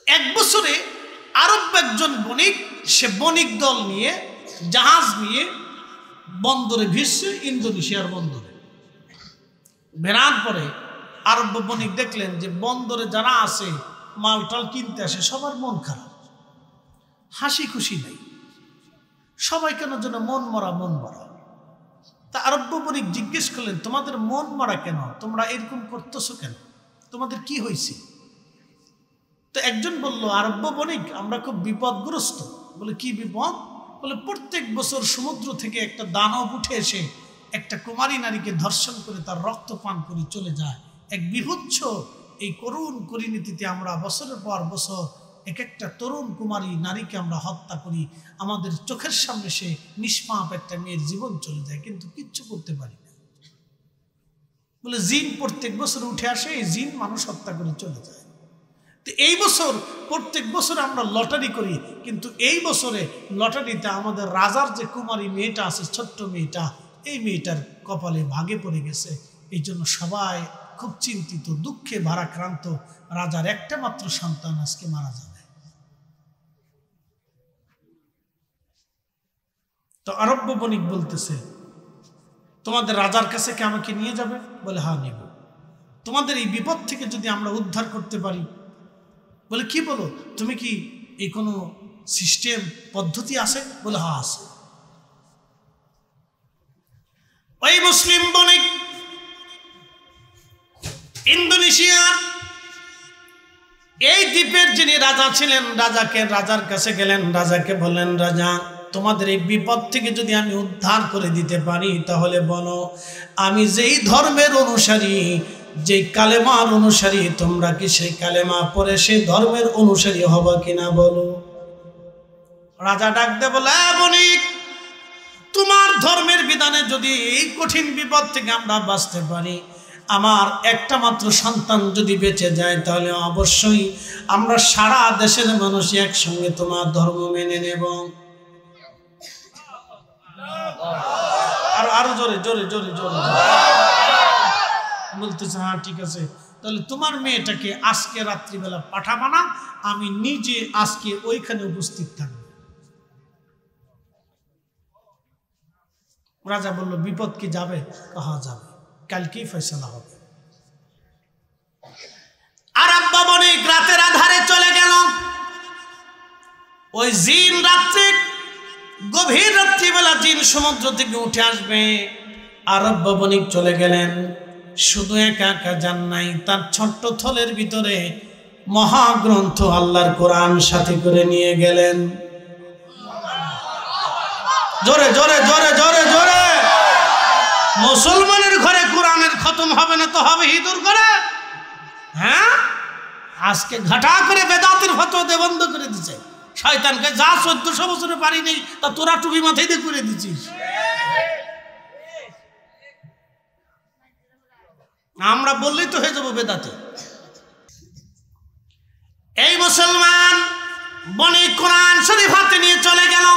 এক বছরে আরব একজন বণিক, সে বণিক দল নিয়ে জাহাজ নিয়ে বন্দরে ভিড়ছে, ইন্দোনেশিয়ার বন্দরে। বেরার পরে আরব বণিক দেখলেন যে বন্দরে যারা আছে মালটাল কিনতে আসে সবার মন খারাপ, হাসি খুশি নাই, সবাই কেন যেন মন মরা। তা আরব বণিক জিজ্ঞেস করলেন, তোমাদের মন মরা কেন, তোমরা এরকম করতেছো কেন, তোমাদের কি হয়েছে? তো একজন বলল, আরব বণিক, আমরা খুব বিপদগ্রস্ত। বলে, কি বিপদ? বলে, প্রত্যেক বছর সমুদ্র থেকে একটা দানব উঠে এসে একটা কুমারী নারীকে ধর্ষণ করে তার রক্ত পান করে চলে যায়। এক বিভৎস এই করুণ পরিণতিতে আমরা বছরের পর বছর এক একটা তরুণ কুমারী নারীকে আমরা হত্যা করি, আমাদের চোখের সামনে সে নিষ্পাপ একটা মেয়ের জীবন চলে যায়, কিন্তু কিচ্ছু করতে পারি না। বলে, জিন প্রত্যেক বছর উঠে আসে, এই জিন মানুষ হত্যা করে চলে যায়। তো এই বছর প্রত্যেক বছর আমরা লটারি করি, কিন্তু এই বছরে লটারিতে আমাদের রাজার যে কুমারী মেয়েটা আছে, ছোট্ট মেয়েটা, এই মেয়েটার কপালে ভাগে পড়ে গেছে। এই জন্য সবাই খুব চিন্তিত, দুঃখে ভারাক্রান্ত। রাজার একটা মাত্র সন্তান আজকে মারা যাবে। তো আরব বণিক বলতেছে, তোমাদের রাজার কাছে কি আমাকে নিয়ে যাবে? বলে, হ্যাঁ নেব। তোমাদের এই বিপদ থেকে যদি আমরা উদ্ধার করতে পারি। বলে, কি বলো, তুমি কি এই কোনো সিস্টেম পদ্ধতি আছে? বলে, হ্যাঁ আছে। ওই মুসলিম বণিক ইন্দোনেশিয়ার এই দ্বীপের যিনি রাজা ছিলেন, রাজার কাছে গেলেন, রাজাকে বললেন, রাজা, তোমাদের এই বিপদ থেকে যদি আমি উদ্ধার করে দিতে পারি তাহলে বলো, আমি যেই ধর্মের অনুসারী, যে কালেমার অনুসারী, তোমরা কি সেই কালেমা পড়ে সেই ধর্মের অনুসারী হবা কিনা বলো। রাজা ডাক দে বলে, বণিক, তোমার ধর্মের বিধানে যদি এই কঠিন বিপদ থেকে আমরা বাঁচতে পারি, আমার একটা মাত্র সন্তান যদি বেঁচে যায়, তাহলে অবশ্যই আমরা সারা দেশের মানুষ একসঙ্গে তোমার ধর্ম মেনে নেব। আরো জোরে জোরে জোরে জোরে বলতেছে, হ্যাঁ ঠিক আছে, তাহলে তোমার মেয়েটাকে আজকে রাত্রিবেলা পাঠাবা না, আমি নিজে আজকে ওইখানে উপস্থিত থাকবো। রাজা বলল, বিপদ কি যাবে? কাহা যাবে, কালকেই ফয়সালা হবে। আরব বণিক রাতের আধারে চলে গেল। ওই জিন রাত্রে, গভীর রাত্রিবেলা জিন সমুদ্র থেকে উঠে আসবে। আরব বণিক চলে গেলেন, শুধু একা একা যান নাই, তার ছোট্ট থলের ভিতরে মহাগ্রন্থ আল্লাহর কোরআন সাথে করে নিয়ে গেলেন। জোরে জোরে জোরে জোরে জোরে। মুসলমানের ঘরে কোরআনের খতম হবে না তো হবে হিঁদুর ঘরে? হ্যাঁ, আজকে ঘাটা করে বেদাতের ফতোয়া দিয়ে বন্ধ করে দিচ্ছে। শয়তানকে যা 1400 বছরে পারি নেই তা তোরা টুপি মাথায় দিয়ে করে দিচ্ছিস। আমরা বললেই তো হয়ে যাবো বেদাতে। এই মুসলমান বণিক কোরআন শরীফ হাতে নিয়ে চলে গেল।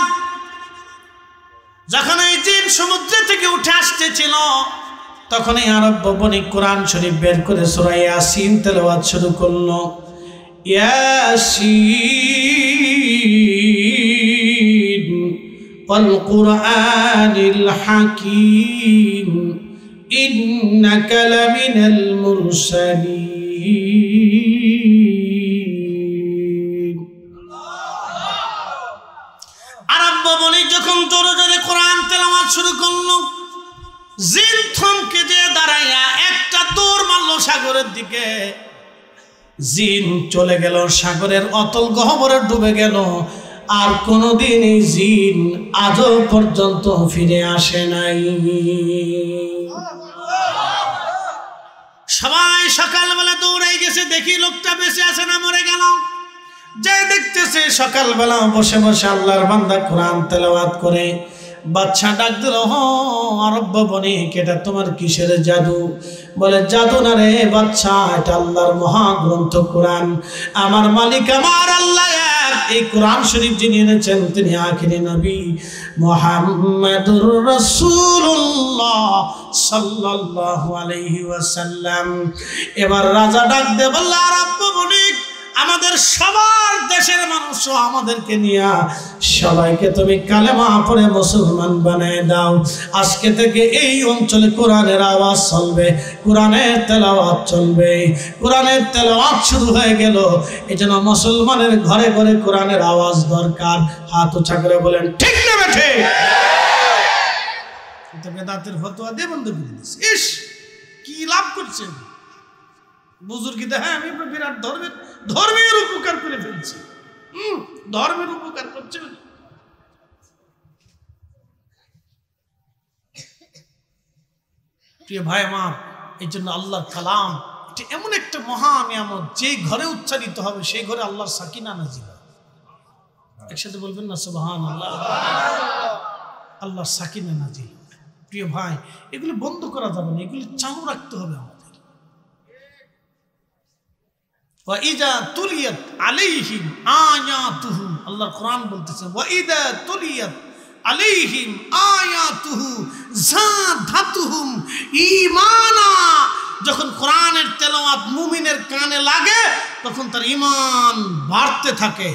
যখন এই জিন সমুদ্র থেকে উঠে আসতেছিল, তখন এই আরব বণিক কোরআন শরীফ বের করে সূরা ইয়াসিন তেলাওয়াত শুরু করলো। ইয়াসিন ওয়াল কুরআনিল হাকীম ইন্নাকা লামিনাল মুরসালিন। আরব বণিক যখন জোরে জোরে কোরআন তেলাওয়াত শুরু করলো, জিন থমকে যে দাঁড়াইয়া একটা দৌড় মারল সাগরের দিকে। জিন চলে গেল, সাগরের অতল গহ্বরে ডুবে গেল। আর কোনদিন এই জিন আজও পর্যন্ত ফিরে আসে নাই। সবাই সকালবেলা দৌড়াই গেছে, দেখি লোকটা বেঁচে আছে না মরে গেল। যে দেখতেছে সকালবেলা বসে বসে আল্লাহর বান্দা কোরআন তেলাওয়াত করে। বাদশা ডাক দিল, আরব বণিক, এটা তোমার কিসের জাদু? বলে, জাদু না রে বাদশা, এটা আল্লাহর মহাগ্রন্থ কোরআন। আমার মালিক আমার আল্লাহ এক। এই কোরআন শরীফ যিনি এনেছেন তিনি আখিরি নবী মুহাম্মাদুর রাসূলুল্লাহ সাল্লাল্লাহু আলাইহি ওয়াসাল্লাম। এবার রাজা ডাক দে বলল, আরব বণিক, আমাদের সবার দেশের মানুষ আমাদেরকে নিয়ে সবাইকে তুমি কালেমা পড়ে মুসলমান বানায় দাও। আজকে থেকে এই অঞ্চলে কোরআনের আওয়াজ চলবে, কোরআনের তেলাওয়াত চলবে। কোরআনের তেলাওয়াত শুরু হয়ে গেল, এজন্য মুসলমানের ঘরে ঘরে কোরআনের আওয়াজ দরকার। হাত উঁচা করে বলেন ঠিক না বেঠে? এটা বেদাতের ফতোয়া দিয়ে বন্ধ করে দিচ্ছে। ইস কি লাভ করছেন বুজুর্গিতে? হ্যাঁ আমি বিরাট ধর্মের উপকার করে ফেলছি। ধর্মের উপকার করছে। প্রিয় ভাই আমার, এই জন্য আল্লাহর কালাম এটা এমন একটা মহা নিয়ামত, যে ঘরে উচ্চারিত হবে সেই ঘরে আল্লাহর সাকিনা নাজিল হবে। একসাথে বলবেন না সুবহানাল্লাহ? আল্লাহর সাকিনা নাজিল। প্রিয় ভাই, এগুলো বন্ধ করা যাবে না, এগুলো চালু রাখতে হবে আমাদের। ওয়াইদা তুলিয়াত আলাইহিম আয়াতুহু, আল্লাহর কোরআন বলতেছে ওয়াইদা তুলিয়াত আলাইহিম আয়াতুহু যাদাতুহুম ঈমানা। যখন কোরআনের তেলাওয়াত মুমিনের কানে লাগে তখন তার ঈমান বাড়তে থাকে,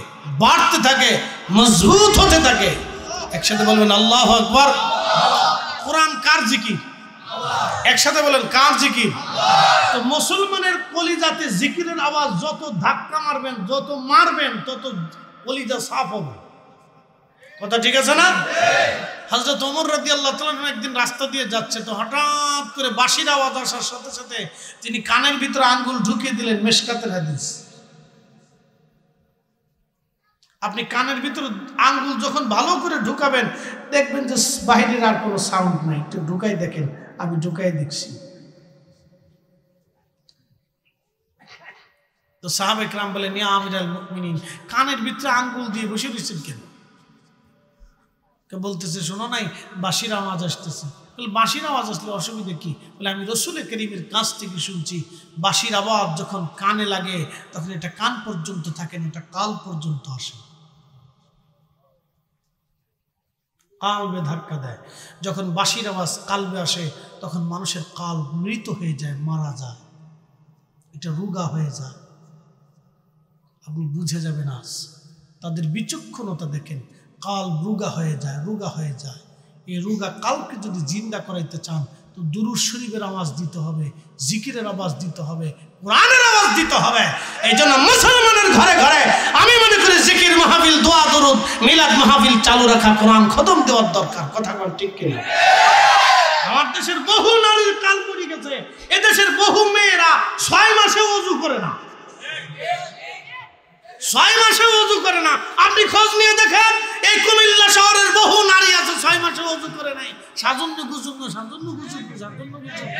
বাড়তে থাকে, মজবুত হতে থাকে। একসাথে বলবেন আল্লাহু আকবার। কোরআন কার জিকির? একসাথে বলেন কার জিকির? তো মুসলমানের কলিজাতে জিকিরের আওয়াজ যত ধাক্কা মারবেন, যত মারবেন, তত কলিজা সাফ হবে। কথা ঠিক আছে না? হযরত ওমর রাদিয়াল্লাহু তাআলা একদিন রাস্তা দিয়ে যাচ্ছে, তো হঠাৎ করে বাঁশির আওয়াজ আসার সাথে সাথে তিনি কানের ভিতরে আঙ্গুল ঢুকিয়ে দিলেন। মিশকাতের হাদিস। আপনি কানের ভিতরে আঙ্গুল যখন ভালো করে ঢুকাবেন দেখবেন যে বাহিরের আর কোনো সাউন্ড নাই। একটু ঢুকাই দেখেন। আমি ঢুকাই দেখছি। তো সাহাবে কেরাম বলেন ইয়া আমিরাল মুমিনিন, কানের ভিতরে আঙ্গুল দিয়ে বসে রয়েছেন কেন? বলতেছে শোনো নাই বাঁশির আওয়াজ আসতেছে। বাঁশির আওয়াজ আসলে অসুবিধা কি? বলে আমি রাসূল কারীমের কাছ থেকে শুনছি, বাঁশির আওয়াজ যখন কানে লাগে তখন এটা কান পর্যন্ত থাকে না, এটা কাল পর্যন্ত আসে, কালবে ধাক্কা দেয়। যখন বাঁশির আওয়াজ কালবে আসে তখন মানুষের কাল মৃত হয়ে যায়, মারা যায়, এটা রোগা হয়ে যায়। আপনি বুঝে যাবেন আজ তাদের বিচক্ষণতা দেখেন, কাল রোগা হয়ে যায়, রোগা হয়ে যায়। এই রোগা কালকে যদি জিন্দা করাইতে চান তো দুরূদ শরীফের আওয়াজ দিতে হবে, জিকিরের আওয়াজ দিতে হবে, কোরআনের আওয়াজ দিতে হবে। এই জন্য মুসলমানের ঘরে ঘরে আমি মনে করি জিকির মাহফিল, দোয়া দরুদ, মিলাদ মাহফিল চালু রাখা, কোরআন খতম দেওয়ার দরকার। কথা বল ঠিক কিনা? আমার দেশের বহু নারীর কাল পড়ে গেছে। এদেশের বহু মেয়েরা 6 মাসে ওযু করে না, 6 মাসে ওযু করে না। আপনি খোঁজ নিয়ে দেখেন, এই কুমিল্লা শহরের বহু নারী আছে 6 মাসে ওযু করে নাই। সাজন্য গুজন্য, সাজন্য গুজন্য, সাজন্য গুজন্য।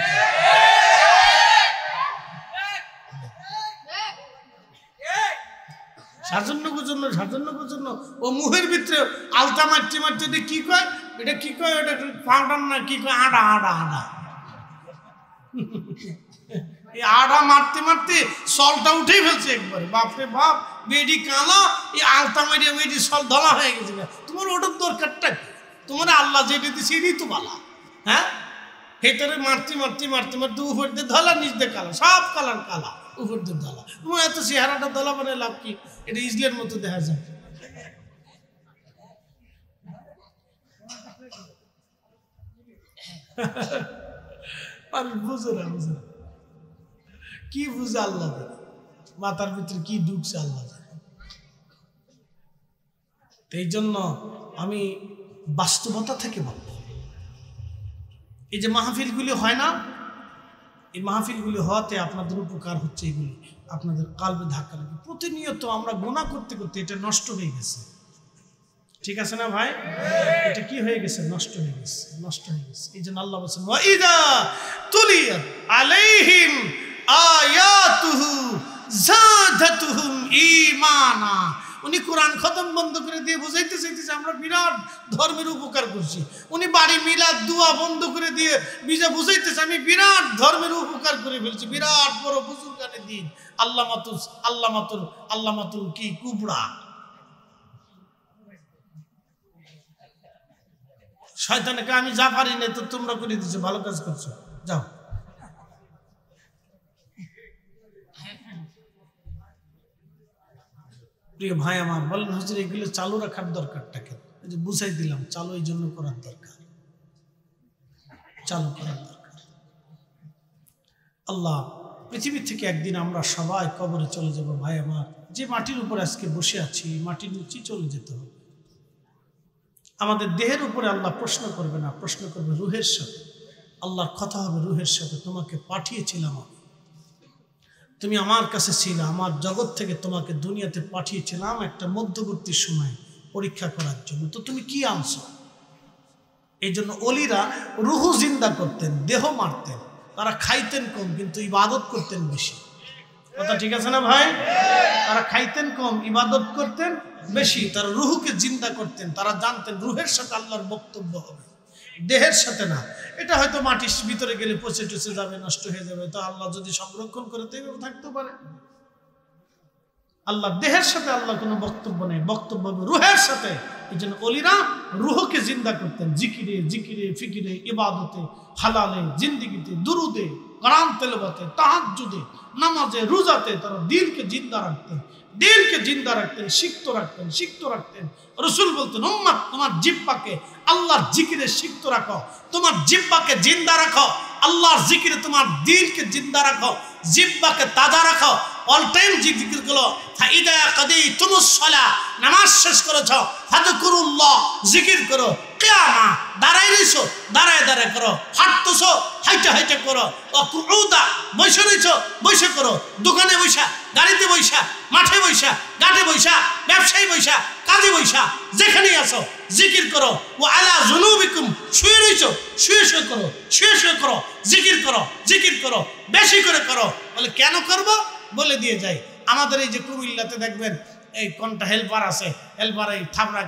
সাজন্য গুজন্য, সাজন্য গুজন্য। ও মুখের ভিতরে আলতা মারতে মারতে কি কয়, এটা কি কয়, এটা পাউডার না কি কয়, আডা আডা আডা। এই আডা মারতে মারতে সলটা উঠেই ফেলছে একবারে। বাপরে বাপ, বেডি কালো, এই আলতা মারিয়া বেডি সল ধলা হয়ে গেছে। তোমার ওটার দরকারটা কি? তোমার আল্লাহ যেটা দিচ্ছে এটাই তো বালা। হ্যাঁ, ভেতরে মারতে মারতে মারতে মারতে উপর দিয়ে ধলা, নিচ দিয়ে কালা, সব কালার কালা, উপর দিয়ে ধলা। তোমার এত চেহারাটা ধলা মানে লাভ কি? এটা ইজলের মতো দেখা যায়। বুঝো না, বুঝো না কি বুঝে আল্লাহ, মাথার ভিতরে কি ঢুকছে আল্লাহ। এই জন্য আমি বাস্তবতা থেকে বলব, এই যে মাহফিলগুলি হয় না, এই মাহফিলগুলি হওয়াতে আপনাদের উপকার হচ্ছে। এগুলি আপনাদের কালবে ধাক্কা লাগে। প্রতিনিয়ত আমরা গুনাহ করতে করতে এটা নষ্ট হয়ে গেছে। ঠিক আছে না ভাই? এটা কি হয়ে গেছে? নষ্ট হয়ে গেছে, নষ্ট হয়ে গেছে। এই জন্য আল্লাহ বলেছেন ওয়াইদা তুলিয়াত আলাইহিম আয়াতুহু যাদাতুহুম ঈমানা। উনি কোরআন খতম বন্ধ করে দিয়ে বুঝাইতে চাইতেছে আমরা বিরাট ধর্মের উপকার করছি। উনি বাড়ি মিলাদ দোয়া বন্ধ করে দিয়ে বুঝাইতেছে আমি বিরাট ধর্মের উপকার করে ফেলছি, বিরাট বড় বুজুর্গানে দিন। আল্লামাতুল কি কুবরা। শয়তানকে আমি যা পারি না তো তোমরা করে দিচ্ছ, ভালো কাজ করছো, যাও। প্রিয় ভাই আমার বলেন, হুজুর এগুলো চালু রাখার দরকারটা কেন? যে বুঝাই দিলাম, চালু এই জন্য করার দরকার, চালু করার দরকার। আল্লাহ, পৃথিবী থেকে একদিন আমরা সবাই কবরে চলে যাব ভাই আমার। যে মাটির উপর আজকে বসে আছি, মাটির নিচে চলে যেতে হবে। আমাদের দেহের উপরে আল্লাহ প্রশ্ন করবে না, প্রশ্ন করবে রুহের সাথে। আল্লাহর কথা হবে রুহের সাথে, তোমাকে পাঠিয়েছিলাম আমি, তুমি আমার কাছে ছিলে, আমার জগৎ থেকে তোমাকে দুনিয়াতে পাঠিয়েছিলাম একটা মধ্যবর্তী সময় পরীক্ষা করার জন্য, তো তুমি কি আনছো? এই জন্য অলিরা রুহু জিন্দা করতেন, দেহ মারতেন। তারা খাইতেন কম কিন্তু ইবাদত করতেন বেশি। কথা ঠিক আছে না ভাই? তারা খাইতেন কম, ইবাদত করতেন বেশি। তারা রুহুকে জিন্দা করতেন। তারা জানতেন রুহের সাথে আল্লাহর বক্তব্য হবে, দেহের সাথে না। এটা হয়তো মাটির ভিতরে গেলে পচে টচে যাবে, নষ্ট হয়ে যাবে, তো আল্লাহ যদি সংরক্ষণ করে তো এইভাবে থাকতে পারে। আল্লাহ দেহের সাথে আল্লাহ কোনো বক্তব্য নেই, বক্তব্য হবে রুহের সাথে। এই জন্য অলিরা রুহকে জিন্দা করতেন জিকিরে, জিকিরে, ফিকিরে, ইবাদতে, হালালে, জিন্দিগিতে, দুরুদে, কোরআন তেলাওয়াতে, তাহাজ্জুদে, নামাজে, রোজাতে। তারা দিলকে জিন্দা রাখতেন, দিলকে জিন্দা রাখতেন, সিক্ত রাখতেন, সিক্ত রাখতেন। রাসূল বলতেন, উম্মত তোমার জিহ্বাকে আল্লাহর জিকিরে সিক্ত রাখো, তোমার জিহ্বাকে জিন্দা রাখো, আল্লাহর জিকিরে তোমার দিলকে জিন্দা রাখো, জিহ্বাকে তাজা রাখো। অল টাইম জিকির করো। ফাইদা কাদাইতুমুস সালাহ, নামাজ শেষ করেছো, ফাযকুরুল্লাহ, জিকির করো। কিয়ামা, দাঁড়াই রইছো, দাঁড়ায় দাঁড়ায় করো। হাঁটতেছো, হাইটে হাইটে করো। কুউদা, বসে রইছো, বসে করো। দোকানে বইসা, গাড়িতে বইসা, মাঠে বইসা, ঘাটে বইসা, ব্যবসায়ী বইসা, কাজে বইসা, যেখানেই আছো জিকির করো। ও আলা জুনুবিকুম, শুয়ে রইছো, শুয়ে শুয়ে করো, শুয়ে শুয়ে করো, জিকির করো, জিকির করো, বেশি করে করো। বলে কেন করবো? বলে দিয়ে যাই। আমাদের এই যে কুমিল্লাতে দেখবেন এই কোনটা হেল্পার আছে, হেল্পার এই থাবরা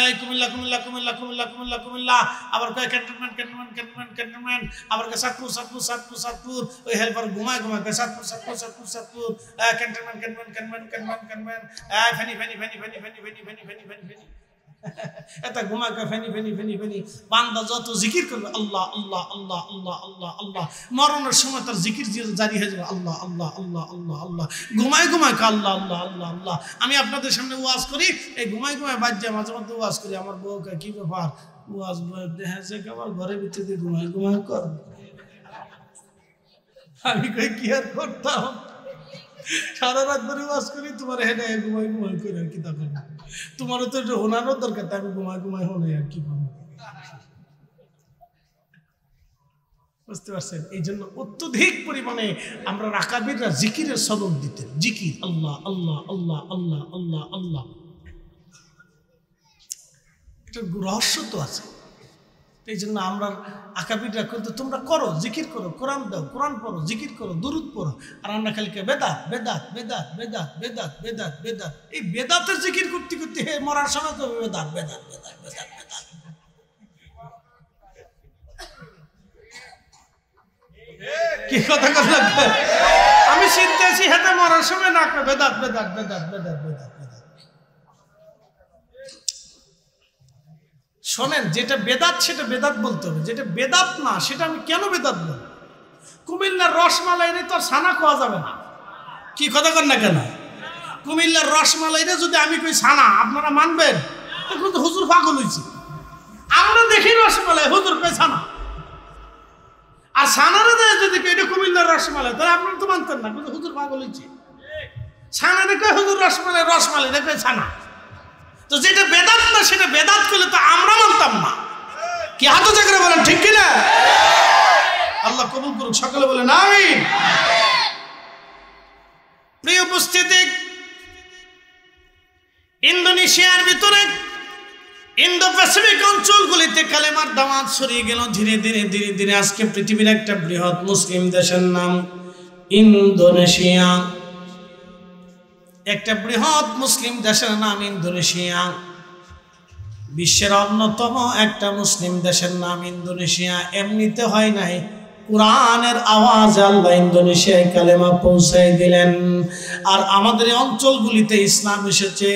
এই কুমিল্লা কুমিল্লা কুমিল্লা কুমিল্লা কুমিল্লা কুমিল্লা, আবার কয় ক্যান্টনমেন্ট ক্যান্টনমেন্ট ক্যান্টনমেন্ট ক্যান্টনমেন্ট, আবার কয় সাতপুর সাতপুর সাতপুর সাতপুর। ওই হেল্পার ঘুমায় ঘুমায় কয় Satpur Satpur Satpur Satpur, cantonment cantonment cantonment cantonment cantonment, Feni Feni Feni Feni Feni Feni Feni Feni Feni Feni. এটা ঘুমায় কয় ফেনি ফেনি ফেনি ফেনি। বান্দা যত জিকির করবে আল্লাহ আল্লাহ আল্লাহ আল্লাহ আল্লাহ আল্লাহ, মরণের সময় তার জিকির জারি হয়ে যাবে আল্লাহ আল্লাহ আল্লাহ আল্লাহ আল্লাহ। ঘুমায় ঘুমায় আল্লাহ আল্লাহ আল্লাহ আল্লাহ। আমি আপনাদের সামনে ওয়াজ করি, এই ঘুমায় ঘুমায় বাদ যায়, মাঝে মধ্যে ওয়াজ করি। আমার বউ কয় কি ব্যাপার, ওয়াজ দেখে আমার ঘরের ভিতরে ঘুমায় ঘুমায় কর। আমি কই কি আর করতাম, সারা রাত ধরে ওয়াজ করি, তোমার হেডে ঘুমাই ঘুমাই করে আর কি তখন। তোমারও তো একটু হোনারও দরকার, তাই আমি ঘুমাই ঘুমাই হোনাই আর কি করবো। বুঝতে পারছেন? এই জন্য অত্যধিক পরিমাণে আমরা রাকাবিররা জিকিরের সবক দিতেন। জিকির আল্লাহ আল্লাহ আল্লাহ আল্লাহ আল্লাহ আল্লাহ। এটা রহস্য তো আছে। এই জন্য আমরা আকাবিররা কিন্তু তোমরা করো, জিকির করো, কোরআন দাও, কোরআন পড়ো, জিকির করো, দুরুদ পড়ো। আর আমরা খালি বেদাত বেদাত বেদাত বেদাত বেদাত বেদাত বেদাত। এই বেদাতের জিকির করতে করতে মরার সময় তো বেদাত বেদাত বেদাত বেদাত বেদাত। কি কথা কথা আমি চিন্তাছি হাতে মরার সময় না বেদাত বেদাত বেদাত বেদাত বেদাত বেদাত। শোনেন, যেটা বেদাত সেটা বেদাত বলতে হবে, যেটা বেদাত না সেটা আমি কেন বেদাত বলবো? কুমিল্লার রসমালাইরে তো ছানা খাওয়া যাবে না। কি কথা কর না কেন? কুমিল্লার রসমালাইরে যদি আমি কই ছানা, আপনারা মানবেন? এখন তো হুজুর পাগল হয়েছে। আমরা দেখি রসমালাই, হুজুর কই ছানা। আর ছানারে দেয় যদি এটা কুমিল্লার রসমালাই, তাহলে আপনারা তো মানতেন না, কিন্তু হুজুর পাগল হয়েছে। ছানা দেখে হুজুর রসমালাই, রসমালাই দেখে ছানা। তো যেটা বেদাত না সেটা বেদাত করলে তো আমরা মানতাম না। কি হাত জায়গায় বলেন ঠিক কিনা? আল্লাহ কবুল করুক, সকলে বলেন আমিন। প্রিয় উপস্থিতি, ইন্দোনেশিয়ার ভিতরে ইন্দো প্যাসিফিক অঞ্চলগুলিতে কালেমার দাওয়াত ছড়িয়ে গেল ধীরে ধীরে ধীরে ধীরে। আজকে পৃথিবীর একটা বৃহৎ মুসলিম দেশের নাম ইন্দোনেশিয়া। একটা বৃহৎ মুসলিম দেশের নাম ইন্দোনেশিয়া। বিশ্বের অন্যতম একটা মুসলিম দেশের নাম ইন্দোনেশিয়া। এমনিতে হয় নাই, কোরআনের আওয়াজ আল্লাহ ইন্দোনেশিয়ায় কালেমা পৌঁছাই দিলেন। আর আমাদের অঞ্চলগুলিতে ইসলাম এসেছে।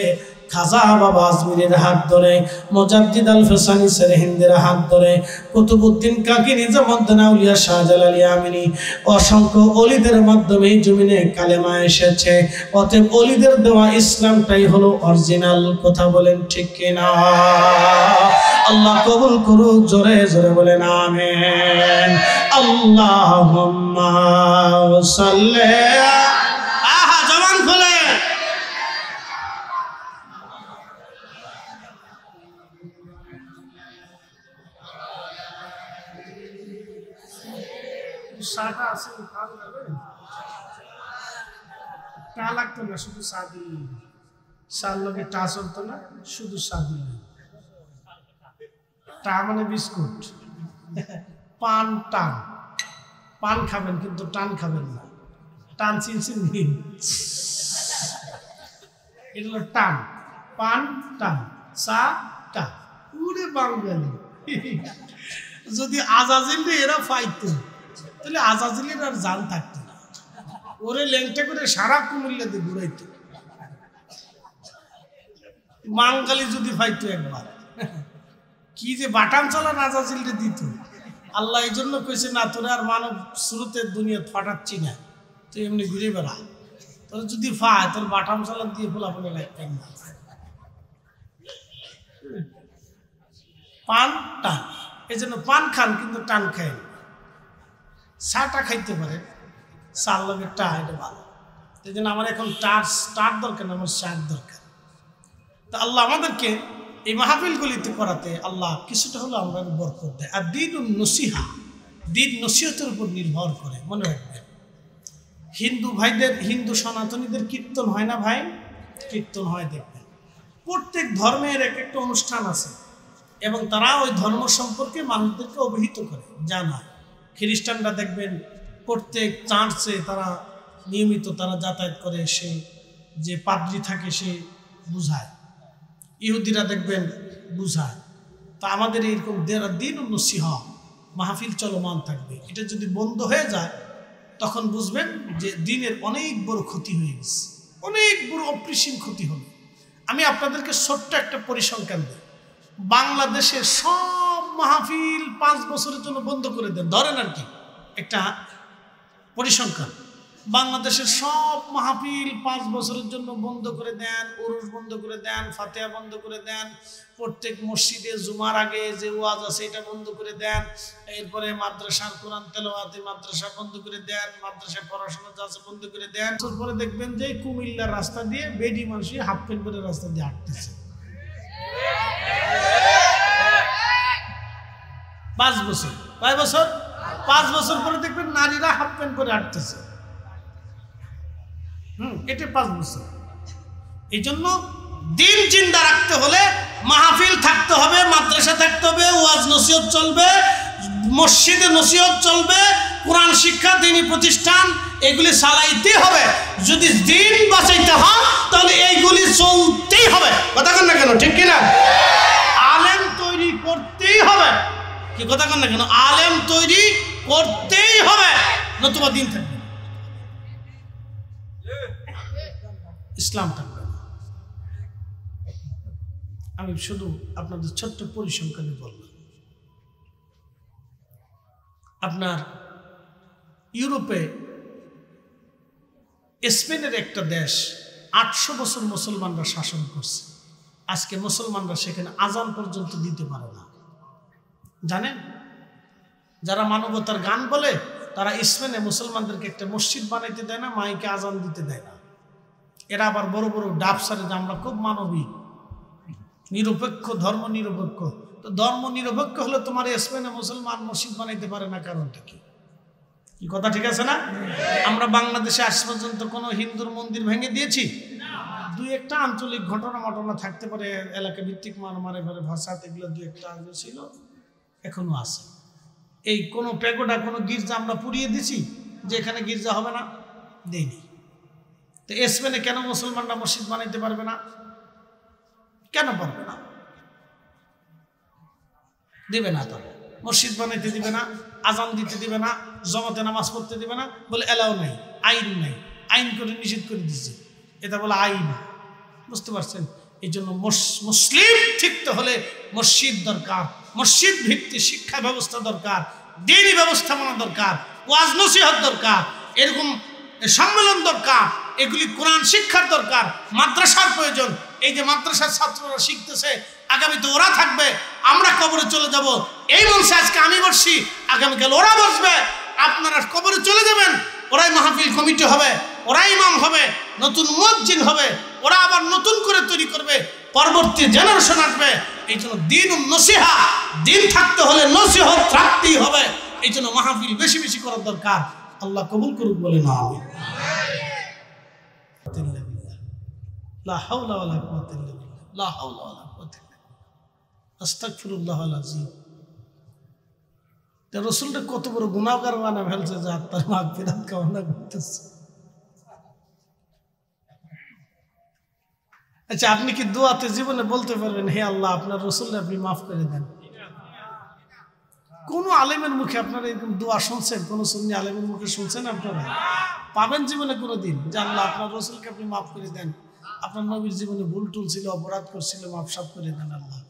খাজা বাবা আজমিরের হাত ধরে, মুজাদ্দিদ আল ফেসানি সেরহিন্দের হাত ধরে, কুতুবউদ্দিন কাকি নিজামউদ্দিন আউলিয়া শাহজালাল ইয়ামিনী, অসংখ্য ওলিদের মাধ্যমে জমিনে কালেমা এসেছে। অতএব ওলিদের দেওয়া ইসলামটাই হলো অরিজিনাল। কথা বলেন ঠিক কিনা? আল্লাহ কবুল করুক, জোরে জোরে বলেন আমিন। আল্লাহুম্মা সাল্লি, আহা জবান খোলে। সাদা আছে টা লাগতো না, শুধু চা দিল, চার লগে টা চলতো না, শুধু চা দিল। টা মানে বিস্কুট, পান টান, পান খাবেন কিন্তু টান খাবেন না, টান চিনচিন নিন, এটা হলো টান, পান টান, চা টা। উড়ে বাঙালি, যদি আজাজিল এরা পাইতো তাহলে আজাজিলের আর জান থাকতো না, ওরে ল্যাংটা করে সারা কুমিল্লা দিয়ে ঘুরাইতো। বাঙালি যদি পাইতো একবার, কি যে বাটাম চালা আজাজিলরে দিত। আল্লাহ এই জন্য কইছে না, তোরা আর মানব স্রোতের দুনিয়া ফাটাচ্ছি না, তুই এমনি ঘুরে বেড়া। তোর যদি পায় তোর বাটাম চালা দিয়ে ফোলাফোলা লাগতেন না। পান টান, এই জন্য পান খান কিন্তু টান খায়। চাটা খাইতে পারে, চার লগে টা, এটা ভালো। এই জন্য আমার এখন স্টার দরকার না, আমার শাক দরকার। তা আল্লাহ আমাদেরকে এই মাহফিলগুলিতে করাতে আল্লাহ কিছুটা হলো আমরা বরকত দেয়। আর দিন নসিহা, দিন নসিহতের উপর নির্ভর করে। মনে রাখবেন, হিন্দু ভাইদের, হিন্দু সনাতনীদের কীর্তন হয় না ভাই? কীর্তন হয়, দেখবেন প্রত্যেক ধর্মের এক একটা অনুষ্ঠান আছে এবং তারা ওই ধর্ম সম্পর্কে মানুষদেরকে অবহিত করে, জানায়। খ্রিস্টানরা দেখবেন প্রত্যেক চার্চে তারা নিয়মিত তারা যাতায়াত করে, সে যে পাদ্রী থাকে সে বুঝায়। ইহুদিরা দেখবেন বুঝায়। তা আমাদের এইরকম দিন নসিহা মাহফিল চলমান থাকবে। এটা যদি বন্ধ হয়ে যায় তখন বুঝবেন যে দিনের অনেক বড় ক্ষতি হয়ে গেছে, অনেক বড় অপরিসীম ক্ষতি হবে। আমি আপনাদেরকে ছোট্ট একটা পরিসংখ্যান দিই। বাংলাদেশের সব মাহফিল 5 বছরের জন্য বন্ধ করে দেন, ধরেন আর কি একটা পরিসংখ্যান। বাংলাদেশের সব মাহফিল 5 বছরের জন্য বন্ধ করে দেন, উরুস বন্ধ করে দেন, ফাতিহা বন্ধ করে দেন, প্রত্যেক মসজিদে জুমার আগে যে ওয়াজ আছে এটা বন্ধ করে দেন, এরপরে মাদ্রাসার কোরআন তেলাওয়াতে মাদ্রাসা বন্ধ করে দেন, মাদ্রাসায় পড়াশোনা যা আছে বন্ধ করে দেন। তারপরে দেখবেন যে কুমিল্লার রাস্তা দিয়ে বেডি মানুষই হাফ প্যান্ট পরে রাস্তা দিয়ে হাঁটতেছে। 5 বছর, কয় বছর? 5 বছর পরে দেখবেন নারীরা হাফ প্যান্ট পরে হাঁটতেছে। এটা 5 বছর। এই জন্য দিন জিন্দা রাখতে হলে মাহফিল থাকতে হবে, মাদ্রাসা থাকতে হবে, ওয়াজ নসিহত চলবে, মসজিদে নসিহত চলবে, কোরআন শিক্ষা, দ্বীনি প্রতিষ্ঠান, এগুলি চালাইতে হবে। যদি দিন বাঁচাইতে হয় তাহলে এইগুলি চলতেই হবে। কথা কন না কেন? ঠিক কিনা? আলেম তৈরি করতেই হবে। কি কথা কন না কেন? আলেম তৈরি করতেই হবে, নতুবা দিন থাকবে, ইসলাম থাকবে না। আমি শুধু আপনাদের ছোট্ট পরিসংখ্যানে বললাম। আপনার ইউরোপে স্পেনের একটা দেশ 800 বছর মুসলমানরা শাসন করছে। আজকে মুসলমানরা সেখানে আজান পর্যন্ত দিতে পারে না, জানেন? যারা মানবতার গান বলে তারা স্পেনে মুসলমানদেরকে একটা মসজিদ বানাইতে দেয় না, মাইকে আজান দিতে দেয় না। এরা আবার বড় বড় ডাব সারে যে আমরা খুব মানবিক, নিরপেক্ষ, ধর্ম নিরপেক্ষ। তো ধর্ম নিরপেক্ষ হলে তোমার স্পেনে মুসলমান মসজিদ বানাইতে পারে না, কারণটা কি? কি কথা ঠিক আছে না? আমরা বাংলাদেশে আজ পর্যন্ত কোনো হিন্দুর মন্দির ভেঙে দিয়েছি? 2-1টা আঞ্চলিক ঘটনা থাকতে পারে, এলাকা ভিত্তিক মারামারি ভাষা, এগুলো 2-1টা আগে ছিল, এখনো আছে। এই কোনো প্যাগোডা, কোনো গির্জা আমরা পুড়িয়ে দিছি যে এখানে গির্জা হবে না? দেয়নি। তো স্পেনে কেন মুসলমানরা মসজিদ বানাইতে পারবে না? কেন পারবে না? দিবে না, তো মসজিদ বানাইতে দিবে না, আজান দিতে দিবে না, জমাতে নামাজ পড়তে দিবে না, বলে এলাও নাই, আইন নাই, আইন করে নিষেধ করে দিচ্ছে, এটা বলে আইন। বুঝতে পারছেন? এই জন্য মুসলিম ঠিকতে হলে মসজিদ দরকার, মসজিদ ভিত্তিক শিক্ষা ব্যবস্থা দরকার, দ্বীনি ব্যবস্থাপনা দরকার, ওয়াজ নসিহত দরকার, এরকম সম্মেলন দরকার, এগুলি কোরআন শিক্ষার দরকার, মাদ্রাসার প্রয়োজন। এই যে মাদ্রাসার ছাত্ররা শিখতেছে, আগামীতে ওরা থাকবে, আমরা কবরে চলে যাব। এই মঞ্চে আজকে আমি বসছি, আগামীকাল ওরা বসবে, আপনারা কবরে চলে যাবেন, ওরাই মাহফিল কমিটি হবে, ওরাই ইমাম হবে, নতুন মুয়াজ্জিন হবে, ওরা আবার নতুন করে তৈরি করবে, পরবর্তী জেনারেশন আসবে। এই জন্য দিন নসিহা, দিন থাকতে হলে নসিহত রাখতেই হবে। এই জন্য মাহফিল বেশি বেশি করার দরকার। আল্লাহ কবুল করুক বলে না আমিন। লা হাওলা ওয়ালা কুওয়াতা ইল্লা বিল্লাহ, লা হাওলা ওয়ালা কুওয়াতা ইল্লা বিল্লাহ, আস্তাগফিরুল্লাহল আযীম। তা রাসূলটা কত বড় গুনাহগার বানায় ফেলছে যে আত্মার মাগফিরাত কামনা করতেছে। আচ্ছা, আপনি কি দোয়াতে জীবনে বলতে পারবেন, হে আল্লাহ আপনার রাসূলকে আপনি মাফ করে দেন? কোন আলেমের মুখে আপনারা এরকম দোয়া শুনছেন? কোন সুন্নি আলেমের মুখে শুনছেন আপনারা? পাবেন জীবনে কোনোদিন যে আল্লাহ আপনার রাসূলকে আপনি মাফ করে দেন, আপনার নবীর জীবনে ভুল টুল ছিল, অপরাধ করছিল, মাফ সাফ করে দেন আল্লাহ।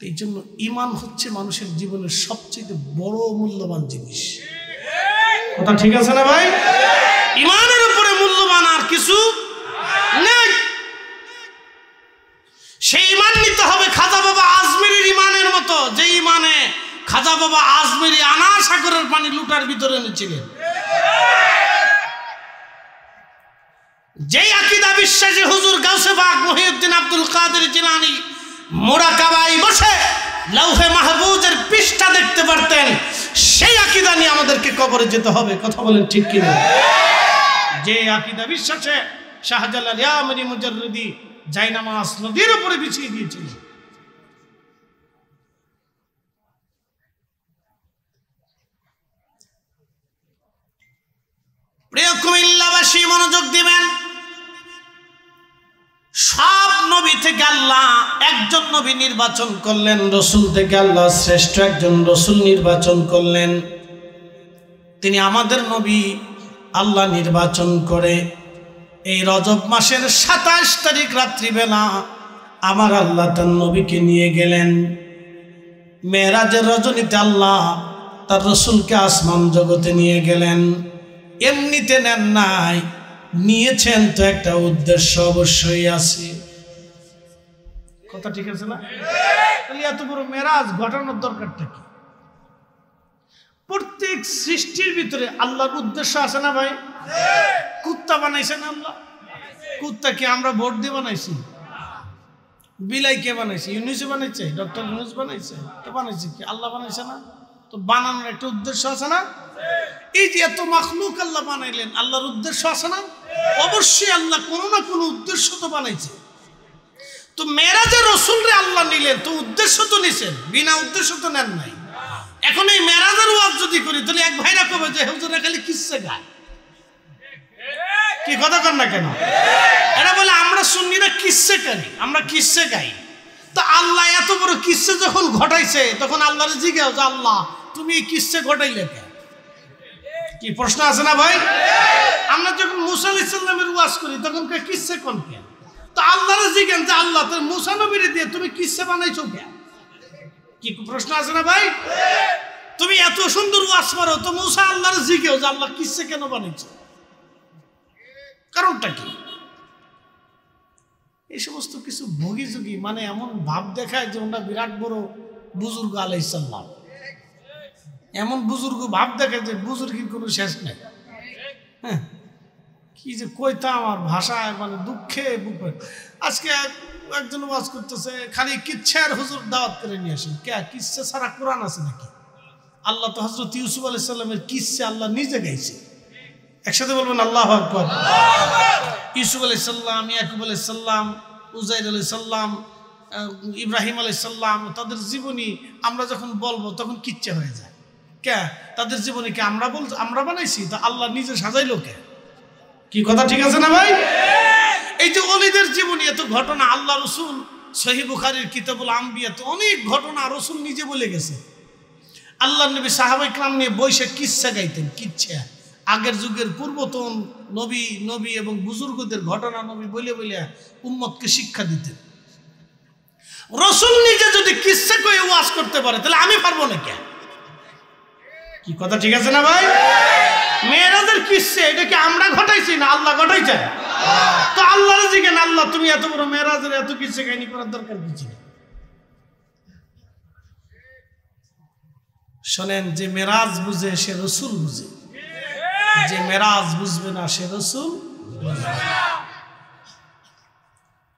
এই জন্য ঈমান হচ্ছে মানুষের জীবনের সবচেয়ে বড় মূল্যবান জিনিস। কথা ঠিক আছে না ভাই? ঈমানের উপরে মূল্যবান আর কিছু নেই। সেই ঈমান নিতে হবে খাজা বাবা আজমেরির ঈমানের মতো, যে ঈমানে খাজা বাবা আজমেরি আনা সাগরের পানি লুটার ভিতরে এনেছিলেন। যেই আকীদা বিশ্বাসী হুজুর গাউসে পাক মহিউদ্দিন আব্দুল কাদের জিলানী মুরাকাবায় বসে লৌহে মাহফুজের পৃষ্ঠা দেখতে পারতেন, সেই আকীদা নিয়ে আমাদেরকে কবরে যেতে হবে। কথা বলেন ঠিক কিনা? যে আকীদা বিশ্বাসে শাহজালাল ইয়ামানি মুজাররিদি জায়নামাজ নদীর উপরে বিছিয়ে দিয়েছিল। প্রিয় কুমিল্লাবাসী মনোযোগ দিবেন। সব নবী থেকে আল্লাহ একজন নবী নির্বাচন করলেন, রসুল থেকে আল্লাহ শ্রেষ্ঠ একজন রসুল নির্বাচন করলেন। তিনি আমাদের নবী আল্লাহ নির্বাচন করে এই রজব মাসের 27 তারিখ রাত্রিবেলা আমার আল্লাহ তার নবীকে নিয়ে গেলেন। মেরাজের রজনীতে আল্লাহ তার রসুলকে আসমান জগতে নিয়ে গেলেন। এমনিতে নেন নাই, নিয়েছেন তো একটা উদ্দেশ্য অবশ্যই আছে। কথা ঠিক আছে না? তাহলে এত বড় মেরাজ ঘটানোর দরকারটা কি? প্রত্যেক সৃষ্টির ভিতরে আল্লাহর উদ্দেশ্য আছে না ভাই? কুত্তা বানাইছেন আল্লাহ? কুত্তা কি আমরা ভোট দিয়ে বানাইছি? বিলাই কে বানাইছে? ইউনুস বানাইছে? ডক্টর ইউনুস বানাইছে? তো বানাইছে কি? আল্লাহ বানাইছে না? তো বানানোর একটা উদ্দেশ্য আছে না? এই যে এত মাখলুক আল্লাহ বানাইলেন, আল্লাহর উদ্দেশ্য আছে না? অবশ্যই আল্লাহ কোনো না কোনো উদ্দেশ্য তো বানাইছে। তো মেরাজে রসুলরে আল্লাহ নিলেন, তো উদ্দেশ্য তো নিছেন, বিনা উদ্দেশ্য তো নেন নাই। এখন এই মেরাজের ওয়াজ যদি করি তাহলে এক ভাইরা কবে যে হুজুরা খালি কিসে গায়। কি কথা কর না কেন? এরা বলে আমরা সুন্নিরা কিসে গাই, আমরা কিসে গাই। তো আল্লাহ এত বড় কিসে যখন ঘটাইছে তখন আল্লাহরে জিজ্ঞাসা যে আল্লাহ তুমি এই কিসে ঘটাইলে কেন? কি প্রশ্ন আছে না ভাই? আমরা যখন মুসা আলাইহিস সালামের ওয়াজ করি তখন কে কিসে কোন কেন? তো আল্লাহরে জিজ্ঞাসা যে আল্লাহ তুমি মুসা নবীরে দিয়ে তুমি কিসে বানাইছো কেন? কি প্রশ্ন আছে না ভাই? তুমি এত সুন্দর ওয়াজ করো, তো মুসা আল্লাহরে জিজ্ঞাসা যে আল্লাহ কিসে কেন বানাইছো, কারণটা কি? এই সমস্ত কিছু ভোগী যোগী মানে এমন ভাব দেখায় যে ওনারা বিরাট বড় বুজুর্গ আলাইহিস সালাম, এমন বুজুর্গ ভাব দেখায় যে বুজুর্গের কোনো শেষ নেই। হ্যাঁ, কি যে কইতা আমার ভাষায় মানে দুঃখে বুকে। আজকে একজন ওয়াজ করতেছে খালি কিচ্ছার হুজুর দাওয়াত করে নিয়ে আসেন। কে কিচ্ছা ছাড়া কোরআন আছে নাকি? আল্লাহ তো হযরত ইউসুফ আলাইহিস সালামের কিচ্ছা আল্লাহ নিজে গাইছে। একসাথে বলবেন আল্লাহু আকবার। ইউসুফ আলাইহিস সালাম, ইয়াকুব আলাইহিস সালাম, উজাইর আলাইহিস সালাম, ইব্রাহিম আলাইহিস সালাম, তাদের জীবনী আমরা যখন বলবো তখন কিচ্ছা হয়ে যায়। কে তাদের জীবনীকে আমরা বানাইছি? তো আল্লাহ নিজে সাজাইলো কে? কি কথা ঠিক আছে না ভাই? এই যে ওলিদের জীবনী এত ঘটনা, আল্লাহ রসুল সহিহ বুখারীর কিতাবুল আম্বিয়াতে অনেক ঘটনা রসুল নিজে বলে গেছে। আল্লাহ নবী সাহাবায়ে কেরাম নিয়ে বইসে কিচ্ছা গাইতেন, কিচ্ছা। আগের যুগের পূর্বতন নবী এবং বুজুর্গদের ঘটনা নবী বলে বলে উম্মতকে শিক্ষা দিতেন। রাসূল নিজে যদি কিসসা কয়ে ওয়াজ করতে পারে তাহলে আমি পারবো না কেন? কি কথা ঠিক আছে না ভাই? মেরাজের কিসসা এটা কি আমরা ঘটাইছি না আল্লাহ ঘটাইছে? তো আল্লাহর জিজ্ঞেস, আল্লাহ তুমি এত বড় মেরাজের এত কিসসা কাহিনী করার দরকার কি ছিল? শোনেন, যে মেরাজ বুঝে সে রাসূল বুঝে, যে মেরাজ বুঝবে না সে রাসূল বুঝবে না।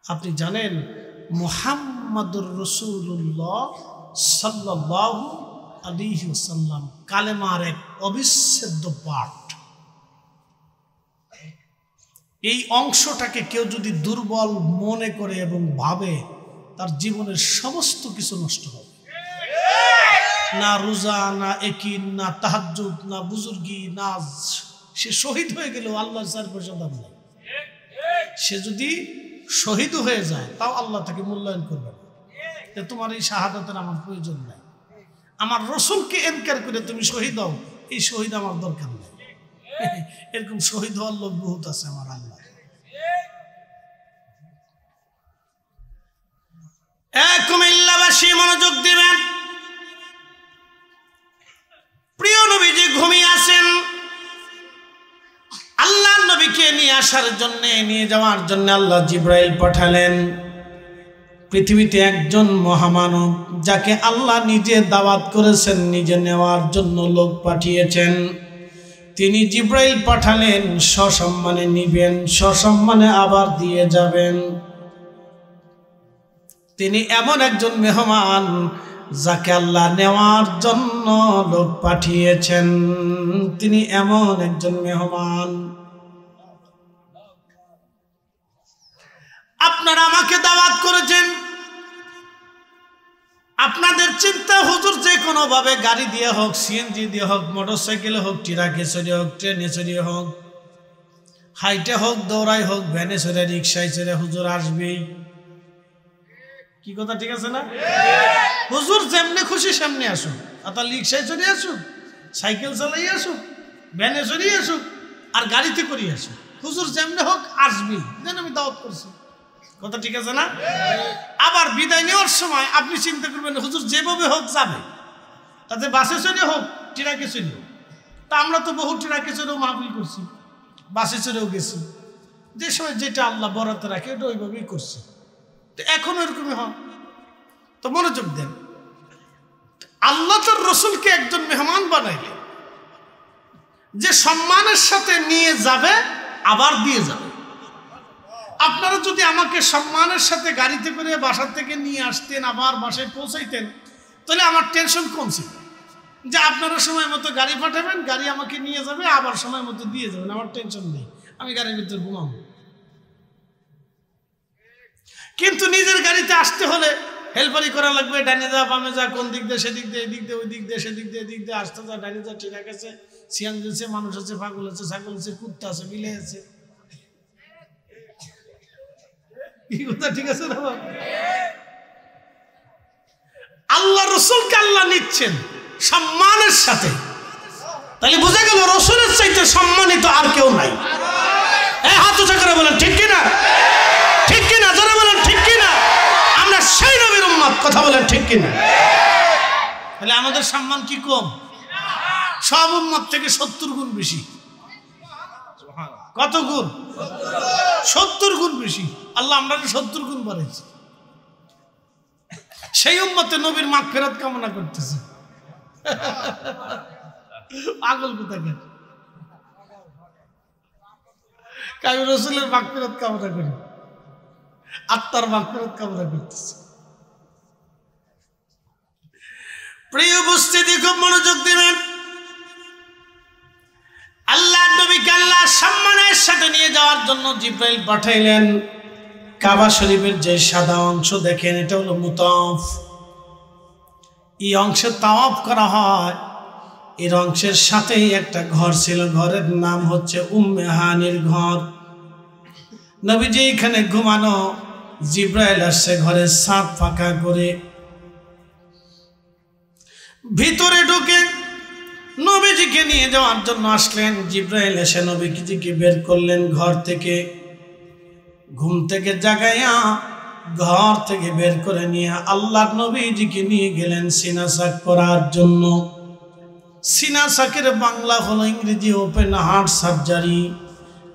আপনি জানেন মুহাম্মাদুর রাসূলুল্লাহ সাল্লাল্লাহু আলাইহি ওয়াসাল্লাম কালেমার এক অবিচ্ছেদ্য পার্ট। এই অংশটাকে কেউ যদি দুর্বল মনে করে এবং ভাবে, তার জীবনের সমস্ত কিছু নষ্ট হবে। না রোজা, না একিন, না তাহাজ্জুদ, না বুজুর্গি, না সে শহীদ হয়ে গেল আল্লাহর 4 দাম নেই। সে যদি শহীদ হয়ে যায় তাও আল্লাহ তাকে মূল্যায়ন করবে না, যে তোমার এই শাহাদাতের আমার প্রয়োজন নাই, আমার রাসূলকে ইনকার করে তুমি শহীদ হও, এই শহীদ আমার দরকার নেই। এরকম শহীদ হওয়ার লোক বহুত আছে আমার আল্লাহ। কুমিল্লাবাসী মনোযোগ দিবেন। প্রিয় নবীজি ঘুমিয়ে আছেন। আল্লাহ নবীকে নিয়ে আসার জন্য, নিয়ে যাওয়ার জন্য আল্লাহ জিব্রাইল পাঠালেন। পৃথিবীতে একজন মহামানব যাকে আল্লাহ নিজে দাওয়াত করেছেন, নিজে নেওয়ার জন্য লোক পাঠিয়েছেন, তিনি জিব্রাইল পাঠালেন। সসম্মানে নিবেন, সসম্মানে আবার দিয়ে যাবেন। তিনি এমন একজন মেহমান যাকে আল্লাহ নেওয়ার জন্য লোক পাঠিয়েছেন। তিনি এমন একজন মেহমান। আপনারা আমাকে দাওয়াত করেছেন, আপনাদের চিন্তা হুজুর যে কোনো ভাবে গাড়ি দিয়ে হোক, সিএনজি দিয়ে হোক, মোটরসাইকেলে হোক, ট্রাকে চড়ে হোক, ট্রেনে চড়ে হোক, হাইটে হোক, দৌড়াই হোক, ভ্যানে চড়ে, রিক্সায় চড়ে হুজুর আসবেই। কি কথা ঠিক আছে না? হুজুর যেমনে খুশি সামনে আসুক, অর্থাৎ রিক্সায় চড়ে আসুক, সাইকেল চালাই আসুক, ভ্যানে চড়ে আসুক, আর গাড়িতে করে আসুক, হুজুর যেমনে হোক আসবেই, যেন আমি দাওয়াত করছি। কথা ঠিক আছে না? আবার বিদায় নেওয়ার সময় আপনি চিন্তা করবেন হুজুর যেভাবে হোক যাবে, তাতে বাসে চড়ে হোক, ট্রাকে চড়ে হোক। তা আমরা তো বহু ট্রাকে চড়েও মাহফিল করছি, বাসে চড়েও গেছি, যে সময় যেটা আল্লাহ বরাতে রাখে ওটা ওইভাবেই করছি। তো এখন এরকমই হয়। তো মনোযোগ দেন, আল্লাহ তার রাসূলকে একজন মেহমান বানাইলেন, যে সম্মানের সাথে নিয়ে যাবে আবার দিয়ে যাবে। আপনারা যদি আমাকে সম্মানের সাথে গাড়িতে করে বাসা থেকে নিয়ে আসতেন, আবার বাসায় পৌঁছাইতেন, তাহলে আমার টেনশন কম ছিল, যে আপনারা সময় মতো গাড়ি পাঠাবেন, গাড়ি আমাকে নিয়ে যাবে, আবার সময় মতো দিয়ে যাবেন, আমার টেনশন নেই, আমি গাড়ির ভিতরে ঘুমাবো। কিন্তু নিজের গাড়িতে আসতে হলে হেল্পারি করা লাগবে, ডানে যা, বামে যা, কোন দিক দিয়ে, সেদিক দিয়ে, এদিক দিয়ে, ওই দিক দিয়ে, সেদিক দিয়ে, এদিক দিয়ে, আসতে যা, ডানে যা, ঠিক আছে, সিয়াং আছে, মানুষ আছে, পাগল আছে, ছাগল আছে, কুত্তা আছে, বিলে আছে। ঠিক আছে না? আল্লাহ রাসূলকে আল্লাহ নিচ্ছেন সম্মানের সাথে, তাহলে বোঝা গেল রাসূলের চাইতে সম্মানিত আর কেউ নাই। হাত উঁচা করে বলেন ঠিক কিনা? ঠিক কিনা? যারা বলেন ঠিক কিনা? আমরা সেই নবীর উম্মত, কথা বলেন ঠিক কিনা? তাহলে আমাদের সম্মান কি কম? সব উম্মত থেকে 70 গুণ বেশি। কত গুণ? 70 গুণ বেশি। আল্লাহ আমরা 70 গুণ বাড়াইছি। সেই উম্মতে নবীর মাগফিরাত কামনা করতেছে। পাগল কোথাকার, আমি রাসূলের মাগফিরাত কামনা করি, আত্মার মাগফিরাত কামনা করতেছে। প্রিয় উপস্থিতি, খুব মনোযোগ দিবেন। আল্লাহ নবীকে আল্লাহ সম্মানের সাথে নিয়ে যাওয়ার জন্য জিব্রাইল পাঠাইলেন। কাবা শরীফের যে সাদা অংশ দেখেন, এটা হলো মুতাওয়াফ। এই অংশে তাওয়াফ করা হয়। এর অংশের সাথেই একটা ঘর ছিল, ঘরের নাম হচ্ছে উম্মে হানির ঘর। নবীজি এখানে ঘুমানো, জিব্রাইল আসছে ঘরের ছাদ ফাঁকা করে, ভিতরে ঢুকে নবীজিকে নিয়ে যাওয়ার জন্য আসলেন। জিব্রাইল এসে নবীজিকে বের করলেন ঘর থেকে, ঘুম থেকে জাগাইয়া ঘর থেকে বের করে নিয়ে আল্লাহর নবীজিকে নিয়ে গেলেন সিনা সাক করার জন্য। সিনা সাকের বাংলা হলো ইংরেজি ওপেন হার্ট সার্জারি।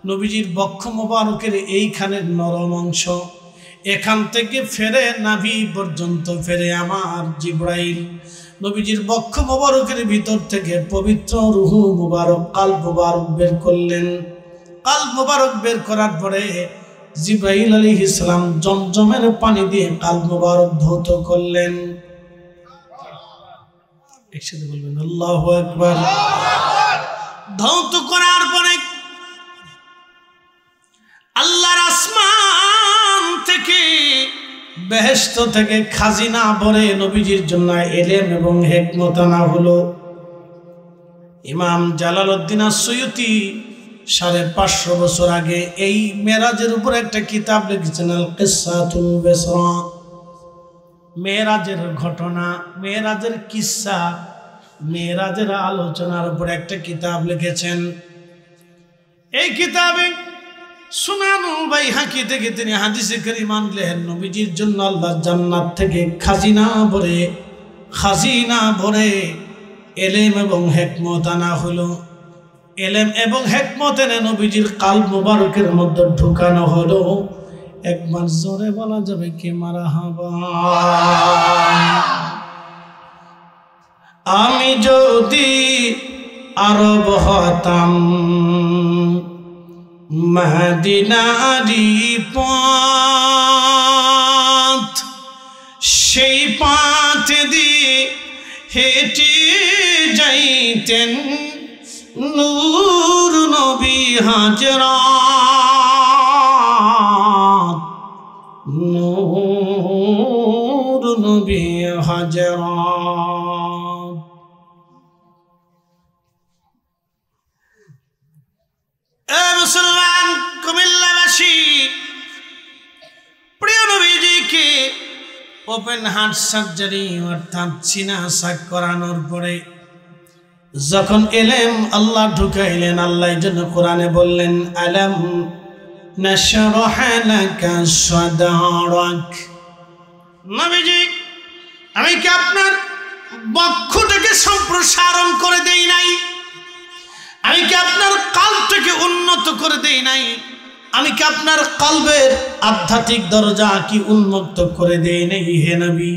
নবীজির বক্ষ মোবারকের এইখানের নরম অংশ, এখান থেকে ফেরে নাভি পর্যন্ত ফেরে আমার জিব্রাইল নবীজির বক্ষ মোবারকের ভিতর থেকে পবিত্র রুহু মুবারক কাল মুবারক বের করলেন। কাল মুবারক বের করার পরে জিব্রাইল আলাইহিস সালাম জমজমের পানি দিয়ে কাল মুবারক ধৌত করলেন। একসাথে বলবেন আল্লাহু আকবার। ধৌত করার পরে আল্লাহর আসমান থেকে বেহেশত থেকে খাজিনা ভরে নবীজির জন্য ইলম এবং হিকমত আনা হলো। ইমাম জালালউদ্দিন আস-সুয়ুতি 550 বছর আগে এই মেরাজের উপর একটা কিতাব লিখেছেন, আল কিসাতুল বিসরা। মেরাজের ঘটনা, মেরাজের কিসসা, মেরাজের আলোচনার উপর একটা কিতাব লিখেছেন। এই কিতাবে সুনানুল বাইহাকি থেকে তিনি হাদিসে কারীম আনলেন, নবীজির জন্য আল্লাহ জান্নাত থেকে খাজিনা ভরে ইলম এবং হিকমত আনা হলো। ইলম এবং হিকমত এনে নবীজির কালব মুবারকের মধ্যে ঢুকানো হলো। একবার জোরে বলা যাবে কি মারহাবা। আমি যদি আরব হতাম, মদিনারি পথ, সেই পথ দিয়ে হেঁটে যাইতেন নূর নবী হাজরাত, নূর নবী হাজরাত। মুসলমান কুমিল্লাবাসী, প্রিয় নবীজিকে ওপেন হার্ট সার্জারি অর্থাৎ সিনা সাক করানোর পরে যখন ইলম আল্লাহ ঢুকাইলেন, আল্লাহ জন্য কোরআনে বললেন, আলাম নাশরাহ লাকা সাদরাক। নবীজি, আমি কি আপনার বক্ষটাকে সম্প্রসারণ করে দেই নাই? আমি কি আপনার কালটাকে উন্নত করে দেই নাই? আমি কি আপনার কলবের আধ্যাত্মিক দরজা কি উন্মুক্ত করে দেই নাই হে নবী?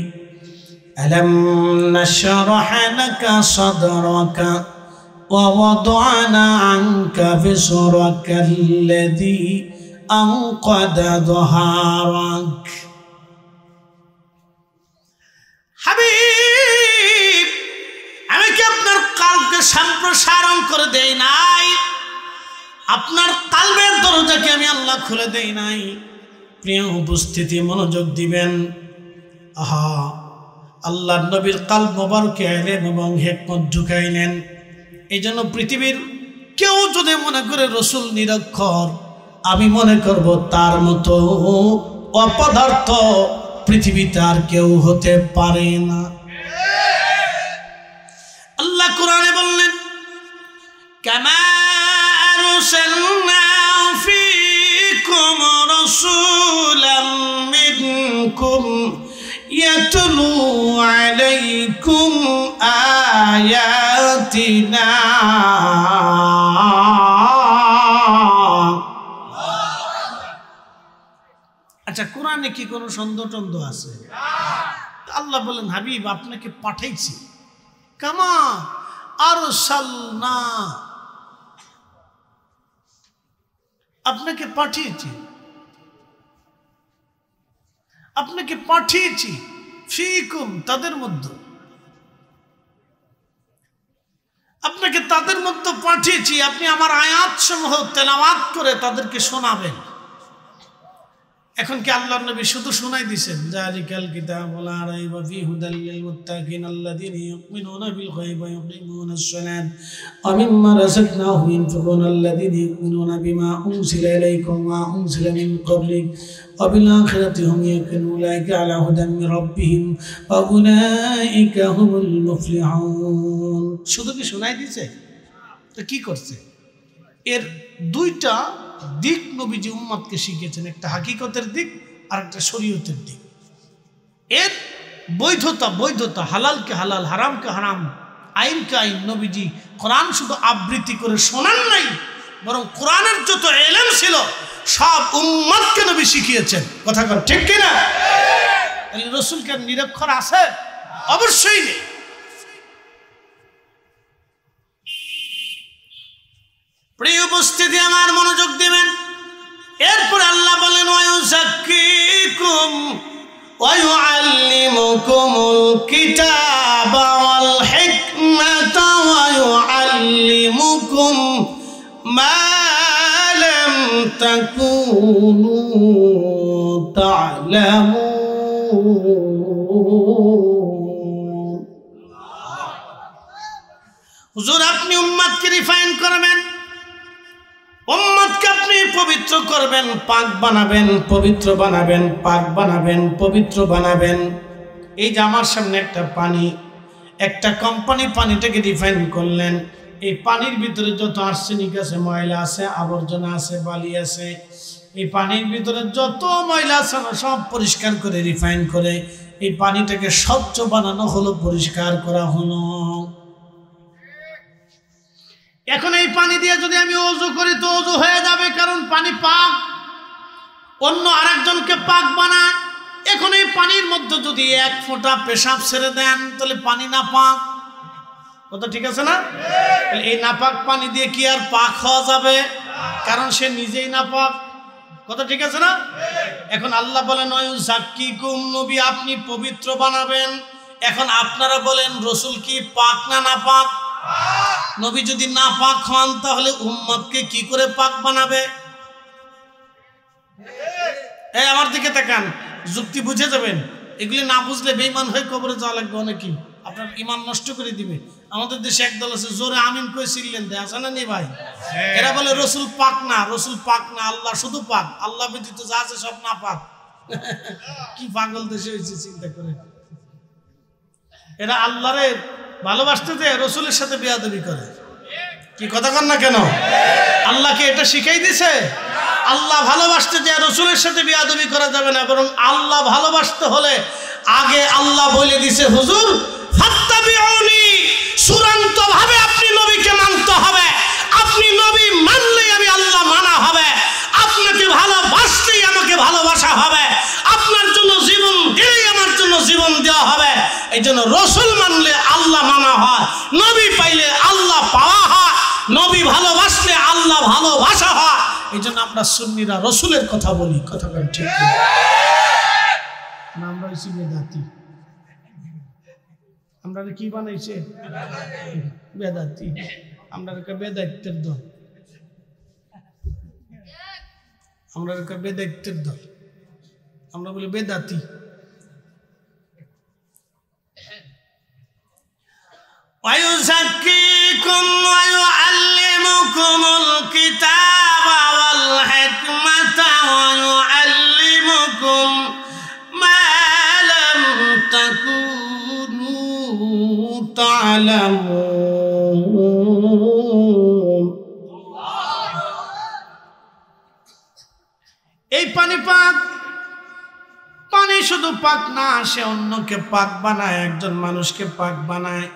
আলাম নাশরাহ লাকা সাদরাকা ওয়া ওয়াদানা আনকা বিসরাকা আল্লাযী আনকাদা যহারাক। হাবিব, আমি কি আপনার কালকে সম্প্রসারণ করে দেই নাই? আপনার কালবের দরজাকে আমি আল্লাহ খুলে দেই নাই? প্রিয় উপস্থিতি, মনোযোগ দিবেন। আহা, আল্লাহর নবীর কালব মোবারকে ইলম এবং হিকমত ঢুকাইলেন। এই জন্য পৃথিবীর কেউ যদি মনে করে রসুল নিরক্ষর, আমি মনে করব তার মতো অপদার্থ পৃথিবীতে আর কেউ হতে পারে না। আল্লাহ কোরআনে বললেন, কামা আরসালনা ফীকুম রাসূলাম মিনকুম ইয়াতলু আলাইকুম আয়াতিনা। আচ্ছা, কোরআনে কি কোনো সন্দেহ টন্দ আছে? আল্লাহ বলেন, হাবিব আপনাকে পাঠাইছি। কামা আরসালনা, আপনাকে পাঠিয়েছি, আপনাকে পাঠিয়েছি ফীকুম, তাদের মধ্যে, আপনাকে তাদের মধ্যে পাঠিয়েছি। আপনি আমার আয়াত সমূহ তেলাওয়াত করে তাদেরকে শোনাবেন। এখন কি আল্লাহর নবী শুধু শোনাই দিয়েছেন যালিকাল কিতাবু লা রাইবা ফীহি হুদাল লিল মুত্তাকিন আল্লাযীনা ইউমিনুনা বিল গায়বি ওয়া ইউকিমুনাস সালাত ওয়া মিম্মা রাযাকনাহুম ইনফিকুন আল্লাযীনা ইউমিনুনা বিমা উনজিলা ইলাইকুম ওয়া উনজিলা মিন ক্বাবলিক ওয়া বিল আখিরাতি হুম ইউকিনুন উলাইকা আলা হুদাম মির রাব্বিহিম ওয়া উলাইকা হুমুল মুফলিহুন। শুধু কি শোনাই দিয়েছে? তো কি করছে? এর দুইটা দিক নবীজি উম্মতকে শিখিয়েছেন, একটা হাকিকতের দিক আর একটা শরীয়তের দিক। এর বৈধতা, হালালকে হালাল, হারামকে হারাম, আইনকে আইন নবীজি কোরআন শুধু আবৃত্তি করে শোনান নাই, বরং কোরআনের যত ইলম ছিল সব উম্মতকে নবী শিখিয়েছেন। কথা কর ঠিক কিনা? রাসূলকে নিরক্ষর আছে? অবশ্যই নেই। প্রিয় উপস্থিতি, আমার মনোযোগ দিবেন। এরপরে আল্লাহ বলেন ওয়ায়ুযাক্কিকুম ওয়া ইউআল্লিমুকুমুল কিতাবা ওয়াল হিকমাতা ওয়া ইউআল্লিমুকুম মা লাম তাকুনু তা'লামুন। হুজুর, আপনি উম্মতকে রিফাইন করবেন, উম্মতকে আপনি পবিত্র করবেন, পাক বানাবেন, পবিত্র বানাবেন, পাক বানাবেন, পবিত্র বানাবেন। এই যে আমার সামনে একটা পানি, একটা কোম্পানি পানিটাকে রিফাইন করলেন। এই পানির ভিতরে যত আর্সেনিক আছে, ময়লা আছে, আবর্জনা আছে, বালি আছে, এই পানির ভিতরে যত ময়লা আছে সব পরিষ্কার করে রিফাইন করে এই পানিটাকে স্বচ্ছ বানানো হলো, পরিষ্কার করা হলো। এখন এই পানি দিয়ে যদি আমি ওযু করি তো ওযু হয়ে যাবে, কারণ পানি পাক, অন্য আরেকজনকে পাক বানায়। এখন এই পানির মধ্যে যদি এক ফোঁটা পেশাব ছেড়ে দেন তাহলে পানি না পাক। কথা ঠিক আছে না? এই নাপাক পানি দিয়ে কি আর পাক হওয়া যাবে? কারণ সে নিজেই নাপাক। কথা ঠিক আছে না? এখন আল্লাহ বলেন ওয়ায়ুযাক্কিকুম, নবী আপনি পবিত্র বানাবেন। এখন আপনারা বলেন রাসূল কি পাক না নাপাক? নবী যদি না পাক হন তাহলে উম্মতকে কি করে পাক বানাবে? এই আমার দিকে তাকান, যুক্তি বুঝে যাবেন। এগুলি না বুঝলে বেঈমান হয়ে কবরে যাওয়া লাগবে অনেকেই, আপনার ঈমান নষ্ট করে দিবে। আমাদের দেশে একদল আছে জোরে আমিন কই সিললেন দেয়, আছে না নি ভাই? এরা বলে রাসূল পাক না, রাসূল পাক না, আল্লাহ শুধু পাক, আল্লাহ ব্যতীত যা আছে সব না পাক। কি পাগল দেশে হয়েছে চিন্তা করে। এরা আল্লাহরে ভালোবাসতে যে রাসূলের সাথে বেয়াদবি করে। কি কথা কন না কেন? আল্লাহকে এটা শিখাই দিছে? আল্লাহ ভালোবাসতে যে রাসূলের সাথে বেয়াদবি করা যাবে না, বরং আল্লাহ ভালোবাসতে হলে আগে আল্লাহ বলে দিছে হুজুর ফাত্তাবিউনি, চূড়ান্ত ভাবে আপনি নবীকে মানতে হবে। আপনি নবী মানলেই আমি আল্লাহ মানা হবে, আপনাকে ভালোবাসলেই আমাকে ভালোবাসা হবে, আপনার জন্য জীবন দিলেই আমার জন্য জীবন দেওয়া হবে। এই জন্য রাসূল মানলে আল্লাহ মানা হয়, নবী পাইলে আল্লাহ পাওয়া হয়, নবী ভালোবাসলে আল্লাহ ভালোবাসা হয়। এই জন্য আমরা সুন্নিরা রাসূলের কথা বলি। কথা বলেন ঠিক না? আমরা হইছি বেদাতি। আমরা কি বানাইছে? বেদাতি। আমরা বেদাতের দল, আমরা বেদাতের দল, আমরা বলি বেদাতি। ويزكيكم ويعلمكم الكتاب والحكمة ويعلمكم ما لم تكونوا تعلمون। এই পানি পাক, পানি শুধু পাক না, সে অন্যকে পাক বানায়, একজন মানুষকে পাক বানায়।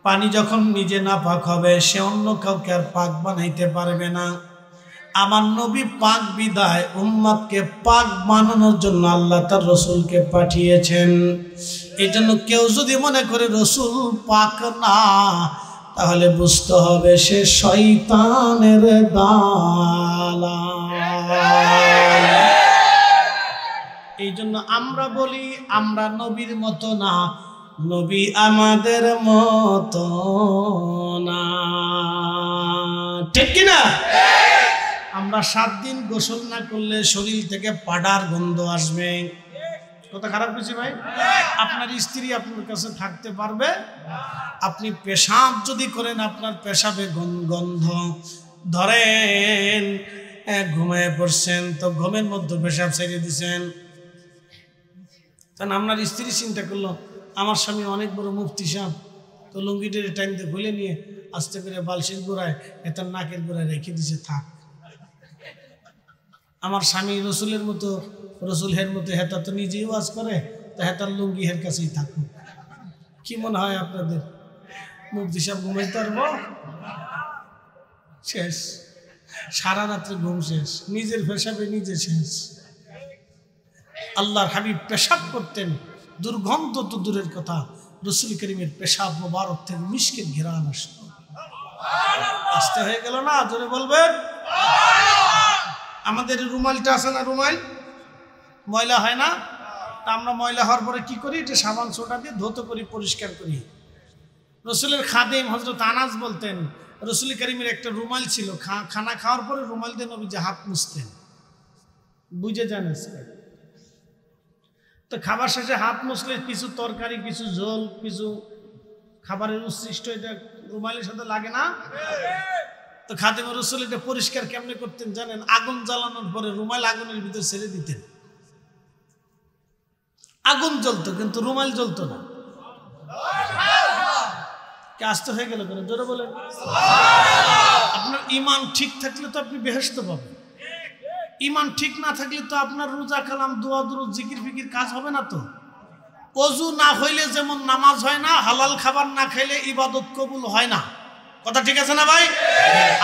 পানি যখন নিজে না পাক হবে সে অন্য কাউকে আর পাক বানাইতে পারবে না। আমার নবী পাক বিদায় উম্মতকে পাক বানানোর জন্য আল্লাহ তার রাসূলকে পাঠিয়েছেন। এই জন্য কেউ যদি মনে করে রাসূল পাক না, তাহলে বুঝতে হবে সে শয়তানের দালাল। এই জন্য আমরা বলি আমরা নবীর মতো না, নবী আমাদের মতো না। ঠিক কিনা? আমরা 7 দিন গোসল না করলে শরীর থেকে পাডার গন্ধ আসবে। কথা খারাপ কিছু ভাই? আপনার স্ত্রী আপনার কাছে থাকতে পারবে? আপনি পেশাব যদি করেন আপনার পেশাবে গন্ধ, ধরেন ঘুমিয়ে পড়ছেন তো ঘুমের মধ্যে পেশাব ছেড়ে দিচ্ছেন, তখন আপনার স্ত্রী চিন্তা করলো আমার স্বামী অনেক বড় মুফতি সাহেব, তো লুঙ্গিটির টাইমতে খুলে নিয়ে আস্তে করে বালশির গোড়ায় এটার নাকের গোড়ায় রেখে দিছে, থাক। আমার স্বামী রসুলের মতো, রসুল হের মতো, হেতা তো নিজেই ওয়াজ করে, তো হেতার লুঙ্গি হের কাছেই থাকুক। কি মনে হয় আপনাদের? মুফতি সাহেব ঘুমাইতে পারবো? শেষ, সারা রাত্রে ঘুম শেষ, নিজের পেশাবে নিজে শেষ। আল্লাহর হাবিব পেশাব করতেন, দুর্গন্ধ তো দূরের কথা, রসুল করিমের পেশাব মোবারক থেকে মিশকের ঘেরান আসত। আসতে হয়ে গেল না? জোরে বলবেন। আমাদের রুমালটা আছে না, রুমাল ময়লা হয় না? তা আমরা ময়লা হওয়ার পরে কি করি? এটা সাবান সোডা দিয়ে ধৌত করি, পরিষ্কার করি। রসুলের খাদেম হযরত আনাস বলতেন রসুল করিমের একটা রুমাল ছিল, খানা খাওয়ার পরে রুমাল দিয়ে নবীজি হাত মুছতেন। বুঝে যান? তো খাবার শেষে হাত মুছলে কিছু তরকারি, কিছু ঝোল, কিছু খাবারের উচ্ছিষ্ট এটা রুমালের সাথে লাগে না? তো খাদেম রসুল এটা পরিষ্কার কেমনে করতেন জানেন? আগুন জ্বালানোর পরে রুমাল আগুনের ভিতর ছেড়ে দিতেন, আগুন জ্বলতো কিন্তু রুমাল জ্বলতো না। কে আসতে হয়ে গেল কেন? জোরে বলেন। আপনার ইমান ঠিক থাকলে তো আপনি বেহেশত পাবেন, ইমান ঠিক না থাকলে তো আপনার রোজা কালাম দোয়া দুরুদ জিকির ফিকির কাজ হবে না। তো ওযু না হইলে যেমন নামাজ হয় না, হালাল খাবার না খাইলে ইবাদত কবুল হয় না। কথা ঠিক আছে না ভাই?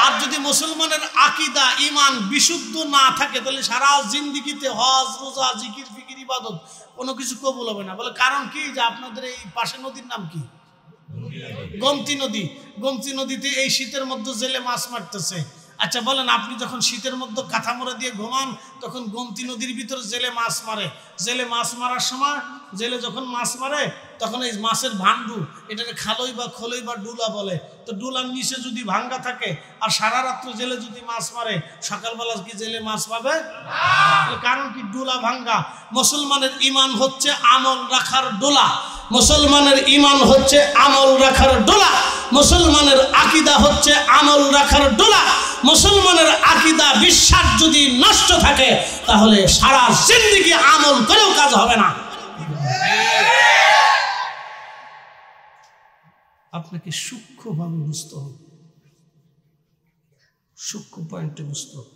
আর যদি মুসলমানের আকীদা ইমান বিশুদ্ধ না থাকে তাহলে সারা জিন্দেগিতে হজ রোজা জিকির ফিকির ইবাদত কোনো কিছু কবুল হবে না। বলে কারণ কি? যে আপনাদের এই পাশে নদীর নাম কি? গোমতী নদী। গোমতী নদীতে এই শীতের মধ্যে জেলে মাছ মারতেছে। আচ্ছা বলেন, আপনি যখন শীতের মধ্যে কাঁথা মোড়া দিয়ে ঘুমান তখন গোমতী নদীর ভিতরে জেলে মাছ মারে। জেলে মাছ মারার সময় জেলে যখন মাছ মারে তখন এই মাছের ভান্ডু, এটাকে খালই বা খলই বা ডুলা বলে। তো ডুলার নিচে যদি ভাঙ্গা থাকে আর সারা রাত্র জেলে যদি মাছ মারে, সকালবেলা কি জেলে মাছ পাবে? কারণ কি? ডুলা ভাঙ্গা। মুসলমানের ইমান হচ্ছে আমল রাখার ডোলা, মুসলমানের ইমান হচ্ছে আমল রাখার ডোলা, মুসলমানের আকীদা হচ্ছে আমল রাখার ডোলা। মুসলমানের আকীদা বিশ্বাস যদি নষ্ট থাকে তাহলে সারা জিন্দেগি আমল করেও কাজ হবে না। আপনাকে সূক্ষ্মভাবে বুঝতে হবে, সূক্ষ্ম পয়েন্টে বুঝতে হবে।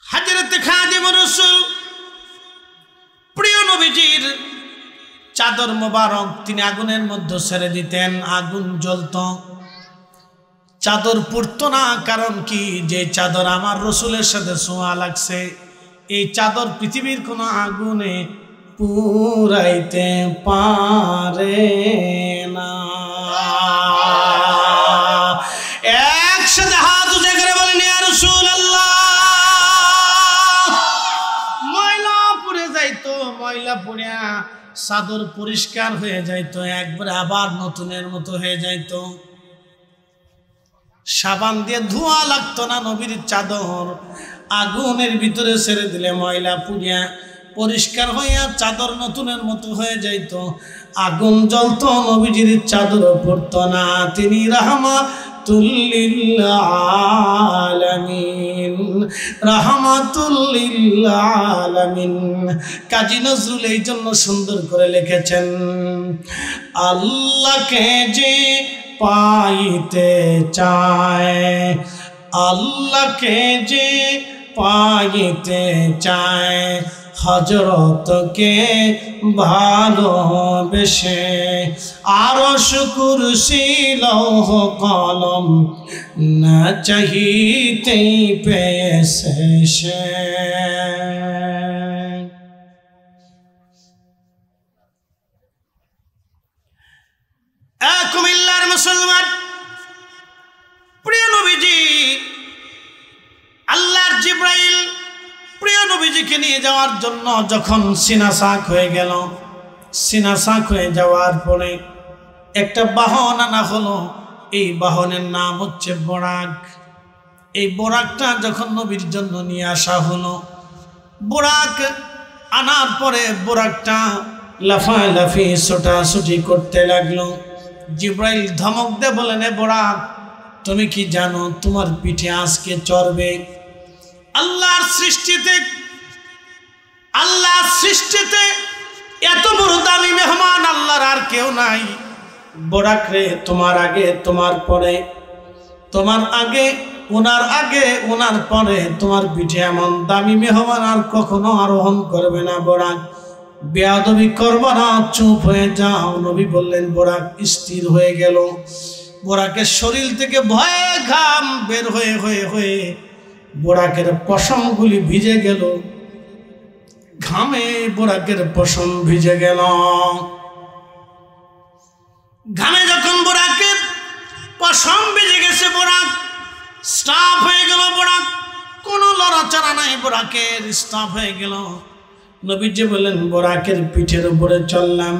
হযরত খাদিম রাসূল প্রিয় নবীজির চাদর মোবারক তিনি আগুনের মধ্যে ছেড়ে দিতেন, আগুন জ্বলত, চাদর পুড়তো না। কারণ কি? যে চাদর আমার রসুলের সাথে ছোঁয়া লাগছে, এই চাদর পৃথিবীর কোনো আগুনে পুরাইতে পারে না। একসাথে হাত উঁচু করে বলেন ইয়া রাসূলুল্লাহ। ময়লা পুড়ে যাইতো, ময়লা পুড়িয়া চাদর পরিষ্কার হয়ে যাইতো, একবারে আবার নতুনের মতো হয়ে যাইতো। সাবান দিয়ে ধোয়া লাগতো না নবীর চাদর। আগুনের ভিতরে ছেড়ে দিলে ময়লা পুড়িয়া পরিষ্কার হইয়া চাদর নতুনের মতো হয়ে যাইত। আগুন জ্বলতো, নবীজির চাদর পড়তো না। তিনি রাহমাতুল লিল আলামিন, রাহমাতুল লিল আলামিন। কাজী নজরুল এই জন্য সুন্দর করে লিখেছেন, আল্লাহকে যে পাইতে চায়, আল্লাহকে যে পাইতে চায়, হযরতকে ভালোবেসে আরশ কুরসি লৌহ কলম না চাহিতেই পেয়েছে সে। কুমিল্লার মুসলমান প্রিয় নবীজি, আল্লাহর জিবরাইল প্রিয় নবীজিকে নিয়ে যাওয়ার জন্য যখন সিনা সাক হয়ে গেল, সিনা সাক হয়ে যাওয়ার পরে একটা বাহন আনা হলো। এই বাহনের নাম হচ্ছে বরাক। এই বোরাকটা যখন নবীর জন্য নিয়ে আসা হলো, বোরাক আনার পরে বোরাকটা লাফালাফি ছোটাছুটি করতে লাগলো। জিব্রাইল ধমক দিয়ে বলেন, এ বোরাক, তুমি কি জানো তোমার পিঠে আজকে চড়বে? আল্লাহর সৃষ্টিতে এত বড় দামি মেহমান আল্লাহর আর কেউ নাই। বোরাক রে, তোমার আগে তোমার পরে, তোমার আগে ওনার আগে ওনার পরে তোমার পিঠে এমন দামি মেহমান আর কখনো আরোহণ করবে না। বোরাক, বেয়াদবি করবে না, চুপ হয়ে যাও। নবী বললেন, বোরাক স্থির হয়ে গেল। বোরাকের শরীর থেকে ভয়ে ঘাম বের হয়ে হয়ে হয়ে বোরাকের পশমগুলি ভিজে গেল। ঘামে বোরাকের পশম ভিজে গেল। ঘামে যখন বোরাকের পশম ভিজে গেছে, বোরাক স্টাফ হয়ে গেল। বোরাক কোনো লড়াচড়া নাই, বোরাকের স্টাফ হয়ে গেল। নবীজি বললেন, বোরাকের পিঠের উপরে চললাম।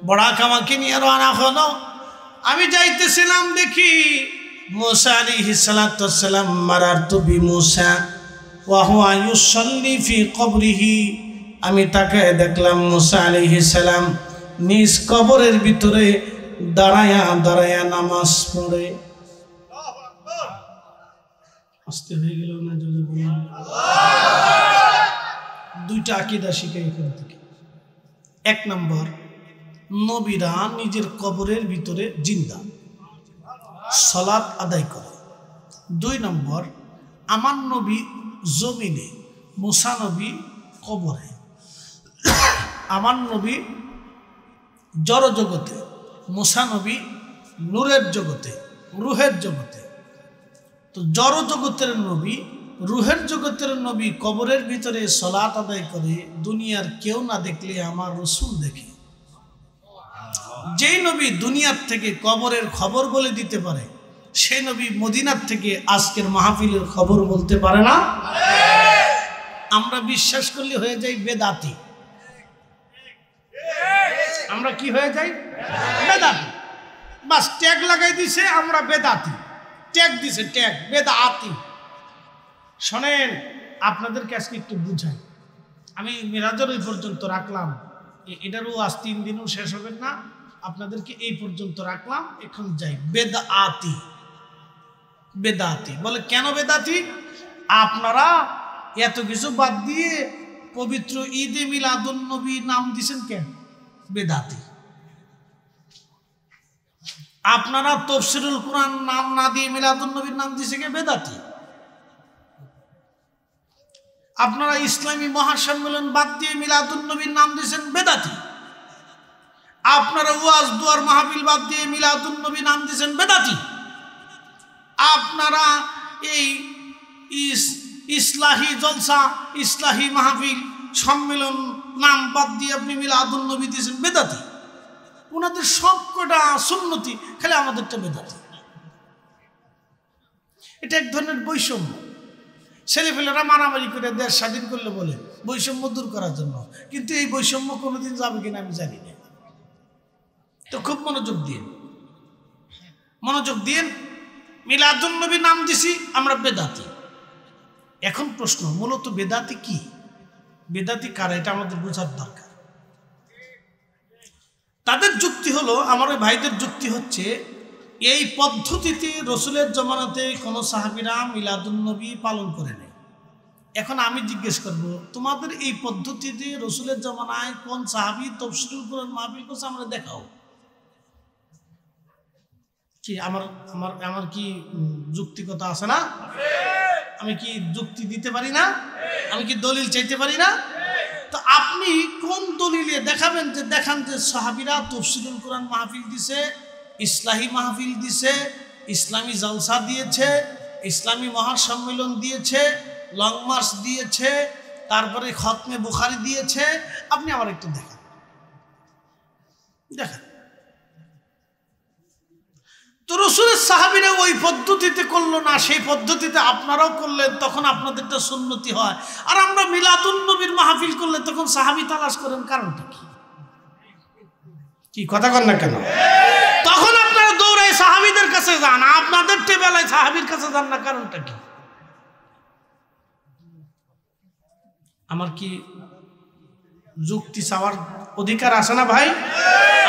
বোরাক আমাকে নিয়ে রওনা হলো। আমি যাইতেছিলাম, দেখি মুসা আলাইহিস সালাতু ওয়াস সালাম মারারতু বিমুসা ওয়া হুয়া ইউসাল্লি ফি কবরিহি। আমি তাকে দেখলাম মুসা আলাইহিস সালাম নিজ কবরের ভিতরে দাঁড়ায়া দাঁড়ায়া নামাজ পড়ে। আসতে হয়ে গেল না? যদি বলেন দুইটা আকীদা শিখে এখান থেকে। এক নম্বর, নবীরা নিজের কবরের ভিতরে জিন্দা, সালাত আদায় করে। দুই নম্বর, আমার নবী জমিনে, মুসা নবী কবরে। আমার নবী জড় জগতে, মুসা নবী নূরের জগতে, রুহের জগতে। তো জড় জগতের নবী, রুহের জগতের নবী কবরের ভিতরে সালাত আদায় করে। দুনিয়ার কেউ না দেখলে আমার রাসূল দেখে। যেই নবী দুনিয়ার থেকে কবরের খবর বলে দিতে পারে, সেই নবী মদিনার থেকে আজকের মাহফিলের খবর বলতে পারে না। আমরা বিশ্বাস করলে হয়ে যাই বেদাতি। আমরা কি হয়ে যাই? বেদাতি। বাস ট্যাগ লাগাই দিছে, আমরা বেদাতি। ট্যাগ দিছে, ট্যাগ বেদাতি। শোনেন, আপনাদেরকে আজকে একটু বুঝাই। আমি মিরাজের ওই পর্যন্ত রাখলাম, এটারও আজ 3 দিনও শেষ হবে না। আপনাদেরকে এই পর্যন্ত রাখলাম, এখন যাই। বেদাতি, বেদাতি বলে কেন বেদাতি? আপনারা এত কিছু বাদ দিয়ে পবিত্র ঈদে মিলাদুন নবী নাম দিছেন কেন? বেদাতি। আপনারা তাফসীরুল কুরআন নাম না দিয়ে মিলাদুন নবীর নাম দিছে কে? বেদাতি। আপনারা ইসলামী মহাসম্মেলন বাদ দিয়ে মিলাদুন নবীর নাম দিয়েছেন, বেদাতি। আপনারা ওয়াজ দুয়ার মাহফিল বাদ দিয়ে মিলাদুন নবী নাম দিয়েছেন, বেদাতি। আপনারা এই ইসলাহি জলসা, ইসলাহি মাহফিল সম্মেলন নাম বাদ দিয়ে আপনি মিলাদুন নবী দিয়েছেন, বেদাতি। ওনাদের সব কটা সুন্নতি, খালি আমাদেরটা বেদাতি। এটা এক ধরনের বৈষম্য। ছেলেপেলেরা মারামারি করে দেশ স্বাধীন করলে বলে বৈষম্য দূর করার জন্য, কিন্তু এই বৈষম্য কোনোদিন যাবে কিনা আমি জানি না। তো খুব মনোযোগ দিন, মনোযোগ দিন। মিলাদুন নবী নাম দিছি আমরা, বেদাতি। এখন প্রশ্ন, মূলত বেদাতি কি? বেদাতি কারা? এটা আমাদের বোঝার দরকার। তাদের যুক্তি হলো, আমার ওই ভাইদের যুক্তি হচ্ছে, এই পদ্ধতিতে রসুলের জমানাতে কোনো সাহাবীরা মিলাদুন নবী পালন করে নেই। এখন আমি জিজ্ঞেস করব, তোমাদের এই পদ্ধতিতে রসুলের জমানায় কোন সাহাবী তাফসীরুল কুরআন মাহফিল করছে? আমরা দেখাও। কি আমার কি যুক্তিকতা আছে না? আমি কি যুক্তি দিতে পারি না? আমি কি দলিল চাইতে পারি না? তো আপনি কোন দলিলে দেখাবেন যে দেখান যে সাহাবীরা তাফসীরুল কুরআন মাহফিল দিছে, ইসলাহি মাহফিল দিছে, ইসলামী জলসা দিয়েছে, ইসলামী মহাসম্মেলন দিয়েছে, লং মার্চ দিয়েছে, তারপরে খতমে বুখারী দিয়েছে? আপনি আমার একটু দেখান, দেখান। তো রসুলের সাহাবীরা ওই পদ্ধতিতে করলো না, সেই পদ্ধতিতে আপনারাও করলেন, তখন আপনাদেরটা সুন্নতি হয়। আর আমরা মিলাদুন নবীর মাহফিল করলে তখন সাহাবী তালাশ করেন, কারণটা কি? কি কথা কন না কেন? তখন আপনারা দৌড়ায় সাহাবীদের কাছে যান, আপনাদের টেবেলায় সাহাবীর কাছে যান না, কারণটা কি? আমার কি যুক্তি চাওয়ার অধিকার আছে না ভাই?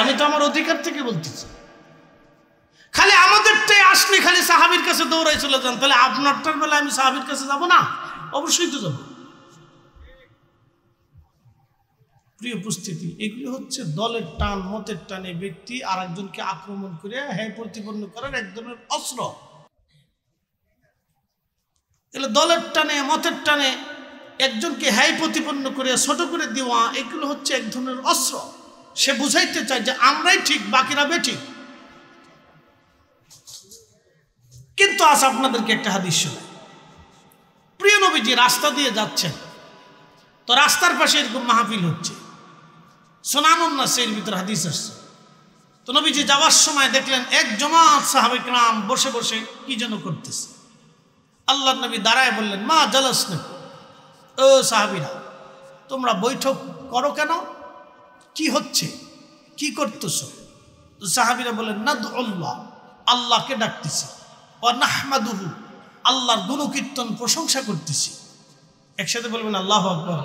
আমি তো আমার অধিকার থেকে বলতেছি। খালি আমাদেরটাই আসলে খালি সাহাবীর কাছে দৌড়াই চলে যান, তাহলে আপনারটার বেলা আমি সাহাবীর কাছে যাব না? অবশ্যই তো যাব। প্রিয় উপস্থিতি, এগুলো হচ্ছে দলের টান, মতের টানে ব্যক্তি আর একজনকে আক্রমণ করে হ্যাঁ প্রতিপন্ন করার এক ধরনের অস্ত্র। এগুলো দলের টানে, মতের টানে একজনকে হ্যাঁ প্রতিপন্ন করে ছোট করে দেওয়া, এগুলো হচ্ছে এক ধরনের অস্ত্র। সে বুঝাইতে চায় যে আমরাই ঠিক, বাকিরা বেঠিক। কিন্তু আজ আপনাদেরকে একটা হাদিস শোনাই। প্রিয় নবীজি রাস্তা দিয়ে যাচ্ছেন, তো রাস্তার পাশে এরকম মাহফিল হচ্ছে, সুনানুন নাসাইর ভিতর হাদিস আসছে। তো নবীজি যাওয়ার সময় দেখলেন এক জমাত সাহাবে কিরাম বসে বসে কি যেন করতেছে। আল্লাহর নবী দাঁড়ায় বললেন, মা জালাসনা, ও সাহাবীরা তোমরা বৈঠক করো কেন? কি হচ্ছে, কি করতেছ? তো সাহাবীরা বললেন, নাদউল্লাহ, আল্লাহকে ডাকতেছি, ওয়া নাহমাদুহু, আল্লাহর গুণকীর্তন প্রশংসা করতেছি। একসাথে বলবেন আল্লাহু আকবার।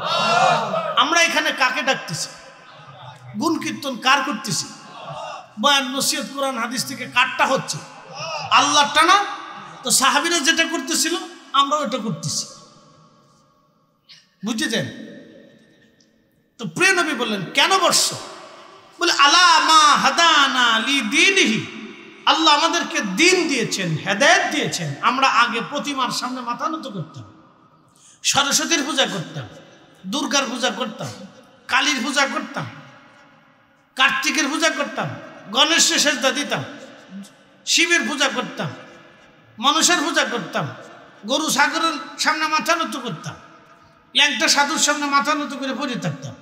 আমরা এখানে কাকে ডাকতেছি? গুণ কীর্তন কার করতেছি? বয়ান, নসিহত, কোরআন হাদিস থেকে কারটা হচ্ছে? আল্লাহরটা না? তো সাহাবীরা যেটা করতেছিল আমরাও এটা করতেছি, বুঝেছেন? তো প্রিয় নবী বললেন, কেন বসছো? বলে, আলা মা হাদানা লি দীনিহি, আল্লাহ আমাদেরকে দিন দিয়েছেন, হেদায়েত দিয়েছেন। আমরা আগে প্রতিমার সামনে মাথা নত করতাম, সরস্বতীর পূজা করতাম, দুর্গার পূজা করতাম, কালীর পূজা করতাম, কার্তিকের পূজা করতাম, গণেশের সেজদা দিতাম, শিবের পূজা করতাম, মানুষের পূজা করতাম, গরু ছাগলের সামনে মাথা নত করতাম, ল্যাংটা সাধুর সামনে মাথা নত করে পড়ে থাকতাম।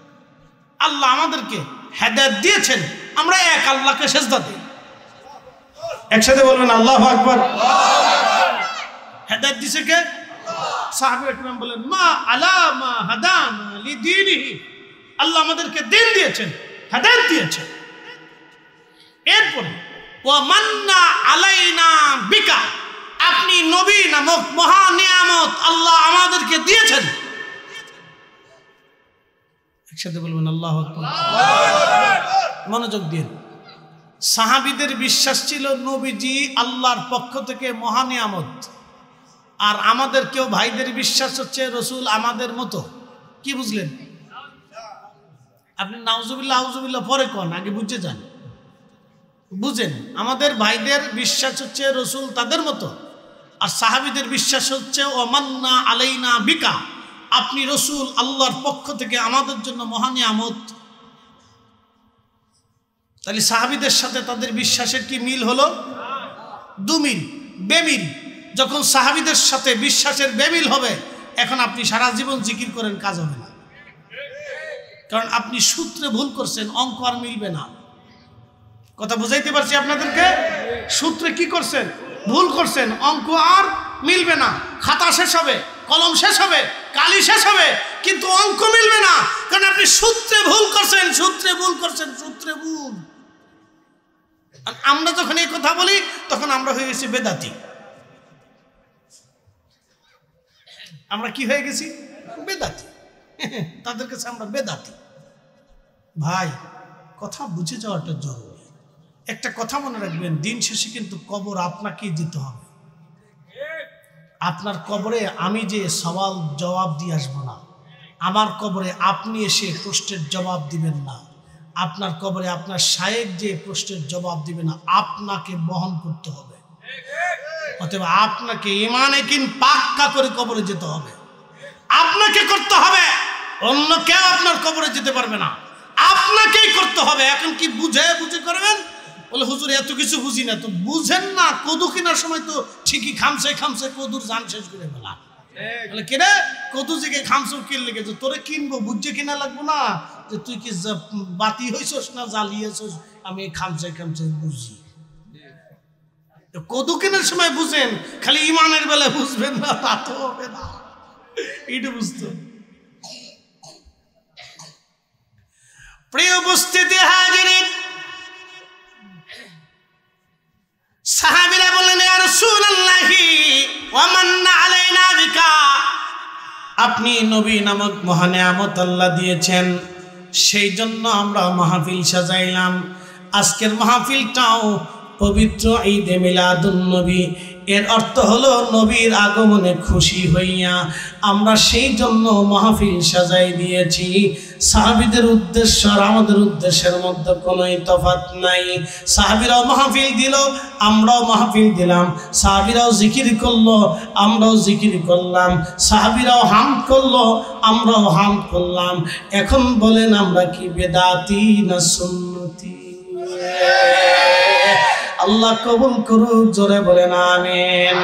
আল্লাহ আমাদেরকে হেদায়েত দিয়েছেন, আমরা এক আল্লাহকে সেজদা দিই। একসাথে বলবেন আল্লাহু আকবার। হেদায়েত দিয়েছে কে? সাহাবায়ে কেরাম বলেন, মা আলা মা হাদানা লিদীনিহি, আল্লাহ আমাদেরকে দিন দিয়েছেন, হেদায়েত দিয়েছেন। এরপরে ওয়া মান্না আলাইনা বিকা, আপনি নবী নামক মহা নিয়ামত আল্লাহ আমাদেরকে দিয়েছেন। একসাথে বলবেন আল্লাহু আকবার। মনোযোগ দিন। সাহাবীদের বিশ্বাস ছিল নবীজি আল্লাহর পক্ষ থেকে মহা নিয়ামত, আর আমাদের কেউ ভাইদের বিশ্বাস হচ্ছে রসুল আমাদের মতো। কি বুঝলেন? আপনি নাউজুবিল্লাহ আউজুবিল্লাহ পরে কোন, আগে বুঝে যান, বুঝেন। আমাদের ভাইদের বিশ্বাস হচ্ছে রসুল তাদের মতো, আর সাহাবীদের বিশ্বাস হচ্ছে ওমান্না আলাইনা বিকা, আপনি রসুল আল্লাহর পক্ষ থেকে আমাদের জন্য মহা নিয়ামত। তাহলে সাহাবীদের সাথে তাদের বিশ্বাসের কি মিল হলো? দুমিল, বেমিল। যখন সাহাবীদের সাথে বিশ্বাসের বেমিল হবে, এখন আপনি সারা জীবন জিকির করেন, কাজ হবে না। কারণ আপনি সূত্রে ভুল করছেন, অঙ্ক আর মিলবে না। কথা বুঝাইতে পারছি আপনাদেরকে? সূত্রে কি করছেন? ভুল করছেন, অঙ্ক আর মিলবে না। খাতা শেষ হবে, কলম শেষ হবে, কালি শেষ হবে, কিন্তু অঙ্ক মিলবে না। কারণ আপনি সূত্রে ভুল করছেন, সূত্রে ভুল করছেন, সূত্রে ভুল। আমরা যখন এই কথা বলি তখন আমরা হয়ে গেছি বেদাতি। আমরা কি হয়ে গেছি? বেদাতি। তাদের কাছে আমরা বেদাতি। ভাই, কথা বুঝে যাওয়াটা জরুরি। একটা কথা মনে রাখবেন, দিন শেষে কিন্তু কবর আপনাকেই দিতে হবে। আপনার কবরে আমি যে সওয়াল জবাব দিয়ে আসবো না, আমার কবরে আপনি এসে প্রশ্নের জবাব দিবেন না, আপনার কবরে আপনার শায়েখ যে প্রশ্নের জবাব দিবে না, আপনাকে বহন করতে হবে। অতএব আপনাকে ঈমানে কিন পাক্কা করে কবরে যেতে হবে, আপনাকে করতে হবে। অন্য কেউ আপনার কবরে যেতে পারবে না, আপনাকেই করতে হবে। এখন কি বুঝে বুঝে করবেন? বলে হুজুর এত কিছু বুঝি না। তো বুঝেন না, কদু কেনার সময় তো ঠিকই খামছে খামছে কদুর জান শেষ করে ফেলা। বলে কিরে কদু থেকে খামছো কিনলে গেছে, তোরে কিনবো বুঝছে কিনা লাগবো না যে তুই কি বাতি হইছস না জ্বালিয়েছস, আমি খামছে খামছে বুঝি। কদু কেনার সময় বুঝেন, খালি ইমানের বেলায় বুঝবেন না, তা তো হবে না। এইটা বুঝতো। প্রিয় উপস্থিতি হাজিরিন, সাহাবীরা বললেন, ইয়া রাসূলুল্লাহি ওয়া মান্না আলাইনা বিকা, আপনি নবী নামক মহানিয়ামত আল্লাহ দিয়েছেন, সেই জন্য আমরা মাহফিল সাজাইলাম। আজকের মাহফিলটাও পবিত্র ঈদে মিলাদুন নবী, এর অর্থ হলো নবীর আগমনে খুশি হইয়া আমরা সেই জন্য মাহফিল সাজাই দিয়েছি। সাহাবীদের উদ্দেশ্য আর আমাদের উদ্দেশ্যের মধ্যে কোনো তফাৎ নাই। সাহাবীরাও মাহফিল দিল, আমরাও মাহফিল দিলাম। সাহাবীরাও জিকির করলো, আমরাও জিকির করলাম। সাহাবীরাও হামদ করলো, আমরাও হামদ করলাম। এখন বলেন আমরা কি বেদাতি না সুন্নতি? আল্লাহ কবুল করুক, জোরে বলেন আমিন।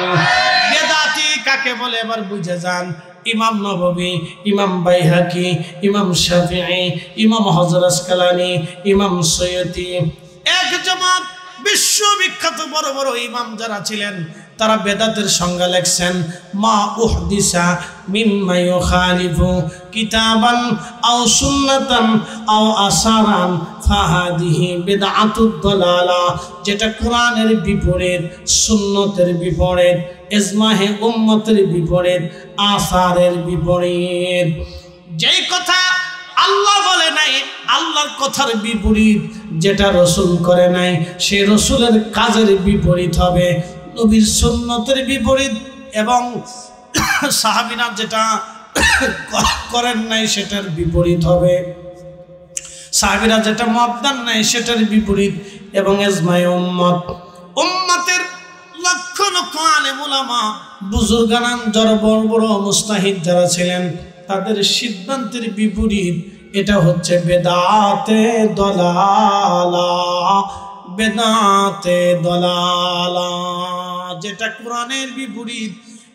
বেদাতি কাকে বলে এবার বুঝে যান। ইমাম নববী, ইমাম বাইহাকি, ইমাম শাফিঈ, ইমাম হযরত আসকালানী, ইমাম সৈয়দী, এক জামাত বিশ্ববিখ্যাত বড় বড় ইমাম যারা ছিলেন তারা বেদাতের সংজ্ঞা লেখছেন। মা উহদিসা মিম্মা ইউখালিফু কিতাবান আও সুন্নাতান আও আসারান ফাহাদিহি বিদআতুদ দালালা, যেটা কোরআনের বিপরীত, সুন্নতের বিপরীত, ইজমাহে উম্মতের বিপরীত, আসারের বিপরীত। যেই কথা আল্লাহ বলে নাই, আল্লাহর কথার বিপরীত, যেটা রসুল করে নাই সে রসুলের কাজের বিপরীত হবে, নবীর সুন্নতের বিপরীত, এবং সাহাবীরা যেটা করেন নাই সেটার বিপরীত হবে, সাহাবীরা যেটা মত দেন নাই সেটার বিপরীত, এবং ইজমায়ে উম্মত, উম্মতের লক্ষ লক্ষ আলেম উলামা বুজুর্গান যারা বড় বড় মুস্তাহিদ যারা ছিলেন তাদের সিদ্ধান্তের বিপরীত। এটা হচ্ছে বেদাতে দলালা, বেদাতে দলালা, যেটা কোরআনের বিপরীত।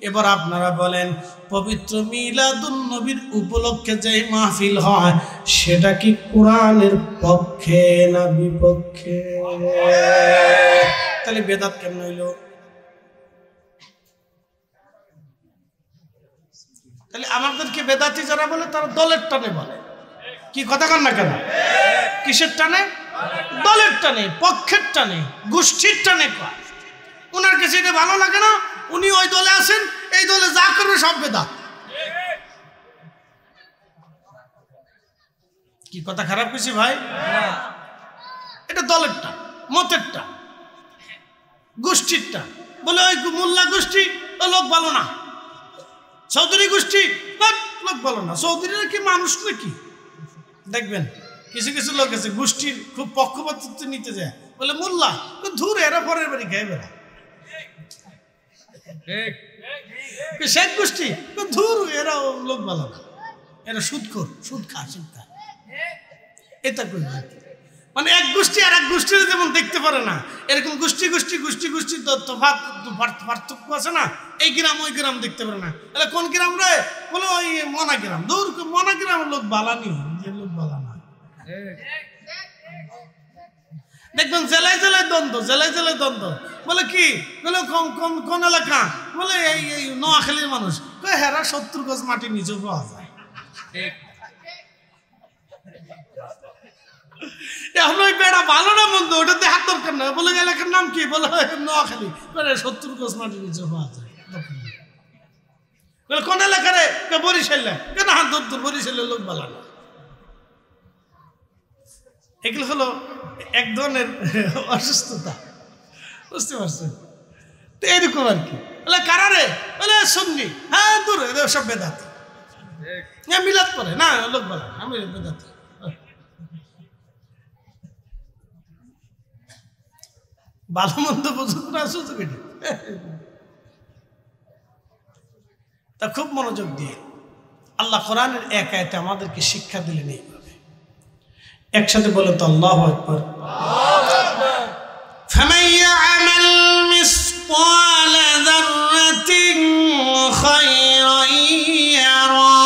এবার আপনারা বলেন, পবিত্র মিলাদুন নবীর উপলক্ষে যে মাহফিল হয় সেটা কি কোরআনের পক্ষে না বিপক্ষে? তাহলে বেদাত কেমন হইল? তাহলে আমাদেরকে বেদাতি যারা বলে তারা দলের টানে বলে। কি কথা কন না কেন? কিসের টানে? দলের টানে, পক্ষের টানে, গোষ্ঠীর টানে কয়। উনার কাছে এটা ভালো লাগে না, উনি ওই দলে আছেন, এই দলে যা করবে সব বেদাত। কি কথা খারাপ কিছু ভাই? এটা দলেরটা, মতেরটা, গোষ্ঠীরটা। বলে ওই মোল্লা গোষ্ঠী ও লোক ভালো না, চৌধুরী গোষ্ঠী লোক ভালো না। চৌধুরীরা কি মানুষ নাকি? দেখবেন কিছু কিছু লোক আছে গোষ্ঠীর খুব পক্ষপাতিত্ব নিতে যায়, বলে মোল্লা ধুর এরা পরের বাড়ি খেয়ে বেড়া। শেখ গোষ্ঠী ধুর এরা লোক ভালো না, এরা সুদখোর, সুদ খা, সুদ খা। এটা কই মানে এক গোষ্ঠী আর এক গোষ্ঠীর যেমন দেখতে পারে না, এরকম গোষ্ঠী গোষ্ঠী গোষ্ঠী গোষ্ঠী পার্থক্য আছে না। এই গ্রাম ওই গ্রাম দেখতে পারে না। তাহলে কোন গ্রাম রে? বলে ওই মনা গ্রাম। দূর মনা গ্রামের লোক বালানি, যে লোক বালা না। দেখবেন জেলায় জেলায় দ্বন্দ্ব, জেলায় জেলায় দ্বন্দ্ব। বলে কি? বলে কোন এলাকা? বলে এই নোয়াখালীর মানুষ। হেরা 70 গজ মাটি নিচে পাওয়া যায়। এখন ওই বেড়া ভালো না মন্দ ওটা দেখার দরকার না। বলে এলাকার নাম কি? বলে নোয়াখালী। 70 গজ মাটি নিচে পাওয়া যায়। বলে কোন এলাকারে? বরিশাল। কেন হাত ধর, বরিশালের লোক ভালো না। এগুলো হলো এক ধরনের অসুস্থতা, বুঝতে পারছেন? তো এরকম আর কি। বলে কারারে? বলে সঙ্গী। হ্যাঁ দূর, সব বেদাতি। মিলাদ করে না, লোক ভালো, আমি বেদাতি। ভালো মন্দ বুঝুক না, সুযোগ এটি। তা খুব মনোযোগ দিয়ে আল্লাহ কোরআনের এক আয়াতে আমাদেরকে শিক্ষা দিলেন এইভাবে। একসাথে বলে তো আল্লাহু আকবার। ফামান ইয়া'মাল মিসকালা যাররাতিন খায়রান ইয়ারা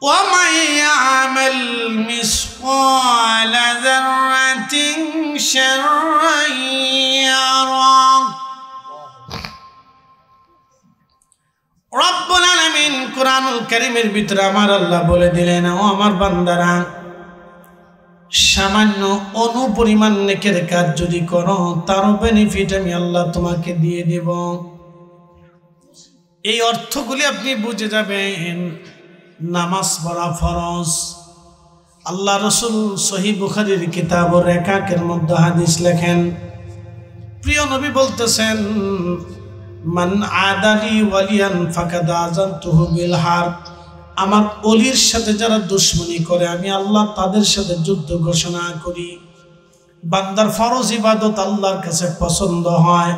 ওয়া মান ইয়া'মাল মিসকালা যাররাতিন শাররান ইয়ারা। রব্বুল আলামিন কোরআনুল কারীমের ভিতরে আমার আল্লাহ বলে দিলেন, ও আমার বান্দারা, সামান্য অনুপরিমাণ নেকের কাজ যদি করো তারও বেনিফিট আমি আল্লাহ তোমাকে দিয়ে দেব। এই অর্থগুলি আপনি বুঝে যাবেন। নামাজ পড়া ফরজ। আল্লাহ রসুল সহিহ বুখারীর কিতাব রেকাকের মধ্যে হাদিস লেখেন, প্রিয় নবী বলতেছেন, মান আদালি ওয়ালিয়ান ফাকাদ আযানতুহু বিল হারব। আমার ওলির সাথে যারা দুশমনী করে আমি আল্লাহ তাদের সাথে যুদ্ধ ঘোষণা করি। বান্দার ফরজ ইবাদত আল্লাহর কাছে পছন্দ হয়।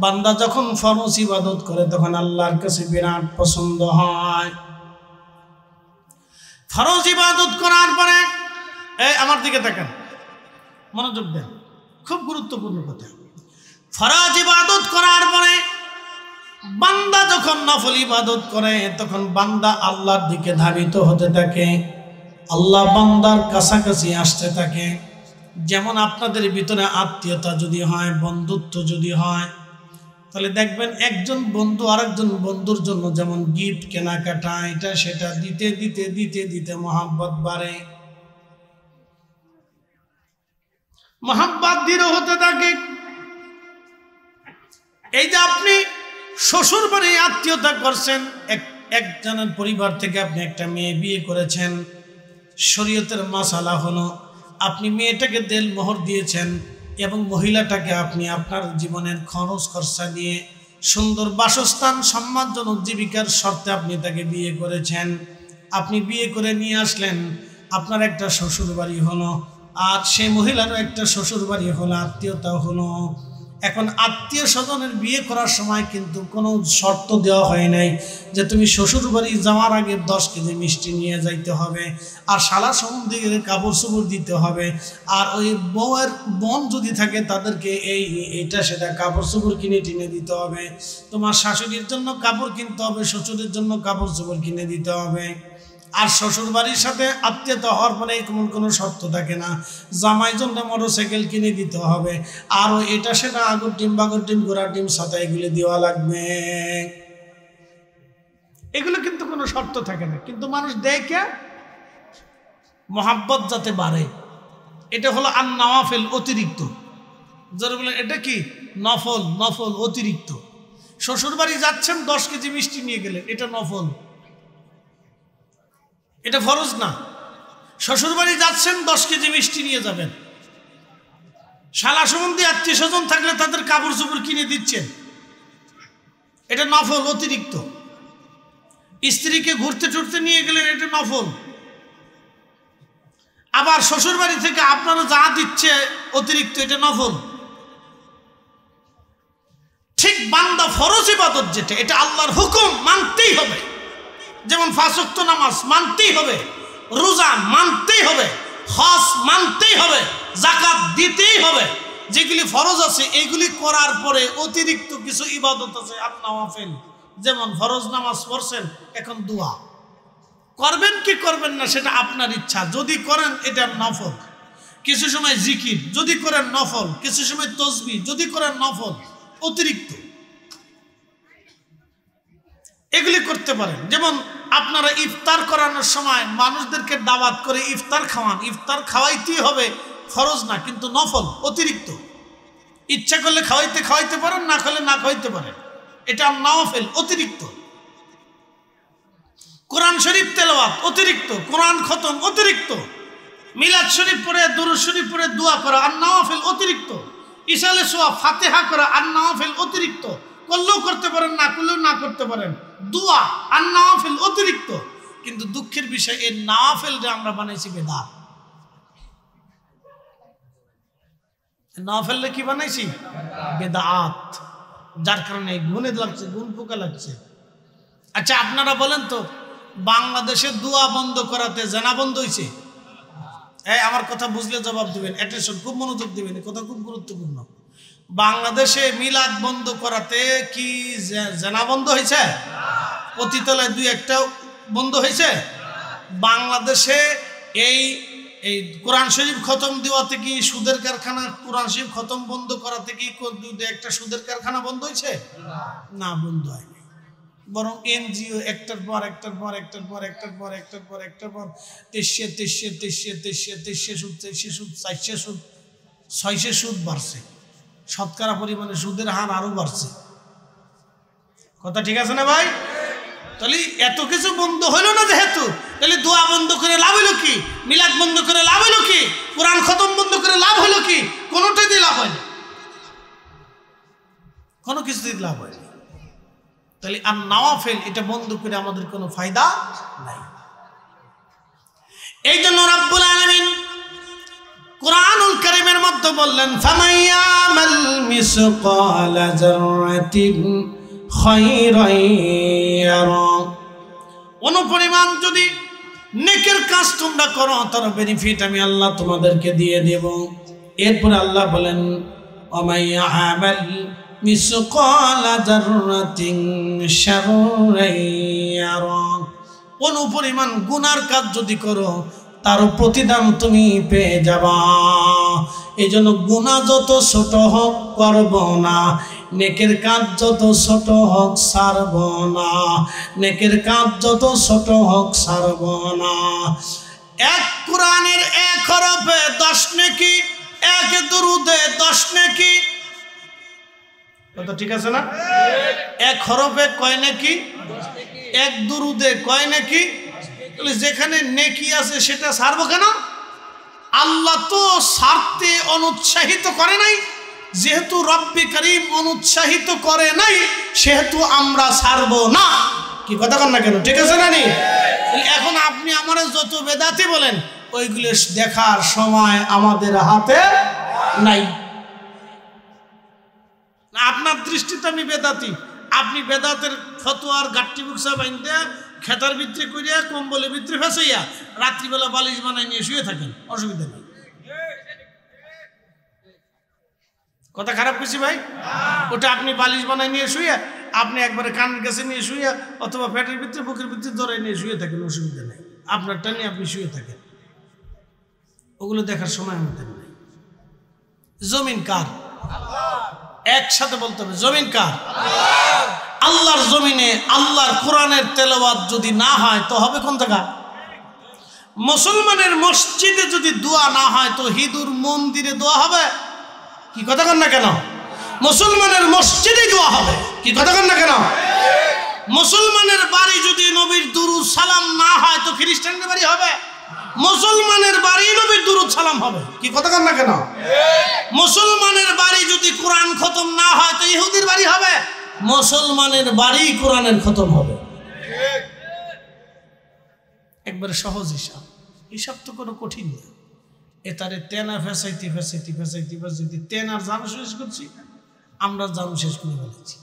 বান্দা যখন ফরজ ইবাদত করে তখন আল্লাহর কাছে বিরাট পছন্দ হয়। ফরজ ইবাদত করার পরে আমার দিকে তাকান, মনোযোগ দেন, খুব গুরুত্বপূর্ণ কথা। ফরজ ইবাদত করার পরে বান্দা যখন নফল ইবাদত করে তখন বান্দা আল্লাহর দিকে ধাবিত হতে থাকে, আল্লাহ বান্দার কাছাকাছি আসতে থাকে। যেমন আপনাদের ভিতরে আত্মীয়তা যদি হয়, বন্ধুত্ব যদি হয়, তাহলে দেখবেন একজন বন্ধু আরেকজন বন্ধুর জন্য যেমন গিফট কেনাকাটা এটা সেটা দিতে দিতে দিতে দিতে মহাব্বত বাড়ে, মহাব্বত দৃঢ় হতে থাকে। এই যে আপনি শ্বশুর বাড়ি আত্মীয়তা করছেন, একজনের পরিবার থেকে আপনি একটা মেয়ে বিয়ে করেছেন, শরীয়তের মাসালা হলো আপনি মেয়েটাকে দেল মোহর দিয়েছেন এবং মহিলাটাকে আপনি আপনার জীবনের খরচ খরচা দিয়ে সুন্দর বাসস্থান সম্মানজনক জীবিকার শর্তে আপনি তাকে বিয়ে করেছেন। আপনি বিয়ে করে নিয়ে আসলেন, আপনার একটা শ্বশুর বাড়ি হলো, আর সেই মহিলারও একটা শ্বশুর বাড়ি হলো, আত্মীয়তা হলো। এখন আত্মীয় স্বজনের বিয়ে করার সময় কিন্তু কোনো শর্ত দেওয়া হয় নাই যে তুমি শ্বশুর বাড়ি যাওয়ার আগে 10 কেজি মিষ্টি নিয়ে যাইতে হবে, আর শালা সম্বন্ধে কাপড় চোপড় দিতে হবে, আর ওই বউয়ের বোন যদি থাকে তাদেরকে এইটা সেটা কাপড় চোপড় কিনে টিনে দিতে হবে, তোমার শাশুড়ির জন্য কাপড় কিনতে হবে, শ্বশুরের জন্য কাপড় চোপড় কিনে দিতে হবে। আর শ্বশুর বাড়ির সাথে আত্মীয়তা হওয়ার পরে কোনো শর্ত থাকে না, জামাই জন্য মোটরসাইকেল কিনে দিতে হবে, আরও এটা সেটা আগর ডিম বাগর ডিম গোড়া ডিম সাথে এগুলো দেওয়া লাগবে। এগুলো কিন্তু কোনো শর্ত থাকে না, কিন্তু মানুষ দেখে মহাব্বত যাতে বাড়ে। এটা হলো আন নওয়াফিল, অতিরিক্ত। যারা বলেন এটা কি নফল, নফল অতিরিক্ত। শ্বশুর বাড়ি যাচ্ছেন 10 কেজি মিষ্টি নিয়ে গেলেন, এটা নফল, এটা ফরজ না। শ্বশুর বাড়ি যাচ্ছেন 10 কেজি মিষ্টি নিয়ে যাবেন, শালা সম্বন্ধে আত্মীয় স্বজন থাকলে তাদের কাপড় চোপড় কিনে দিচ্ছেন, এটা নফল অতিরিক্ত। স্ত্রীকে ঘুরতে টুরতে নিয়ে গেলেন, এটা নফল। আবার শ্বশুর বাড়ি থেকে আপনারা যা দিচ্ছে অতিরিক্ত, এটা নফল। ঠিক বান্দা ফরজ ইবাদত যেটা, এটা আল্লাহর হুকুম, মানতেই হবে। যেমন 5 ওয়াক্ত নামাজ মানতেই হবে, রোজা মানতেই হবে, হজ মানতেই হবে, যাকাত দিতেই হবে। যেগুলি ফরজ আছে এগুলি করার পরে অতিরিক্ত কিছু ইবাদত আছে আন-নওয়াফিল। যেমন ফরজ নামাজ পড়ছেন, এখন দোয়া করবেন কি করবেন না সেটা আপনার ইচ্ছা, যদি করেন এটা নফল। কিছু সময় জিকির যদি করেন নফল, কিছু সময় তাসবিহ যদি করেন নফল, অতিরিক্ত এগুলি করতে পারেন। যেমন আপনারা ইফতার করানোর সময় মানুষদেরকে দাওয়াত করে ইফতার খাওয়ান, ইফতার খাওয়াইতেই হবে, ফরজ না কিন্তু নফল, অতিরিক্ত। ইচ্ছা করলে খাওয়াইতে পারেন, না করলে না খাওয়াইতে পারেন, এটা নওয়াফিল, অতিরিক্ত। কোরআন শরীফ তেলাওয়াত অতিরিক্ত, কোরআন খতম অতিরিক্ত, মিলাদ শরীফ পড়ে দুরূদ শরীফ পড়ে দোয়া করা আন-নওয়াফিল অতিরিক্ত, ইসালে সোয়া ফাতিহা করা আন-নওয়াফিল অতিরিক্ত। করলেও করতে পারেন, না করলেও না করতে পারেন, দোয়া আন-নওয়াফিল অতিরিক্ত। কিন্তু দুঃখের বিষয় এই নওয়াফিলটা আমরা বানাইছি বেদাত। নওয়াফিলটা কি বানাইছি? বেদাত। যার কারণে গুণে লাগছে, গুণ পোকা লাগছে। আচ্ছা আপনারা বলেন তো, বাংলাদেশে দোয়া বন্ধ করাতে জানা বন্ধ হয়েছে? আমার কথা বুঝলে জবাব দিবেন, অ্যাটেনশন, খুব মনোযোগ দিবেন, কথা খুব গুরুত্বপূর্ণ। বাংলাদেশে মিলাদ বন্ধ করাতে কি জানা বন্ধ হয়েছে? পতিতলায় 2-1টা বন্ধ হয়েছে। বাংলাদেশে এই কোরআন শরীফ খতম দেওয়াতে কি সুদের কারখানা, কোরআন শরীফ খতম বন্ধ করাতে কি 2-1টা সুদের কারখানা বন্ধ হয়েছে? না, বন্ধ হয়নি। বরং এনজিও একটার পর একটার পর একটার পর একটার পর একটার পর একটার পর 2300 সুদ, 400 সুদ, 600 সুদ বাড়ছে। শতকরা পরিমাণে সুদের হার আরো বাড়ছে। কথা ঠিক আছে না ভাই? তাহলে এত কিছু বন্ধ হইল না যেহেতু, তাহলে দোয়া বন্ধ করে লাভ হইল কি? মিলাদ বন্ধ করে লাভ হইল কি? কোরআন খতম বন্ধ করে লাভ হইল কি? কোনোটাই দিয়ে লাভ হয়নি, কোনো কিছু দিয়ে লাভ হয়নি। তাহলে আর নওয়াফিল এটা বন্ধ করে আমাদের কোনো ফায়দা নাই। এই জন্য রাব্বুল আলামিন কুরআনুল কারীমের মধ্যে বললেন, ফামাইয়ামাল মিসকালা যাররাতিন খায়রান ইয়ারা, অনুপরিমাণ যদি নেকের কাজ তোমরা করো তার বেনিফিট আমি আল্লাহ তোমাদেরকে দিয়ে দেব। এরপর আল্লাহ বলেন, ওয়ামাইয়ামাল মিসকালা যাররাতিন শাররান ইয়ারা, অনুপরিমাণ গুনার কাজ যদি করো তার প্রতিদান তুমি পেয়ে যাবা। এই জন্য গুনাহ যত ছোট হোক করব না, নেকের কাজ যত ছোট হোক ছাড়ব না, নেকের কাজ যত ছোট হোক ছাড়ব না। এক কোরআনের এক হরফে 10 নেকি, এক দুরুদে 10 নেকি। কথা ঠিক আছে না? এক হরফে কয় নেকি, এক দুরুদে কয় নেকি। যেখানে নেকি আছে সেটা ছাড়বো কেন? আল্লাহ তো ছাড়তে অনুৎসাহিত করে নাই, যেহেতু রব্বে কারীম অনুৎসাহিত করে নাই সেহেতু আমরা ছাড়বো না। কি কথা কন না কেন? ঠিক আছে না? নি এখন আপনি আমার যত বেদাতি বলেন, ওইগুলো দেখার সময় আমাদের হাতে নাই। আপনার দৃষ্টিতে আমি বেদাতি, আপনি বেদাতের ফতোয়ার গাট্টি বুকসা বাইন্দা খেতার ভিতরে করিয়া কম্বলের ভিতরে ফেসাইয়া রাত্রিবেলা বালিশ বানাই নিয়ে শুয়ে থাকেন, অসুবিধা নেই। কথা খারাপ করছি ভাই? ওটা আপনি বালিশ বানাই নিয়ে শুয়ে, আপনি একবারে কানের কাছে নিয়ে শুয়ে অথবা পেটের ভিতরে বুকের ভিতরে ধরে নিয়ে শুয়ে থাকেন, অসুবিধা নেই। আপনারটা নিয়ে আপনি শুয়ে থাকেন, ওগুলো দেখার সময় আমাদের নেই। জমিন কার? একসাথে বলতে হবে, জমিন কার? আল্লাহর জমিনে আল্লাহর কোরআনের তেলাওয়াত যদি না হয় তো হবে কোন জায়গা? মুসলমানের মসজিদে যদি দোয়া না হয় তো হিন্দুর মন্দিরে দোয়া হবে? কি কথা কন না কেন? মুসলমানের মসজিদে দোয়া হবে। কি কথা কন না কেন? মুসলমানের বাড়ি যদি নবীর দুরুদ সালাম না হয় তো খ্রিস্টানদের বাড়ি হবে? মুসলমানের বাড়ি নবীর দুরুদ সালাম হবে। কি কথা কন না কেন? মুসলমানের বাড়ি যদি কোরআন খতম না হয় তো ইহুদির বাড়ি হবে? মুসলমানের বাড়ি কোরআনের খতম হবে। একবারে সহজ হিসাব, হিসাব তো কোনো কঠিন না। এটারে তেনা ফেসাইতে ফেসাইতে ফেসাইতে ফেসাইতে তেনার জানো শেষ করছি, আমরা জানো শেষ করে ফেলেছি।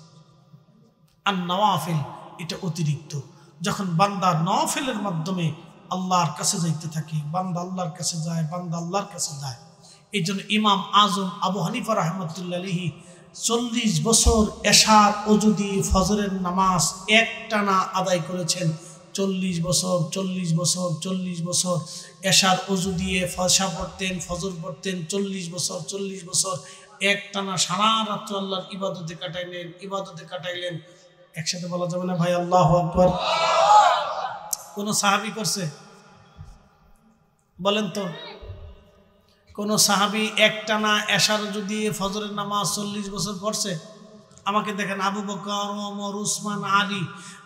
আর নওয়াফিল এটা অতিরিক্ত, যখন বান্দা নওয়াফিলের মাধ্যমে আল্লাহর কাছে যাইতে থাকে, বান্দা আল্লাহর কাছে যায়, বান্দা আল্লাহর কাছে যায়। এই জন্য ইমাম আজম আবু হানিফা রাহমাতুল্লাহ আলাইহি 40 বছর এশার ওযু দিয়ে ফজরের নামাজ একটানা আদায় করেছেন। 40 বছর 40 বছর 40 বছর এশার ওযু দিয়ে ফজর পড়তেন, ফজর পড়তেন। 40 বছর 40 বছর একটানা সারা রাত আল্লাহর ইবাদতে কাটাইলেন। একসাথে বলা যাবে না ভাই আল্লাহু আকবার? কোন সাহাবী করছে? বলেন তো, কোন সাহাবী একটানা এশার ওযু দিয়ে ফজরের নামাজ 40 বছর পড়ছে? আমাকে দেখেন, আবু বকর, ওমর, উসমান, আলী,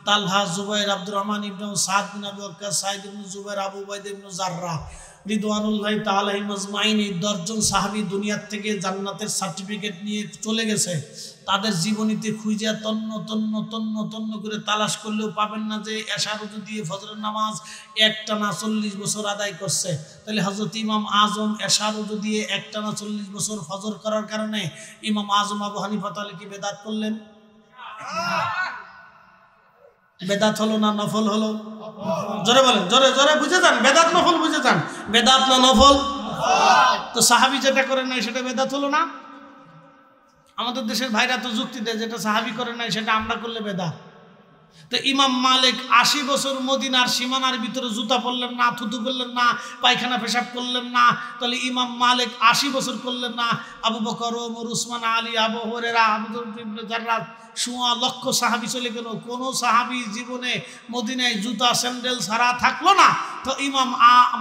তালহা, জুবাইর, আব্দুর রহমান ইবনে সাদ বিন আবু ওয়াক্কাস, সাঈদ ইবনে জুবাইর, আবু উবাইদা ইবনে জাররাহ রিদওয়ানুল্লাহি তাআলা আলাইহিম আজমাইন। এই 10 জন সাহাবী দুনিয়ার থেকে জান্নাতের সার্টিফিকেট নিয়ে চলে গেছে। তাদের জীবনীতে খুঁজে তন্ন তন্ন তন্ন তন্ন করে তালাশ করলেও পাবেন না যে এশার ওযু দিয়ে ফজরের নামাজ একটানা 40 বছর আদায় করছে। তাহলে হযরত ইমাম আজম এশার ওযু দিয়ে একটানা 40 বছর ফজর করার কারণে ইমাম আজম আবু হানিফা তাহলে কি বেদাত করলেন? বেদাত হলো না নফল হলো? জোরে বলেন, জোরে জোরে বুঝে যান। বেদাত নফল বুঝে যান, বেদাত না নফল? তো সাহাবী যেটা করেন নাই সেটা বেদাত হলো না? আমাদের দেশের ভাইরা তো যুক্তি দেয় যেটা সাহাবী করেন নাই সেটা আমরা করলে বেদাত। তো ইমাম মালিক 80 বছর মদিনার সীমানার ভিতরে জুতা পরলেন না, থুতু করলেন না, পায়খানা পেশাব করলেন না, তাহলে ইমাম মালিক 80 বছর করলেন না? আবু বকর, ওমর, উসমান, আলী, আবু হুরায়রা, আবু ইবনে জাররাহ, সোয়া লক্ষ সাহাবী চলে গেল, কোন সাহাবী জীবনে মদিনায় জুতা স্যান্ডেল ছাড়া থাকলো না। তো ইমাম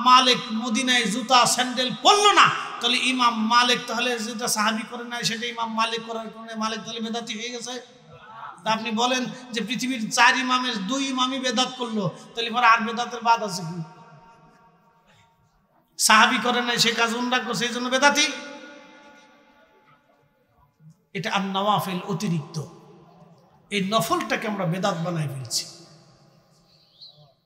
মালিক মদিনায় জুতা স্যান্ডেল পরলো না, তাহলে ইমাম মালিক তাহলে যেটা সাহাবী করে নাই সেটা ইমাম মালিক করার কারণে মালিক তাহলে বেদাতি হয়ে গেছে? তা আপনি বলেন যে পৃথিবীর 4 ইমামের 2 ইমামই বেদাত করলো, তাহলে পরে আর বেদাতের বাদ আছে কি? সাহাবী করে নাই, সে কাজ উন্ডা করছে, এই জন্য বেদাতি। এটা আর নওয়াফিল অতিরিক্ত, এই নফলটাকে আমরা বেদাত বানাই ফেলছি।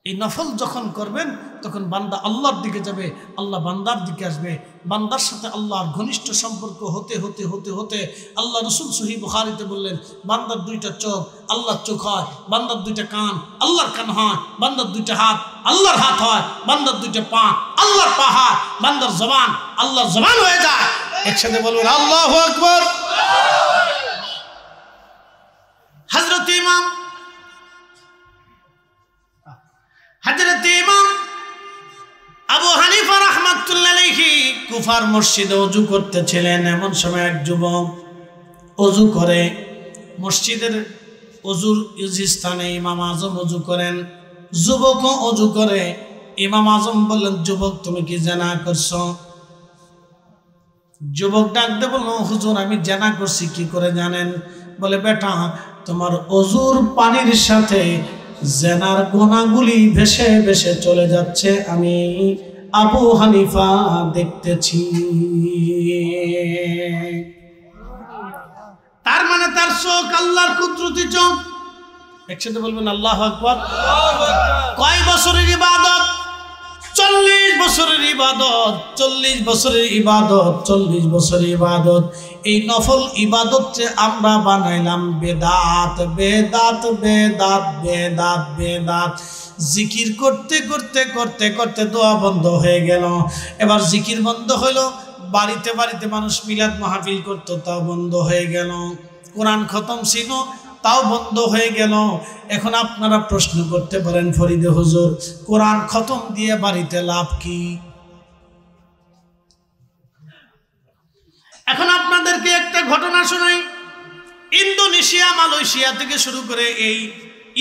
এই নফল যখন করবেন তখন বান্দা আল্লাহর দিকে যাবে, আল্লাহ বান্দার দিকে আসবে, বান্দার সাথে আল্লাহর ঘনিষ্ঠ সম্পর্ক হতে হতে হতে হতে আল্লাহ রসুল সহিহ বুখারীতে বললেন, বান্দার 2টা চোখ আল্লাহর চোখ হয়, বান্দার 2টা কান আল্লাহর কান হয়, বান্দার 2টা হাত আল্লাহর হাত হয়, বান্দার 2টা পা আল্লাহর পা হয়, বান্দার জবান আল্লাহর জবান হয়ে যায়। একসাথে বলবেন আল্লাহু আকবার। হযরত ইমাম আবু হানিফা রাহমাতুল্লাহ আলাইহি কুফার মসজিদে ওযু করতেছিলেন। এমন সময় এক যুবক ওযু করে, মসজিদের ওযুর স্থানে ইমাম আজম ওযু করেন, যুবকও ওযু করে। ইমাম আজম বললেন, যুবক তুমি কি জিনা করছো? যুবক ডাকতে বলল, হুজুর আমি জিনা করছি। কি করে জানেন? বলে, বেটা তোমার ওযুর পানির সাথে জিনার গুনাহগুলি ভেসে ভেসে চলে যাচ্ছে, আমি আবু হানিফা দেখতেছি। তার মানে তার চোখ আল্লাহর কুদরতি চোখ। একসাথে বলবেন আল্লাহু আকবার। কয় বছরের ইবাদত? 40 বছরের ইবাদত, 40 বছরের ইবাদত, 40 বছরের ইবাদত। এই নফল ইবাদতকে আমরা বানাইলাম বেদাত, বেদাত, বেদাত, বেদাত, বেদাত। জিকির করতে করতে করতে করতে দোয়া বন্ধ হয়ে গেল। এবার জিকির বন্ধ হইল, বাড়িতে বাড়িতে মানুষ মিলাদ মাহফিল করতো, তাও বন্ধ হয়ে গেল। কোরআন খতম ছিল, তাও বন্ধ হয়ে গেল। এখন আপনারা প্রশ্ন করতে পারেন, ফরিদে হুজুর কোরআন খতম দিয়ে বাড়িতে লাভ কি? এখন আপনাদেরকে একটা ঘটনা শোনাই। ইন্দোনেশিয়া, মালয়েশিয়া থেকে শুরু করে এই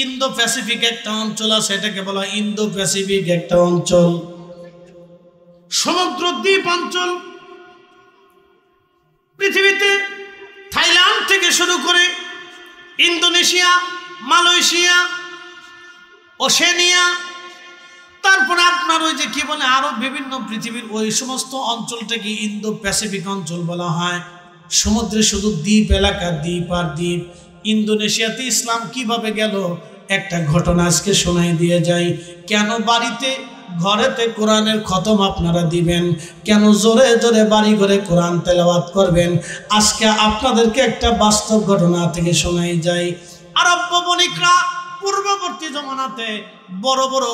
ইন্দো প্যাসিফিক একটা অঞ্চল আছে, এটাকে বলা হয় ইন্দো প্যাসিফিক একটা অঞ্চল, সমুদ্র দ্বীপ অঞ্চল। পৃথিবীতে থাইল্যান্ড থেকে শুরু করে ইন্দোনেশিয়া, মালয়েশিয়া, ওশেনিয়া, তারপরে আপনার ওই যে কি বলে আরো বিভিন্ন পৃথিবীর ওই সমস্ত অঞ্চলটাকে ইন্দো প্যাসিফিক অঞ্চল বলা হয়। সমুদ্রে শুধু দ্বীপ এলাকা, দ্বীপ আর দ্বীপ। ইন্দোনেশিয়াতে ইসলাম কিভাবে গেল একটা ঘটনা আজকে শোনাই দিয়ে যাই। কেন বাড়িতে ঘরেতে কোরআনের খতম আপনারা দিবেন, কেন জোরে জোরে বাড়ি ঘরে কোরআন তেলাওয়াত করবেন, আজকে আপনাদেরকে একটা বাস্তব ঘটনা থেকে শোনাই যাই। আরব বণিকরা পূর্ববর্তী জমানাতে বড় বড়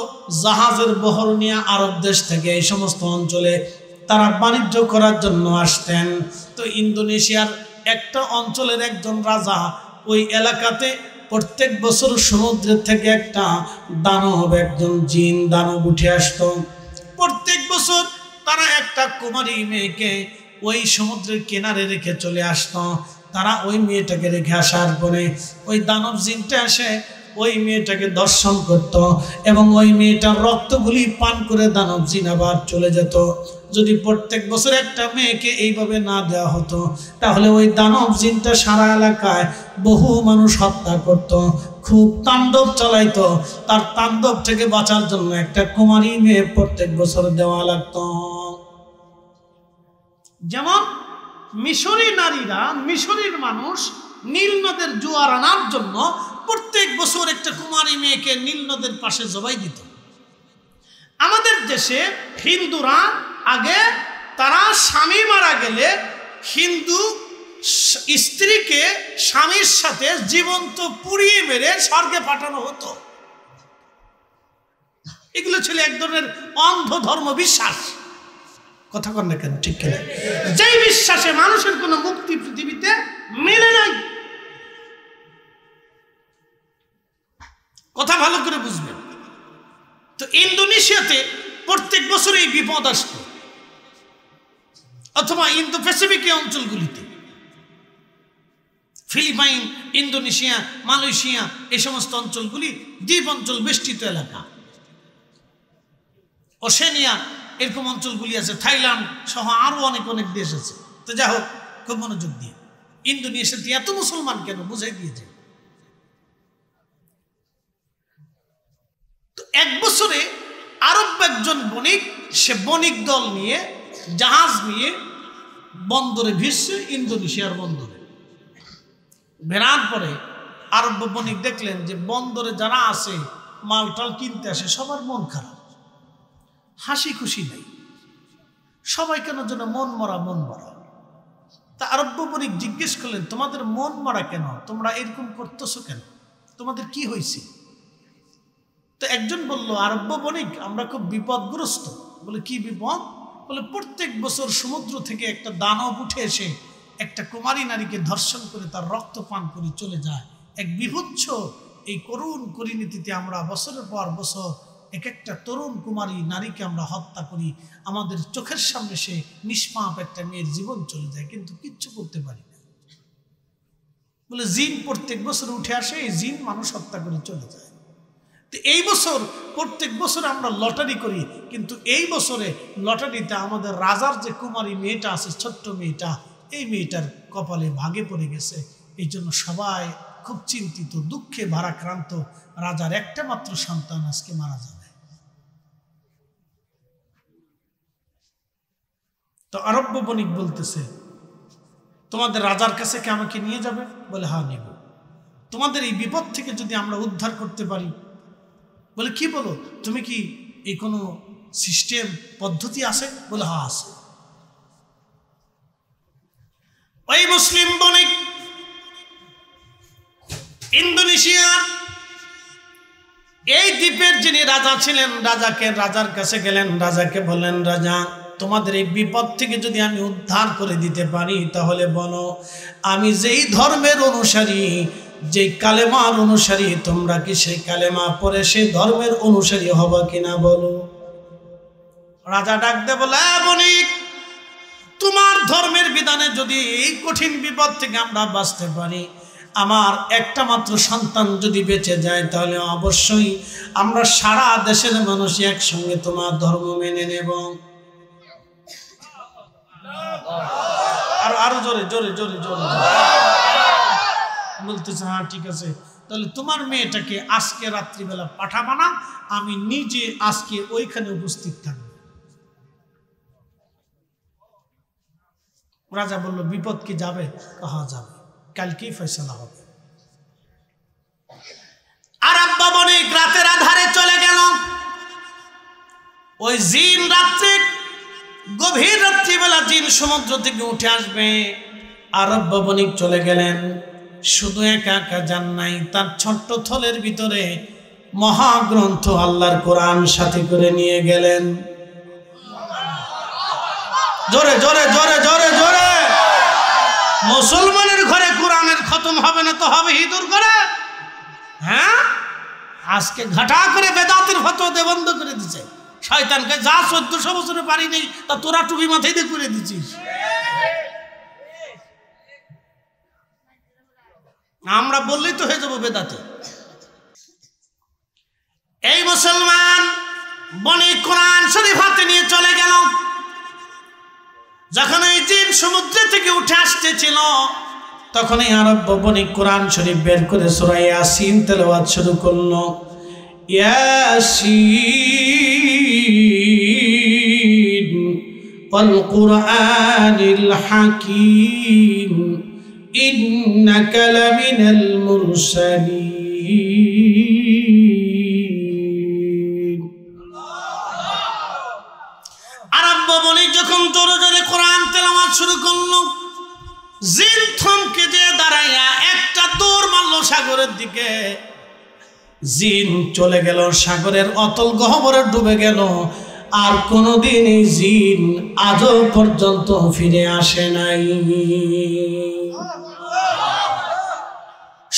জাহাজের বহর নিয়ে আরব দেশ থেকে এই সমস্ত অঞ্চলে তারা বাণিজ্য করার জন্য আসতেন। তো ইন্দোনেশিয়ার একটা অঞ্চলের একজন রাজা ওই এলাকাতে প্রত্যেক বছর সমুদ্রের থেকে একটা দানব, একজন জিন দানব উঠে আসতো। প্রত্যেক বছর তারা একটা কুমারী মেয়েকে ওই সমুদ্রের কিনারে রেখে চলে আসতো। তারা ওই মেয়েটাকে রেখে আসার পরে ওই দানব জিনটা এসে ওই মেয়েটাকে দর্শন করত এবং ওই মেয়েটার রক্তগুলি পান করে দানব জিন আবার চলে যেত। যদি প্রত্যেক বছর একটা মেয়েকে এইভাবে না দেওয়া হতো, তাহলে ওই দানব জিনটা সারা এলাকায় বহু মানুষ হত্যা করত, খুব তাণ্ডব চালাইতো। তার তাণ্ডব থেকে বাঁচার জন্য একটা কুমারী মেয়ে প্রত্যেক বছর দেওয়া লাগতো। যেমন মিশরি নারীরা, মিশরের মানুষ নীল নদের জোয়ার আনার জন্য প্রত্যেক বছর একটা কুমারী মেয়েকে নীল নদের পাশে জবাই দিত। আমাদের দেশে হিন্দুরা আগে তারা স্বামী মারা গেলে হিন্দু স্ত্রীকে স্বামীর সাথে জীবন্ত পুড়িয়ে মেরে স্বর্গে পাঠানো হতো। এগুলো ছিল এক ধরনের অন্ধ ধর্ম বিশ্বাস। কথা কন না কেন? ঠিক কিনা? যেই বিশ্বাসে মানুষের কোনো মুক্তি পৃথিবীতে মেলে নাই। কথা ভালো করে বুঝবেন। তো ইন্দোনেশিয়াতে প্রত্যেক বছর এই বিপদ আসতো, অথবা ইন্দো প্যাসিফিক অঞ্চলগুলিতে, ফিলিপাইন, ইন্দোনেশিয়া, মালয়েশিয়া, এই সমস্ত অঞ্চলগুলি দ্বীপ অঞ্চল বেষ্টিত এলাকা। ওশেনিয়া এরকম অঞ্চলগুলি আছে, থাইল্যান্ড সহ আরো অনেক অনেক দেশ আছে। তো যাই হোক, খুব মনোযোগ দিয়ে, ইন্দোনেশিয়াতে এত মুসলমান কেন বুঝাই দিয়েছে। একজন বণিক, সে বণিক দল নিয়ে জাহাজ নিয়ে বন্দরে ভিড়ছে, ইন্দোনেশিয়ার বন্দরে। বেরার পরে আরব বণিক দেখলেন যে বন্দরে যারা আছে মালটাল কিনতে আসে সবার মন খারাপ, হাসি খুশি নাই, সবাই কেন যেন মন মরা। তা আরব বণিক জিজ্ঞেস করলেন, তোমাদের মন মরা কেন, তোমরা এরকম করতেছো কেন, তোমাদের কি হয়েছে? তো একজন বলল, আরব বণিক, আমরা খুব বিপদগ্রস্ত। বলে, কি বিপদ? বলে, প্রত্যেক বছর সমুদ্র থেকে একটা দানব উঠে এসে একটা কুমারী নারীকে ধর্ষণ করে তার রক্ত পান করে চলে যায়। এক বিভৎস এই করুণ পরিণতিতে আমরা বছরের পর বছর এক একটা তরুণ কুমারী নারীকে আমরা হত্যা করি, আমাদের চোখের সামনে সে নিষ্পাপ একটা মেয়ের জীবন চলে যায়, কিন্তু কিচ্ছু করতে পারি না। বলে, জিন প্রত্যেক বছর উঠে আসে, এই জিন মানুষ হত্যা করে চলে যায়। তো এই বছর প্রত্যেক বছর আমরা লটারি করি, কিন্তু এই বছরে লটারিতে আমাদের রাজার যে কুমারী মেয়েটা আছে, ছোট্ট মেয়েটা, এই মেয়েটার কপালে ভাগে পড়ে গেছে। এই জন্য সবাই খুব চিন্তিত, দুঃখে ভারাক্রান্ত। রাজার একটা মাত্র সন্তান আজকে মারা যাবে। তো আরব বণিক বলতেছে, তোমাদের রাজার কাছে কি আমাকে নিয়ে যাবে? বলে, হ্যাঁ নেব। তোমাদের এই বিপদ থেকে যদি আমরা উদ্ধার করতে পারি। বলে, কি বলো, তুমি কি এই কোনো সিস্টেম পদ্ধতি আছে? বলে, হ্যাঁ আছে। ওই মুসলিম বণিক ইন্দোনেশিয়ার এই দ্বীপের যিনি রাজা ছিলেন, রাজার কাছে গেলেন, রাজাকে বললেন, রাজা, তোমাদের এই বিপদ থেকে যদি আমি উদ্ধার করে দিতে পারি, তাহলে বলো আমি যেই ধর্মের অনুসারী, যে কালেমার অনুসারী, তোমরা কি সেই কালেমা পড়ে সেই ধর্মের অনুসারী হবা কিনা বলো। রাজা ডাক দে বলে, বণিক, তোমার ধর্মের বিধানে যদি এই কঠিন বিপদ থেকে আমরা বাঁচতে পারি, আমার একটা মাত্র সন্তান যদি বেঁচে যায়, তাহলে অবশ্যই আমরা সারা দেশের মানুষ একসঙ্গে তোমার ধর্ম মেনে নেব। আরো জোরে জোরে জোরে জোরে বলতেছে, হ্যাঁ ঠিক আছে, তাহলে তোমার মেয়েটাকে আজকে রাত্রিবেলা পাঠাবা না, আমি নিজে আজকে ওইখানে উপস্থিত থাকবো। রাজা বলল, বিপদ কি যাবে? কহা যাবে, কালকেই ফয়সালা হবে। আরব বণিক রাতের আধারে চলে গেল। ওই জিন রাত্রে, গভীর রাত্রিবেলা জিন সমুদ্র থেকে উঠে আসবে। আরব বণিক চলে গেলেন, শুধু একা একা যান নাই, তার ছোট্ট থলের ভিতরে মহাগ্রন্থ আল্লাহর কোরআন সাথে করে নিয়ে গেলেন। জোরে জোরে জোরে জোরে জোরে। মুসলমানের ঘরে কোরআনের খতম হবে না তো হবে হিঁদুর ঘরে? হ্যাঁ, আজকে ঘাটা করে বেদাতের ফতোয়া বন্ধ করে দিচ্ছে। শয়তানকে যা 1400 বছরে পারি নেই, তা তোরা টুপি মাথায় দিয়ে করে দিচ্ছিস। আমরা বললেই তো হয়ে যাবো বেদাতে। এই মুসলমান বণিক কোরআন শরীফ হাতে নিয়ে চলে গেল। যখন এই জিন সমুদ্র থেকে উঠে আসতেছিল, তখন এই আরব বণিক কোরআন শরীফ বের করে সূরা ইয়াসিন তেলাওয়াত শুরু করলো। ইয়াসিন ওয়াল কুরআনিল হাকীম ইন্নাকা লামিনাল মুরসালিন। আরব বণিক যখন জোরে জোরে কোরআন তেলাওয়াত শুরু করলো, জিন থমকে যে দাঁড়াইয়া একটা দৌড় মারল সাগরের দিকে। জিন চলে গেল, সাগরের অতল গহ্বরে ডুবে গেল। আর কোনদিন এই জিন আজও পর্যন্ত ফিরে আসে নাই।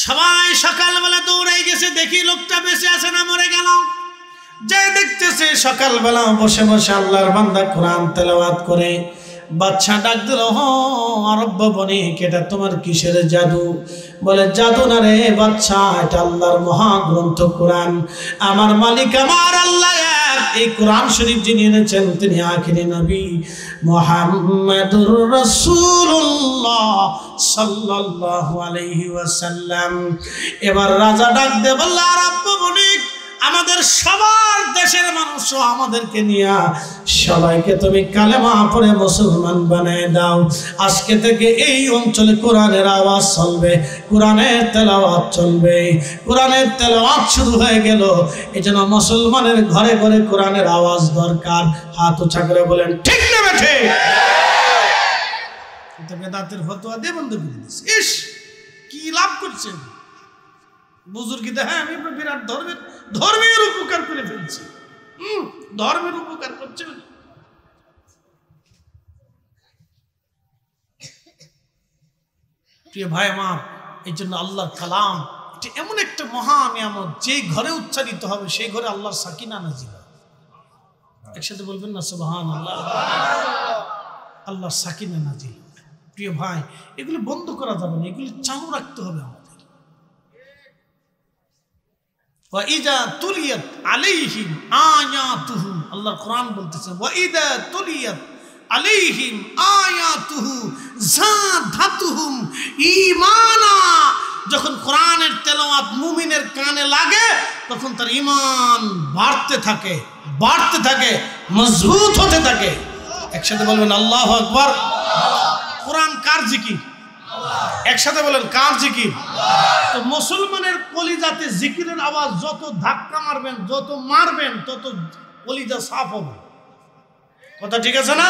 সবাই সকালবেলা দৌড়াই গেছে, দেখি লোকটা বেঁচে আছে না মরে গেল। যে দেখতেছে সকালবেলা বসে বসে আল্লাহর বান্দা কোরআন তেলাওয়াত করে। বাদশা ডাক দিল, আরব বণিক, এটা তোমার কিসের জাদু? বলে, জাদু না রে বাদশা, এটা আল্লাহর মহাগ্রন্থ কোরআন। আমার মালিক আমার আল্লাহ এক। এই কোরআন শরীফ যিনি এনেছেন তিনি আখিরি নবী মুহাম্মাদুর রাসূলুল্লাহ সাল্লাল্লাহু আলাইহি ওয়াসাল্লাম। এবার রাজা ডাক দিয়ে বলল, আরব বণিক, আমার আমাদের সবার দেশের মানুষ আমাদেরকে নিয়ে সবাইকে তুমি কালেমা পড়ে মুসলমান বানায় দাও। আজকে থেকে এই অঞ্চলে কোরআনের আওয়াজ চলবে, কোরআনের তেলাওয়াত চলবে। কোরআনের তেলাওয়াত শুরু হয়ে গেল, এজন্য মুসলমানের ঘরে ঘরে কোরআনের আওয়াজ দরকার। হাত উঁচা করে বলেন ঠিক না বেঠে? এটা বেদাতের ফতোয়া দিয়ে বন্ধ করে দিচ্ছে। ইস কি লাভ করছেন বুজুর্গিতে? হ্যাঁ আমি বিরাট ধর্মের উপকার করে ফেলছি। ধর্মের উপকার করছে। প্রিয় ভাই আমার, এই জন্য আল্লাহর কালাম এটা এমন একটা মহা নিয়ামত, যে ঘরে উচ্চারিত হবে সেই ঘরে আল্লাহর সাকিনা নাজিল হবে। একসাথে বলবেন না সুবহানাল্লাহ? আল্লাহর সাকিনা নাজিল। প্রিয় ভাই, এগুলো বন্ধ করা যাবে না, এগুলো চালু রাখতে হবে আমাদের। وَإِذَا تُلِيَتْ عَلَيْهِمْ آيَاتُهُ, আল্লাহর কোরআন বলতেছে وَإِذَا تُلِيَتْ عَلَيْهِمْ آيَاتُهُ زَادَتْهُمْ ঈমানা। যখন কোরআনের তেলাওয়াত মুমিনের কানে লাগে তখন তার ঈমান বাড়তে থাকে, মজবুত হতে থাকে। একসাথে বলবেন আল্লাহু আকবার। কোরআন কার জিকির? একসাথে বলেন কার জিকির? তো মুসলমানের কলিজাতে জিকিরের আওয়াজ যত ধাক্কা মারবেন, যত মারবেন, তত কলিজা সাফ হবে। কথা ঠিক আছে না?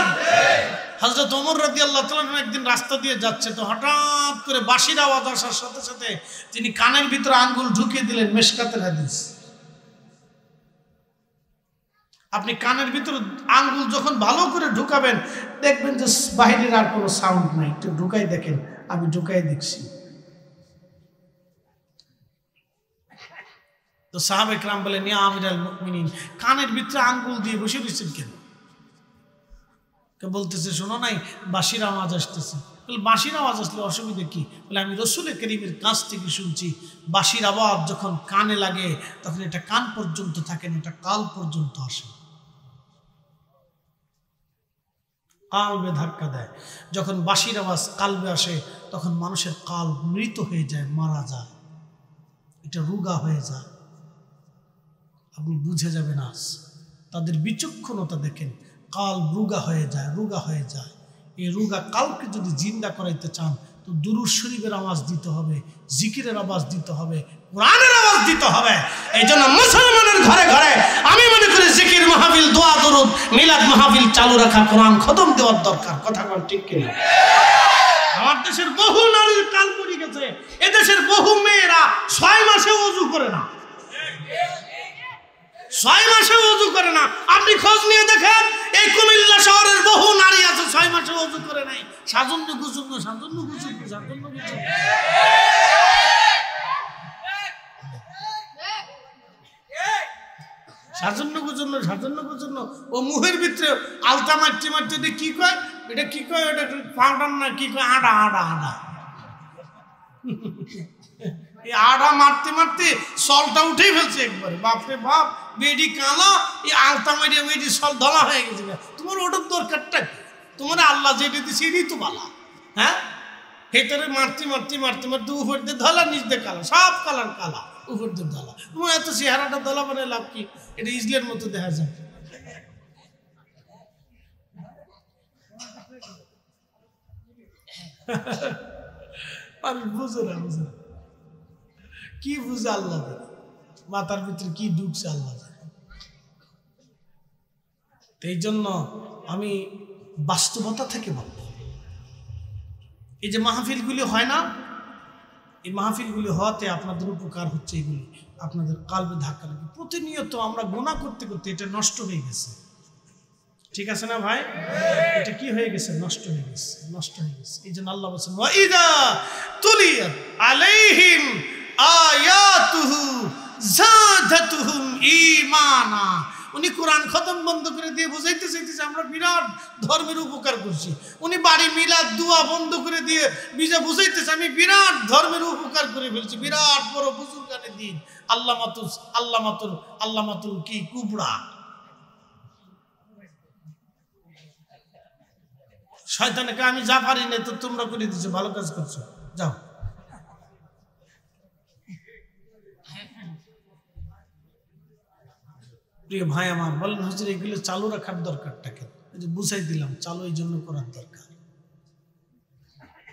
হযরত ওমর রাদিয়াল্লাহু তাআলা একদিন রাস্তা দিয়ে যাচ্ছে, তো হঠাৎ করে বাঁশির আওয়াজ আসার সাথে সাথে তিনি কানের ভিতরে আঙ্গুল ঢুকিয়ে দিলেন। মিশকাতের হাদিস। আপনি কানের ভিতরে আঙ্গুল যখন ভালো করে ঢুকাবেন দেখবেন যে বাহিরের আর কোনো সাউন্ড নাই। একটু ঢুকাই দেখেন। আমি ঢুকাই দেখছি। তো সাহাবে কেরাম বলেন ইয়া আমিরাল মুমিনিন, কানের ভিতরে আঙ্গুল দিয়ে বসে রয়েছেন কেন? বলতেছে শোনো নাই বাঁশির আওয়াজ আসতেছে। বাঁশির আওয়াজ আসলে অসুবিধা কি? বলে আমি রাসূল কারীমের কাছ থেকে শুনছি, বাঁশির আওয়াজ যখন কানে লাগে তখন এটা কান পর্যন্ত থাকে না, এটা কাল পর্যন্ত আসে, কালবে ধাক্কা দেয়। যখন বাঁশির আওয়াজ কালবে আসে তখন মানুষের কাল মৃত হয়ে যায়, মারা যায়, এটা রোগা হয়ে যায়। আপনি বুঝে যাবেন আজ তাদের বিচক্ষণতা দেখেন, কাল রোগা হয়ে যায়। এই রোগা কালকে যদি জিন্দা করাইতে চান তো দুরূদ শরীফের আওয়াজ দিতে হবে, জিকিরের আওয়াজ দিতে হবে, কোরআনের আওয়াজ দিতে হবে। এই জন্য মুসলমানের ঘরে ঘরে আমি মনে করি জিকির মাহফিল, দোয়া দরুদ, মিলাদ মাহফিল চালু রাখা, কোরআন খতম দেওয়ার দরকার। কথা বল ঠিক কিনা? আমার দেশের বহু নারীর কাল পড়ে গেছে। এদেশের বহু মেয়েরা 6 মাসে ওযু করে না, 6 মাসে ওযু করে না। আপনি খোঁজ নিয়ে দেখেন, এই কুমিল্লা শহরের বহু নারী আছে 6 মাসে ওযু করে নাই। সাজন্য গুজন্য। ও মুখের ভিতরে আলতা মারতে কি কয়, এটা কি কয়, এটা পাউডার না কি কয়, আড়া এই আড়া মারতে সলটা উঠেই ফেলছে একবারে। বাপরে বাপ, বেডি কালো, এই আলতা মারিয়া বেডি সল ধলা হয়ে গেছে। তোমার ওটার দরকারটা কি? তোমার আল্লাহ যেটা দিচ্ছে এটাই তো বালা। হ্যাঁ, ভেতরে মারতে উপর দিয়ে ধলা, নিচ দিয়ে কালা, সব কালার কালা, উপর দিয়ে ধলা। তোমার এত চেহারাটা ধলা মানে লাভ কি? এটা ইজলের মতো দেখা যায়। বুঝো না কি বুঝে আল্লাহ, মাথার ভিতরে কি ঢুকছে আল্লাহ। এই জন্য আমি বাস্তবতা থেকে বলব, এই যে মাহফিলগুলি হয় না, এই মাহফিলগুলি হওয়াতে আপনাদের উপকার হচ্ছে। এগুলি আপনাদের কালবে ধাক্কা লাগে। প্রতিনিয়ত আমরা গুনাহ করতে করতে এটা নষ্ট হয়ে গেছে। ঠিক আছে না ভাই? এটা কি হয়ে গেছে? নষ্ট হয়ে গেছে। এই জন্য আল্লাহ বলেছেন ওয়াইদা তুলিয়াত আলাইহিম আয়াতুহু যাদাতুহুম ঈমানা। উনি কোরআন খতম বন্ধ করে দিয়ে বুঝাইতে চাইতেছে আমরা বিরাট ধর্মের উপকার করছি। উনি বাড়ি মিলাদ দোয়া বন্ধ করে দিয়ে বুঝাইতেছে আমি বিরাট ধর্মের উপকার করে ফেলছি, বিরাট বড় বুজুর্গানে দিন। আল্লামাতুল কি কুবরা। শয়তানকে আমি যা পারি না তো তোমরা করে দিছো, ভালো কাজ করছো, যাও। প্রিয় ভাই আমার, বলেন হুজুর এগুলো চালু রাখার দরকারটা কেন? এই যে বুঝাই দিলাম, চালু এই জন্য করার দরকার,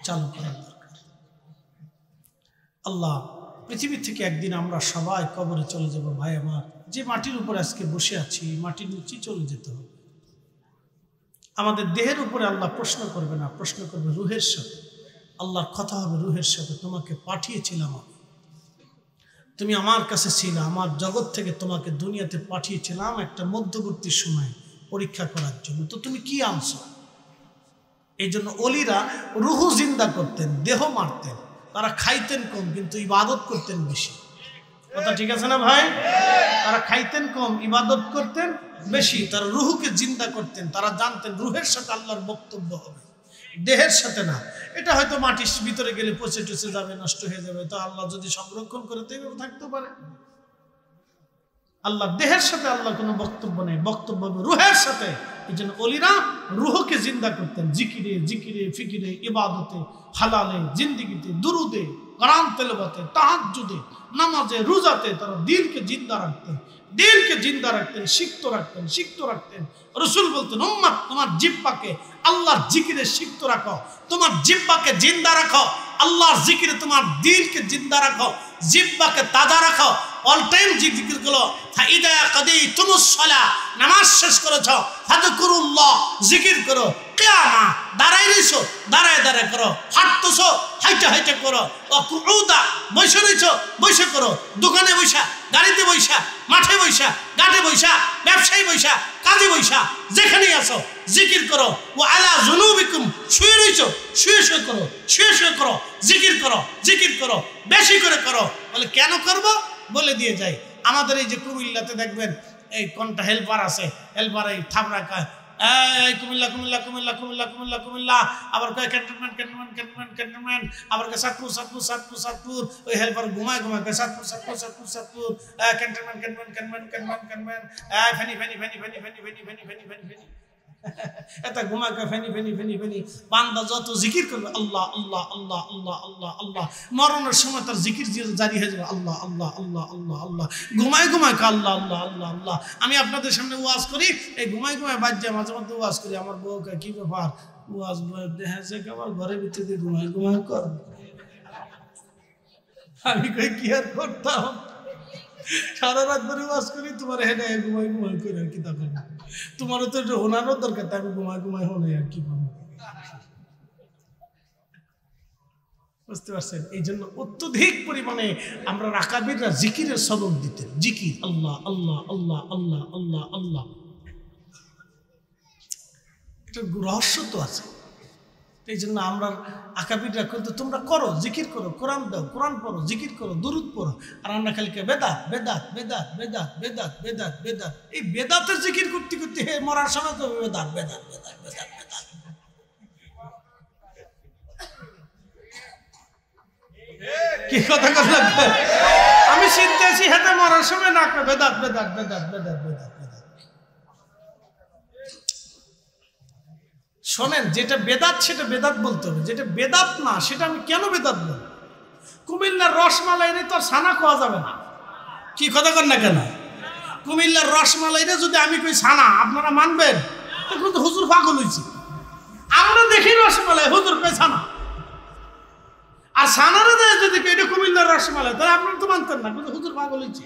চালু করার দরকার। আল্লাহ, পৃথিবী থেকে একদিন আমরা সবাই কবরে চলে যাব ভাই আমার। যে মাটির উপরে আজকে বসে আছি, মাটির নিচে চলে যেতে হবে। আমাদের দেহের উপরে আল্লাহ প্রশ্ন করবে না, প্রশ্ন করবে রুহের সাথে। আল্লাহর কথা হবে রুহের সাথে, তোমাকে পাঠিয়েছিলাম আমি, তুমি আমার কাছে ছিল, আমার জগৎ থেকে তোমাকে দুনিয়াতে পাঠিয়েছিলাম একটা মধ্যবর্তী সময় পরীক্ষা করার জন্য, তো তুমি কি আনছো? এই জন্য অলিরা রুহু জিন্দা করতেন, দেহ মারতেন। তারা খাইতেন কম কিন্তু ইবাদত করতেন বেশি। কথা ঠিক আছে না ভাই? তারা খাইতেন কম, ইবাদত করতেন বেশি। তারা রুহুকে জিন্দা করতেন। তারা জানতেন রুহের সাথে আল্লাহর বক্তব্য হবে, দেহের সাথে না। এটা হয়তো মাটির ভিতরে গেলে পচে টচে যাবে, নষ্ট হয়ে যাবে, তো আল্লাহ যদি সংরক্ষণ করে তো এইভাবে থাকতে পারে। আল্লাহ দেহের সাথে আল্লাহ কোনো বক্তব্য নেই, বক্তব্য রুহের সাথে। এই জন্য অলিরা রুহকে জিন্দা করতেন, জিকিরে জিকিরে ফিকিরে, ইবাদতে, হালালে, জিন্দিগিতে, দুরুদে, কোরআন তেলাওয়াতে, তাহাজ্জুদে, নামাজে, রোজাতে তারা দিলকে জিন্দা রাখতেন, দিলকে জিন্দা রাখতেন, সিক্ত রাখতেন, সিক্ত রাখতেন। রাসূল বলতেন, উম্মত তোমার জিহ্বাকে আল্লাহর জিকিরে সিক্ত রাখো, তোমার জিহ্বাকে জিন্দা রাখো, আল্লাহর জিকিরে তোমার দিলকে জিন্দা রাখো, জিহ্বাকে তাজা রাখো, অল টাইম জিকির করো। ফাইদা কাদাইতুমুস সালাহ, নামাজ শেষ করেছো, ফাযকুরুল্লাহ, জিকির করো। কিয়ামা, দাঁড়াই রইছো, দাঁড়ায় দাঁড়ায় করো। হাঁটতেছো, হাইটে হাইটে করো। ওয়াকুউদা, বসে রইছো, বসে করো। দোকানে বইসা, গাড়িতে বইসা, মাঠে বইসা, ঘাটে বইসা, ব্যবসায়ী বইসা, কাজে বইসা, যেখানেই আছো জিকির করো। ওয়া আলা যুনুবিকুম, শুয়ে রইছো, শুয়ে শুয়ে করো, শুয়ে শুয়ে করো, জিকির করো, জিকির করো, বেশি করে করো। বলে কেন করব? বলে দিয়ে যাই। আমাদের এই যে কুমিল্লাতে দেখবেন এই কোনটা হেল্পার আছে, হেল্পার এই থাবড়া কায়, এই কুমিল্লা কুমিল্লা কুমিল্লা কুমিল্লা কুমিল্লা কুমিল্লা, আবার কয় ক্যান্টনমেন্ট ক্যান্টনমেন্ট ক্যান্টনমেন্ট ক্যান্টনমেন্ট, আবার কয় সাতপুর সাতপুর সাতপুর সাতপুর। ওই হেল্পার ঘুমায় ঘুমায় কয় Satpur Satpur Satpur Satpur, cantonment cantonment cantonment cantonment cantonment, Feni Feni Feni Feni Feni Feni Feni Feni Feni Feni, এটা ঘুমায় কয় ফেনি ফেনি ফেনি ফেনি। বান্দা যত জিকির করবে আল্লাহ আল্লাহ আল্লাহ আল্লাহ আল্লাহ আল্লাহ, মরণের সময় তার জিকির জারি হয়ে যাবে আল্লাহ আল্লাহ আল্লাহ আল্লাহ আল্লাহ। ঘুমায় ঘুমায় কা আল্লাহ আল্লাহ আল্লাহ আল্লাহ। আমি আপনাদের সামনে ওয়াজ করি, এই ঘুমায় ঘুমায় বাদ যায়, মাঝে মধ্যে ওয়াজ করি। আমার বউ কে কি ব্যাপার, ওয়াজ দেখে আমার ঘরের ভিতরে ঘুমায় ঘুমায় কর। আমি কই কি আর করতাম, সারা রাত ধরে ওয়াজ করি, তোমার হেডে ঘুমাই ঘুমাই করে আর কি তখন। তোমারও তো একটু হোনারও দরকার, তাই আমি ঘুমাই ঘুমাই হোনাই আর কি করবো, বুঝতে পারছেন? এই জন্য অত্যধিক পরিমাণে আমরা রাকাবিররা জিকিরের সবক দিতেন। জিকির আল্লাহ আল্লাহ আল্লাহ আল্লাহ আল্লাহ আল্লাহ, এটা রহস্য তো আছে। এই জন্য আমরা আকাবিররা কিন্তু তোমরা করো, জিকির করো, কোরআন দাও, কোরআন পড়ো, জিকির করো, দুরুদ পড়ো। আর আমরা খালি বেদাত বেদাত বেদাত বেদাত বেদাত বেদাত বেদাত, এই বেদাতের জিকির করতে করতে মরার সময় তো বেদাত বেদাত বেদাত বেদাত বেদাত। কি কথা কথা আমি চিনতে আছি, হাতে মরার সময় না করে বেদাত বেদাত বেদাত বেদাত বেদাত বেদাত। শোনেন, যেটা বেদাত সেটা বেদাত বলতে হবে, যেটা বেদাত না সেটা আমি কেন বেদাত বলবো? কুমিল্লার রসমালাইরে তো আর ছানা খাওয়া যাবে না। কি কথা কর না কেন? কুমিল্লার রসমালাইরে যদি আমি কই ছানা, আপনারা মানবেন? তখন তো হুজুর পাগল হয়েছে। আমরা দেখি রসমালাই, হুজুর কই ছানা। আর ছানারে যদি এটা কুমিল্লার রসমালাই, তাহলে আপনারা তো মানতেন না, কিন্তু হুজুর পাগল হয়েছে।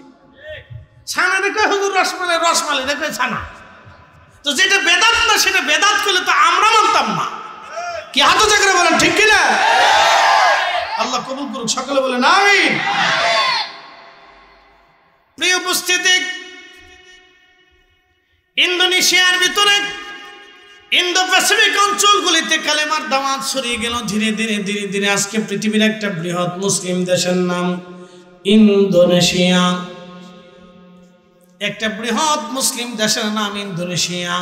ছানারে কই হুজুর রসমালাই, রসমালাই রে কই ছানা। তো যেটা বেদাত না সেটা বেদাত করলে তো আমরা মানতাম না। কি হাত জায়গা বলেন ঠিক কিনা? আল্লাহ কবুল করুক, সকলে বলেন আমিন। প্রিয় উপস্থিতি, ইন্দোনেশিয়ার ভিতরে ইন্দো প্যাসিফিক অঞ্চলগুলিতে কালেমার দাওয়াত ছড়িয়ে গেল ধীরে ধীরে ধীরে ধীরে। আজকে পৃথিবীর একটা বৃহৎ মুসলিম দেশের নাম ইন্দোনেশিয়া। একটা বৃহৎ মুসলিম দেশের নাম ইন্দোনেশিয়া।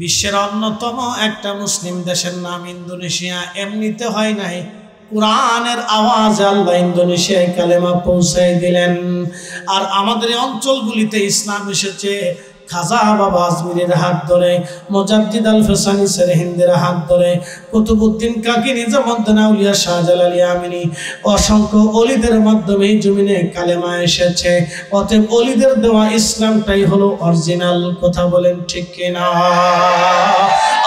বিশ্বের অন্যতম একটা মুসলিম দেশের নাম ইন্দোনেশিয়া। এমনিতে হয় নাই, কোরআনের আওয়াজ আল্লাহ ইন্দোনেশিয়ায় কালেমা পৌঁছাই দিলেন। আর আমাদের এই অঞ্চলগুলিতে ইসলাম এসেছে খাজা বাবা আজমিরের হাত ধরে, মুজাদ্দিদ আল ফেসানি সেরহিন্দের হাত ধরে, কুতুবউদ্দিন কাকি নিজামউদ্দিন আউলিয়া শাহজালাল ইয়ামিনী, অসংখ্য ওলিদের মাধ্যমে জমিনে কালেমা এসেছে। অতএব ওলিদের দেওয়া ইসলামটাই হলো অরিজিনাল। কথা বলেন ঠিক কিনা?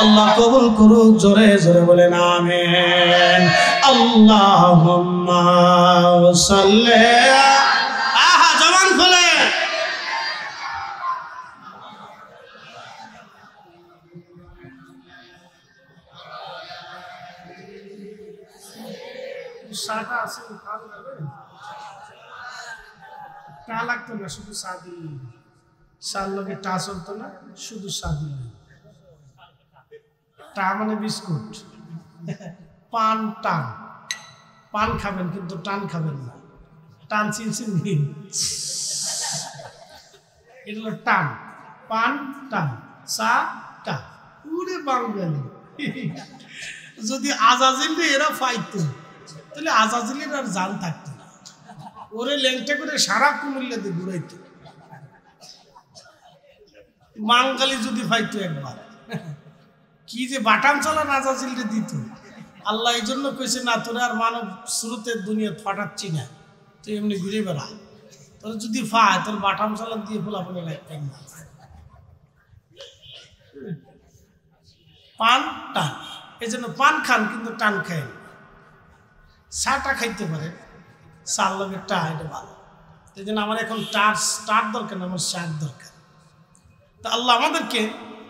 আল্লাহ কবুল করুক, জোরে জোরে বলেন আমিন। আল্লাহুম্মা সাল্লি, আহা জবান খুলে। শাটা আছে ভালো হবে, টা লাগতো না, শুধু চা দিলেই, চার লগে টা চলতো না, শুধু চা দিলেই। টা মানে বিস্কুট, পান টান, পান খাবেন কিন্তু টান খাবেন না, টান চিনছেন নিন, এটা হলো টান, পান টান, চা টা। পুরে বাঙালি। যদি আজাজিল এরা পাইতো তাহলে আজাজিলের আর জান থাকতো না, ওরে ল্যাংটা করে সারা কুমিল্লা দিয়ে ঘুরাইতো। বাঙালি যদি পাইতো একবার, কি যে বাটাম চালান আজাজিলরে দিত। আল্লাহ এই জন্য কইছে, না তোরা আর মানব স্রোতের দুনিয়া ফাটাচ্ছি না, তুই এমনি ঘুরে বেড়া। তোর যদি পায় তোর বাটাম চালান দিয়ে ফোলাফোলা রাখতেন না। পান টান, এই জন্য পান খান কিন্তু টান খায়। চাটা খাইতে পারে, চার লগে টা, এটা ভালো। এই জন্য আমার এখন টার দরকার না, আমার চার দরকার। তা আল্লাহ আমাদেরকে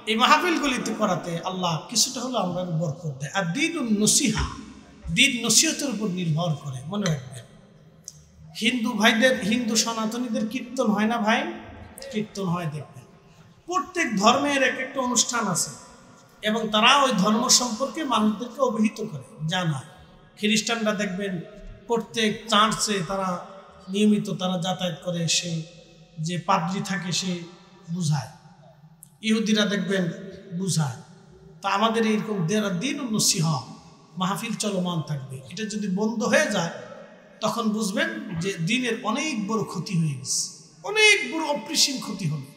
এই মাহফিলগুলিতে করাতে আল্লাহ কিছুটা হলো আমরা বরকত দেয়। আর দিন নসিহা, দিন নসিহতের উপর নির্ভর করে। মনে রাখবেন, হিন্দু ভাইদের, হিন্দু সনাতনীদের কীর্তন হয় না ভাই? কীর্তন হয়, দেখবেন প্রত্যেক ধর্মের এক একটা অনুষ্ঠান আছে এবং তারা ওই ধর্ম সম্পর্কে মানুষদেরকে অবহিত করে, জানায়। খ্রিস্টানরা দেখবেন প্রত্যেক চার্চে তারা নিয়মিত তারা যাতায়াত করে, সে যে পাদ্রী থাকে সে বুঝায়। ইহুদিরা দেখবেন বুঝায়। তা আমাদের এইরকম দিন নসিহা মাহফিল চলমান থাকবে। এটা যদি বন্ধ হয়ে যায় তখন বুঝবেন যে দিনের অনেক বড় ক্ষতি হয়ে গেছে, অনেক বড় অপরিসীম ক্ষতি হবে।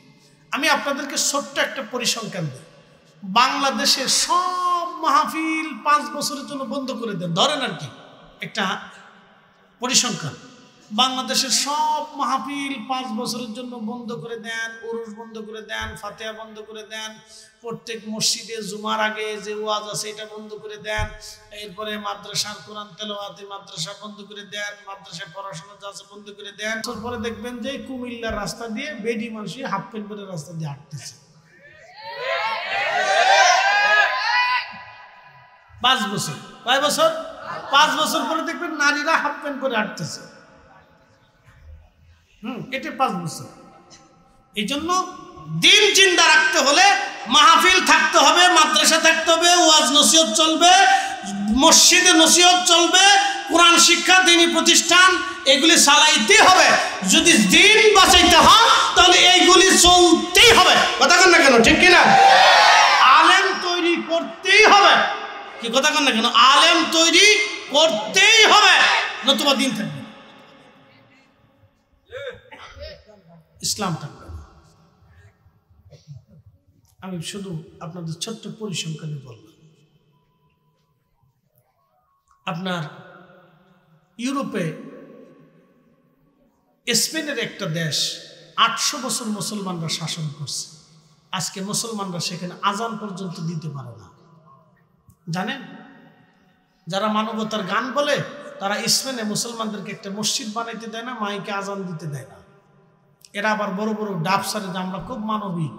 আমি আপনাদেরকে ছোট্ট একটা পরিসংখ্যান দিই। বাংলাদেশের সব মাহফিল 5 বছরের জন্য বন্ধ করে দেন, ধরেন আর কি একটা পরিসংখ্যান। বাংলাদেশের সব মাহফিল 5 বছরের জন্য বন্ধ করে দেন, উরুস বন্ধ করে দেন, ফাতিহা বন্ধ করে দেন, প্রত্যেক মসজিদে জুমার আগে যে ওয়াজ আছে এটা বন্ধ করে দেন, এরপরে মাদ্রাসার কোরআন তেলাওয়াতে মাদ্রাসা বন্ধ করে দেন, মাদ্রাসায় পড়াশোনা যা আছে বন্ধ করে দেন। তারপরে দেখবেন যে কুমিল্লার রাস্তা দিয়ে বেডি মানুষই হাফ প্যান্ট পরে রাস্তা দিয়ে হাঁটতেছে। 5 বছর, কয় বছর? 5 বছর পরে দেখবেন নারীরা হাফ প্যান্ট পরে হাঁটতেছে। এটা 5 বছর। এই জন্য দিন জিন্দা রাখতে হলে মাহফিল থাকতে হবে, মাদ্রাসা থাকতে হবে, ওয়াজ নসিহত চলবে, মসজিদে নসিহত চলবে, কোরআন শিক্ষা, দ্বীনি প্রতিষ্ঠান এগুলি চালাইতে হবে। যদি দিন বাঁচাইতে হয় তাহলে এইগুলি চলতেই হবে। কথা কন না কেন? ঠিক কিনা? আলেম তৈরি করতেই হবে। কি কথা কন না কেন? আলেম তৈরি করতেই হবে, নতুবা দিন থাকবে, ইসলাম থাকবে না। আমি শুধু আপনাদের ছোট্ট পরিসংখ্যানে বললাম। আপনার ইউরোপে স্পেনের একটা দেশ 800 বছর মুসলমানরা শাসন করছে। আজকে মুসলমানরা সেখানে আজান পর্যন্ত দিতে পারে না, জানেন? যারা মানবতার গান বলে তারা স্পেনে মুসলমানদেরকে একটা মসজিদ বানাইতে দেয় না, মাইকে আজান দিতে দেয় না। এরা আবার বড় বড় ডাব সারে যে আমরা খুব মানবিক,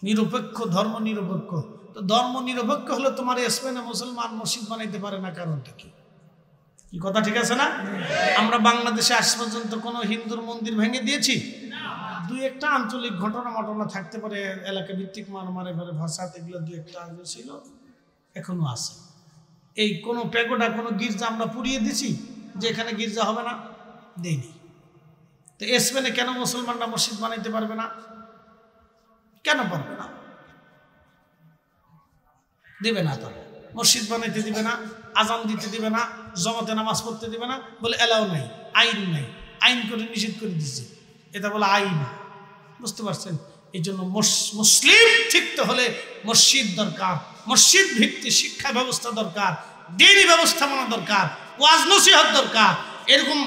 নিরপেক্ষ, ধর্ম নিরপেক্ষ। তো ধর্ম নিরপেক্ষ হলে তোমার স্পেনে মুসলমান মসজিদ বানাইতে পারে না, কারণটা কি? কি কথা ঠিক আছে না? আমরা বাংলাদেশে আজ পর্যন্ত কোনো হিন্দুর মন্দির ভেঙে দিয়েছি? 2-1টা আঞ্চলিক ঘটনা থাকতে পারে, এলাকা ভিত্তিক মারে ভাষা, এগুলো 2-1টা আগে ছিল, এখনো আছে। এই কোনো প্যাগোডা, কোনো গির্জা আমরা পুড়িয়ে দিছি যে এখানে গির্জা হবে না? দেয়নি। তো স্পেনে কেন মুসলমানরা মসজিদ বানাইতে পারবে না? কেন পারবে না? দিবে না, তো মসজিদ বানাইতে দিবে না, আজান দিতে দিবে না, জমাতে নামাজ পড়তে দিবে না, বলে এলাও নাই, আইন নাই, আইন করে নিষেধ করে দিচ্ছে, এটা বলে আইন। বুঝতে পারছেন? এই জন্য মুসলিম শিখতে হলে মসজিদ দরকার, মসজিদ ভিত্তিক শিক্ষা ব্যবস্থা দরকার, দিনী ব্যবস্থাপনা দরকার, ওয়াজ নসিহত দরকার, এরকম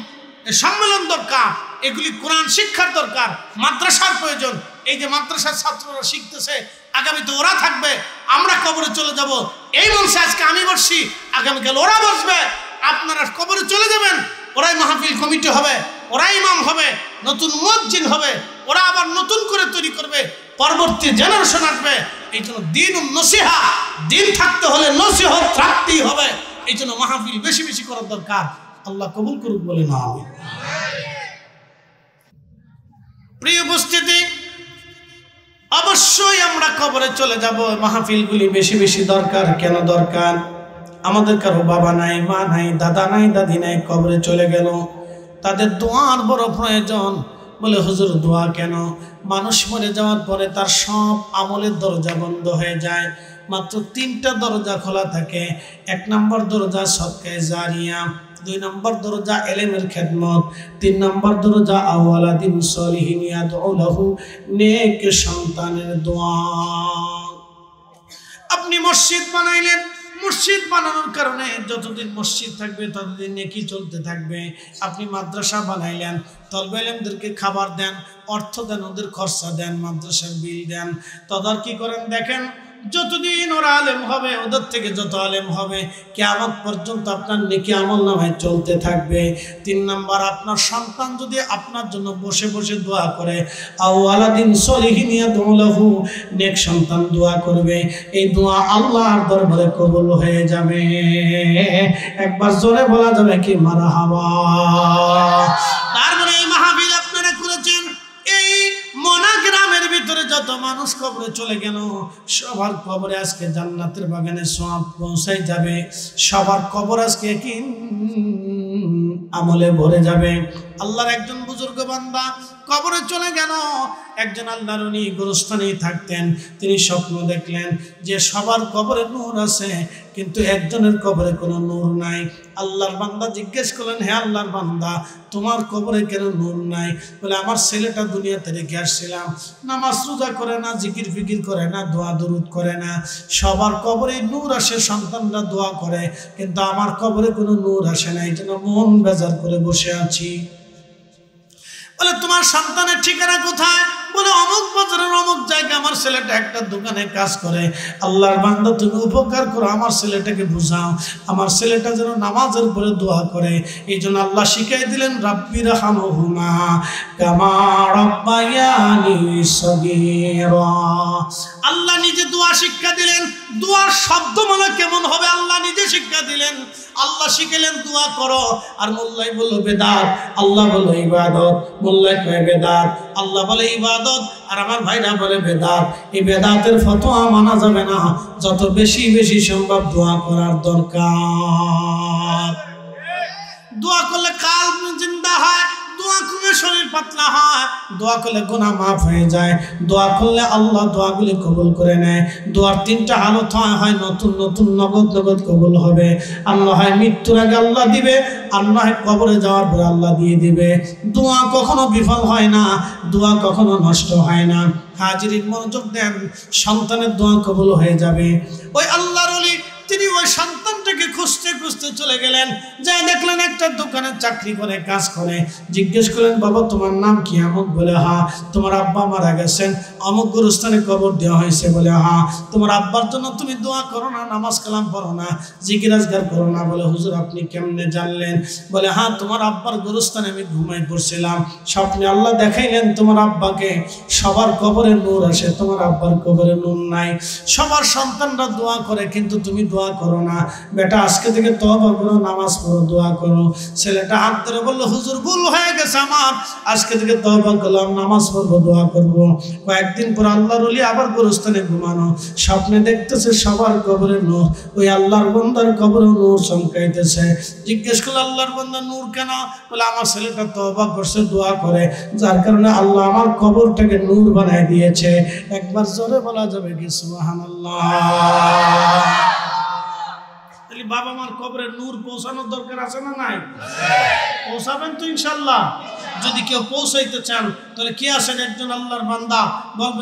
সম্মেলন দরকার, এগুলি কোরআন শিক্ষার দরকার, মাদ্রাসার প্রয়োজন। এই যে মাদ্রাসার ছাত্ররা শিখতেছে, আগামীতে ওরা থাকবে, আমরা কবরে চলে যাব। এই মঞ্চে আজকে আমি বসছি, আগামীকাল ওরা বসবে, আপনারা কবরে চলে যাবেন, ওরাই মাহফিল কমিটি হবে, ওরাই ইমাম হবে, নতুন মুয়াজ্জিন হবে, ওরা আবার নতুন করে তৈরি করবে, পরবর্তী জেনারেশন আসবে। এই জন্য দিন ও নসিহা, দিন থাকতে হলে নসিহত রাখতেই হবে। এই জন্য মাহফিল বেশি বেশি করার দরকার। আল্লাহ কবুল করুক বলে না আমি। প্রিয় উপস্থিতি, অবশ্যই আমরা কবরে চলে যাব, মাহফিলগুলি বেশি বেশি দরকার। কেন দরকার? আমাদের কারো বাবা নাই, মা নাই, দাদা নাই, দাদি নাই, কবরে চলে গেল, তাদের দোয়ার বড় প্রয়োজন। বলে হুজুর দোয়া কেন? মানুষ মরে যাওয়ার পরে তার সব আমলের দরজা বন্ধ হয়ে যায়, মাত্র 3টা দরজা খোলা থাকে। 1 নম্বর দরজা সদকায়ে জারিয়া, 2 নম্বর দরজা ইলমের খেদমত, 3 নম্বর দরজা আওয়ালাদিন সলিহিন ইয়াদউ লাহু, নেক সন্তানের দোয়া। আপনি মসজিদ বানাইলেন, মসজিদ বানানোর কারণে যতদিন মসজিদ থাকবে ততদিন নেকি চলতে থাকবে। আপনি মাদ্রাসা বানাইলেন, তলবে ইলমদেরকে খাবার দেন, অর্থ দেন, ওদের খরচা দেন, মাদ্রাসার বিল দেন, তদারকি করেন। দেখেন যতদিন ওরা আলেম হবে, ওদের থেকে যত আলেম হবে, কিয়ামত পর্যন্ত আপনার নেকি আমলনামায় চলতে থাকবে। 3 নম্বর, আপনার সন্তান যদি আপনার জন্য বসে বসে দোয়া করে, আওয়ালাদিন সলিহিন ইয়াদউ লাহু, নেক সন্তান দোয়া করবে, এই দোয়া আল্লাহর দরবারে কবুল হয়ে যাবে। একবার জোরে বলা যাবে কি মারহাবা? তার মানে এই মাহফিল আপনারা করেছেন, এই মনা গ্রামের ভিতরে যত মানুষ কবরে চলে গেল, সবার কবরে আজকে জান্নাতের বাগানে সওয়াব পৌঁছাই যাবে, সবার কবর আজকে কি আমলে ভরে যাবে। আল্লাহর একজন বুজুর্গ বান্দা কবরে চলে গেল, একজন আল্লাহর ওলি গোরস্থানেই থাকতেন, তিনি স্বপ্ন দেখলেন যে সবার কবরে নূর আছে, কিন্তু একজনের কবরে কোনো নূর নাই। আল্লাহর বান্দা জিজ্ঞেস করলেন, হে আল্লাহর বান্দা, তোমার কবরে কেন নূর নাই? বলে, আমার ছেলেটা দুনিয়াতে রেখে আসছিলাম, নামাজ রোজা করে না, জিকির ফিকির করে না, দোয়া দরুদ করে না, সবার কবরে নূর আসে, সন্তানরা দোয়া করে, কিন্তু আমার কবরে কোনো নূর আসে না, এই জন্য মন বেজার করে বসে আছি। বলে, তোমার সন্তানের ঠিকানা কোথায়? বলে, অমুক বাজারের অমুক জায়গা, আমার ছেলেটা একটা দোকানে কাজ করে। আল্লাহর বান্দা, তুমি উপকার করো, আমার ছেলেটাকে বুঝাও, আমার ছেলেটা যেন নামাজের পরে দোয়া করে। এই জন্য আল্লাহ শিখাই দিলেন, রাব্বির হামহুমা কামা রাব্বায়ানি সগীরা। আল্লাহ নিজে দোয়া শিক্ষা দিলেন, দোয়ার শব্দমালা কেমন হবে আল্লাহ নিজে শিক্ষা দিলেন। আল্লাহ শিখালেন দোয়া করো, আর মোল্লাই বলল বেদাত, আল্লাহ বলল ইবাদত, মোল্লাই কয় বেদাত, আল্লাহ বলে ইবাদত, আর আমার ভাইরা বলে বেদাত। এই বেদাতের ফতোয়া মানা যাবে না, যত বেশি বেশি সম্ভব দোয়া করার দরকার। দোয়া করলে কাল জিন্দা হয়, দোয়া করলে শরীর পাতলা হয়, দোয়া করলে গুনাহ মাফ হয়ে যায়, দোয়া করলে আল্লাহ দোয়াগুলি কবুল করে নেয়। দোয়ার 3টা হালত হয় নতুন নতুন নগদ নগদ কবুল হবে, আল্লাহ হয় মৃত্যুর আগে আল্লাহ দিবে, আল্লাহ কবরে যাওয়ার পরে আল্লাহ দিয়ে দিবে। দোয়া কখনো বিফল হয় না, দোয়া কখনো নষ্ট হয় না। হাজিরিন মনোযোগ দেন, সন্তানের দোয়া কবুল হয়ে যাবে। ওই আল্লাহর ওলি তিনি ওই সন্তানটাকে খুঁজতে খুঁজতে চলে গেলেন, যাই দেখলেন একটা দোকানে চাকরি করে, কাজ করে। জিজ্ঞেস করলেন, বাবা তোমার নাম কি? আমুক। বলে, হ্যাঁ। তোমার আব্বা মারা গেছেন, অমুক গুরুস্থানে কবর দেওয়া হয়েছে। বলে, হ্যাঁ। তোমার আব্বার জন্য তুমি দোয়া করো না, নামাজ কালাম পড়ো না, জিকির আজকার করো না? বলে, হুজুর আপনি কেমনে জানলেন? বলে, হ্যাঁ, তোমার আব্বার গুরুস্থানে আমি ঘুমাই পড়ছিলাম, স্বপ্নে আল্লাহ দেখাইলেন তোমার আব্বাকে, সবার কবরে নূর আসে, তোমার আব্বার কবরে নূর নাই। সবার সন্তানরা দোয়া করে, কিন্তু তুমি দোয়া করো না। বেটা আজকে থেকে তওবা করো, নামাজ পড়ো, দোয়া করো। ছেলেটা হাত ধরে বলল, হুজুর ভুল হয়ে গেছে আমার, আজকে থেকে তওবা করলাম, নামাজ পড়বো, দোয়া করবো। কয়েকদিন পর আল্লাহর ওলি আবার গোরস্থানে ঘুমানো, স্বপ্নে দেখতেছে সবার কবরে নূর, ওই আল্লাহর বান্দার কবরে নূর চমকাইতেছে। জিজ্ঞেস করলো, আল্লাহর বান্দা নূর কেন? বলে, আমার ছেলেটা তওবা করছে, দোয়া করে, যার কারণে আল্লাহ আমার কবরটাকে নূর বানাই দিয়েছে। একবার জোরে বলা যাবে কি সুবহানাল্লাহ? বাবা মার কবরে নূর পৌঁছানোর দরকার আছে না নাই? পৌঁছাবেন তো ইনশাল্লাহ। যদি কেউ পৌঁছাইতে চান তাহলে কে আছেন একজন আল্লাহর বান্দা বলবেন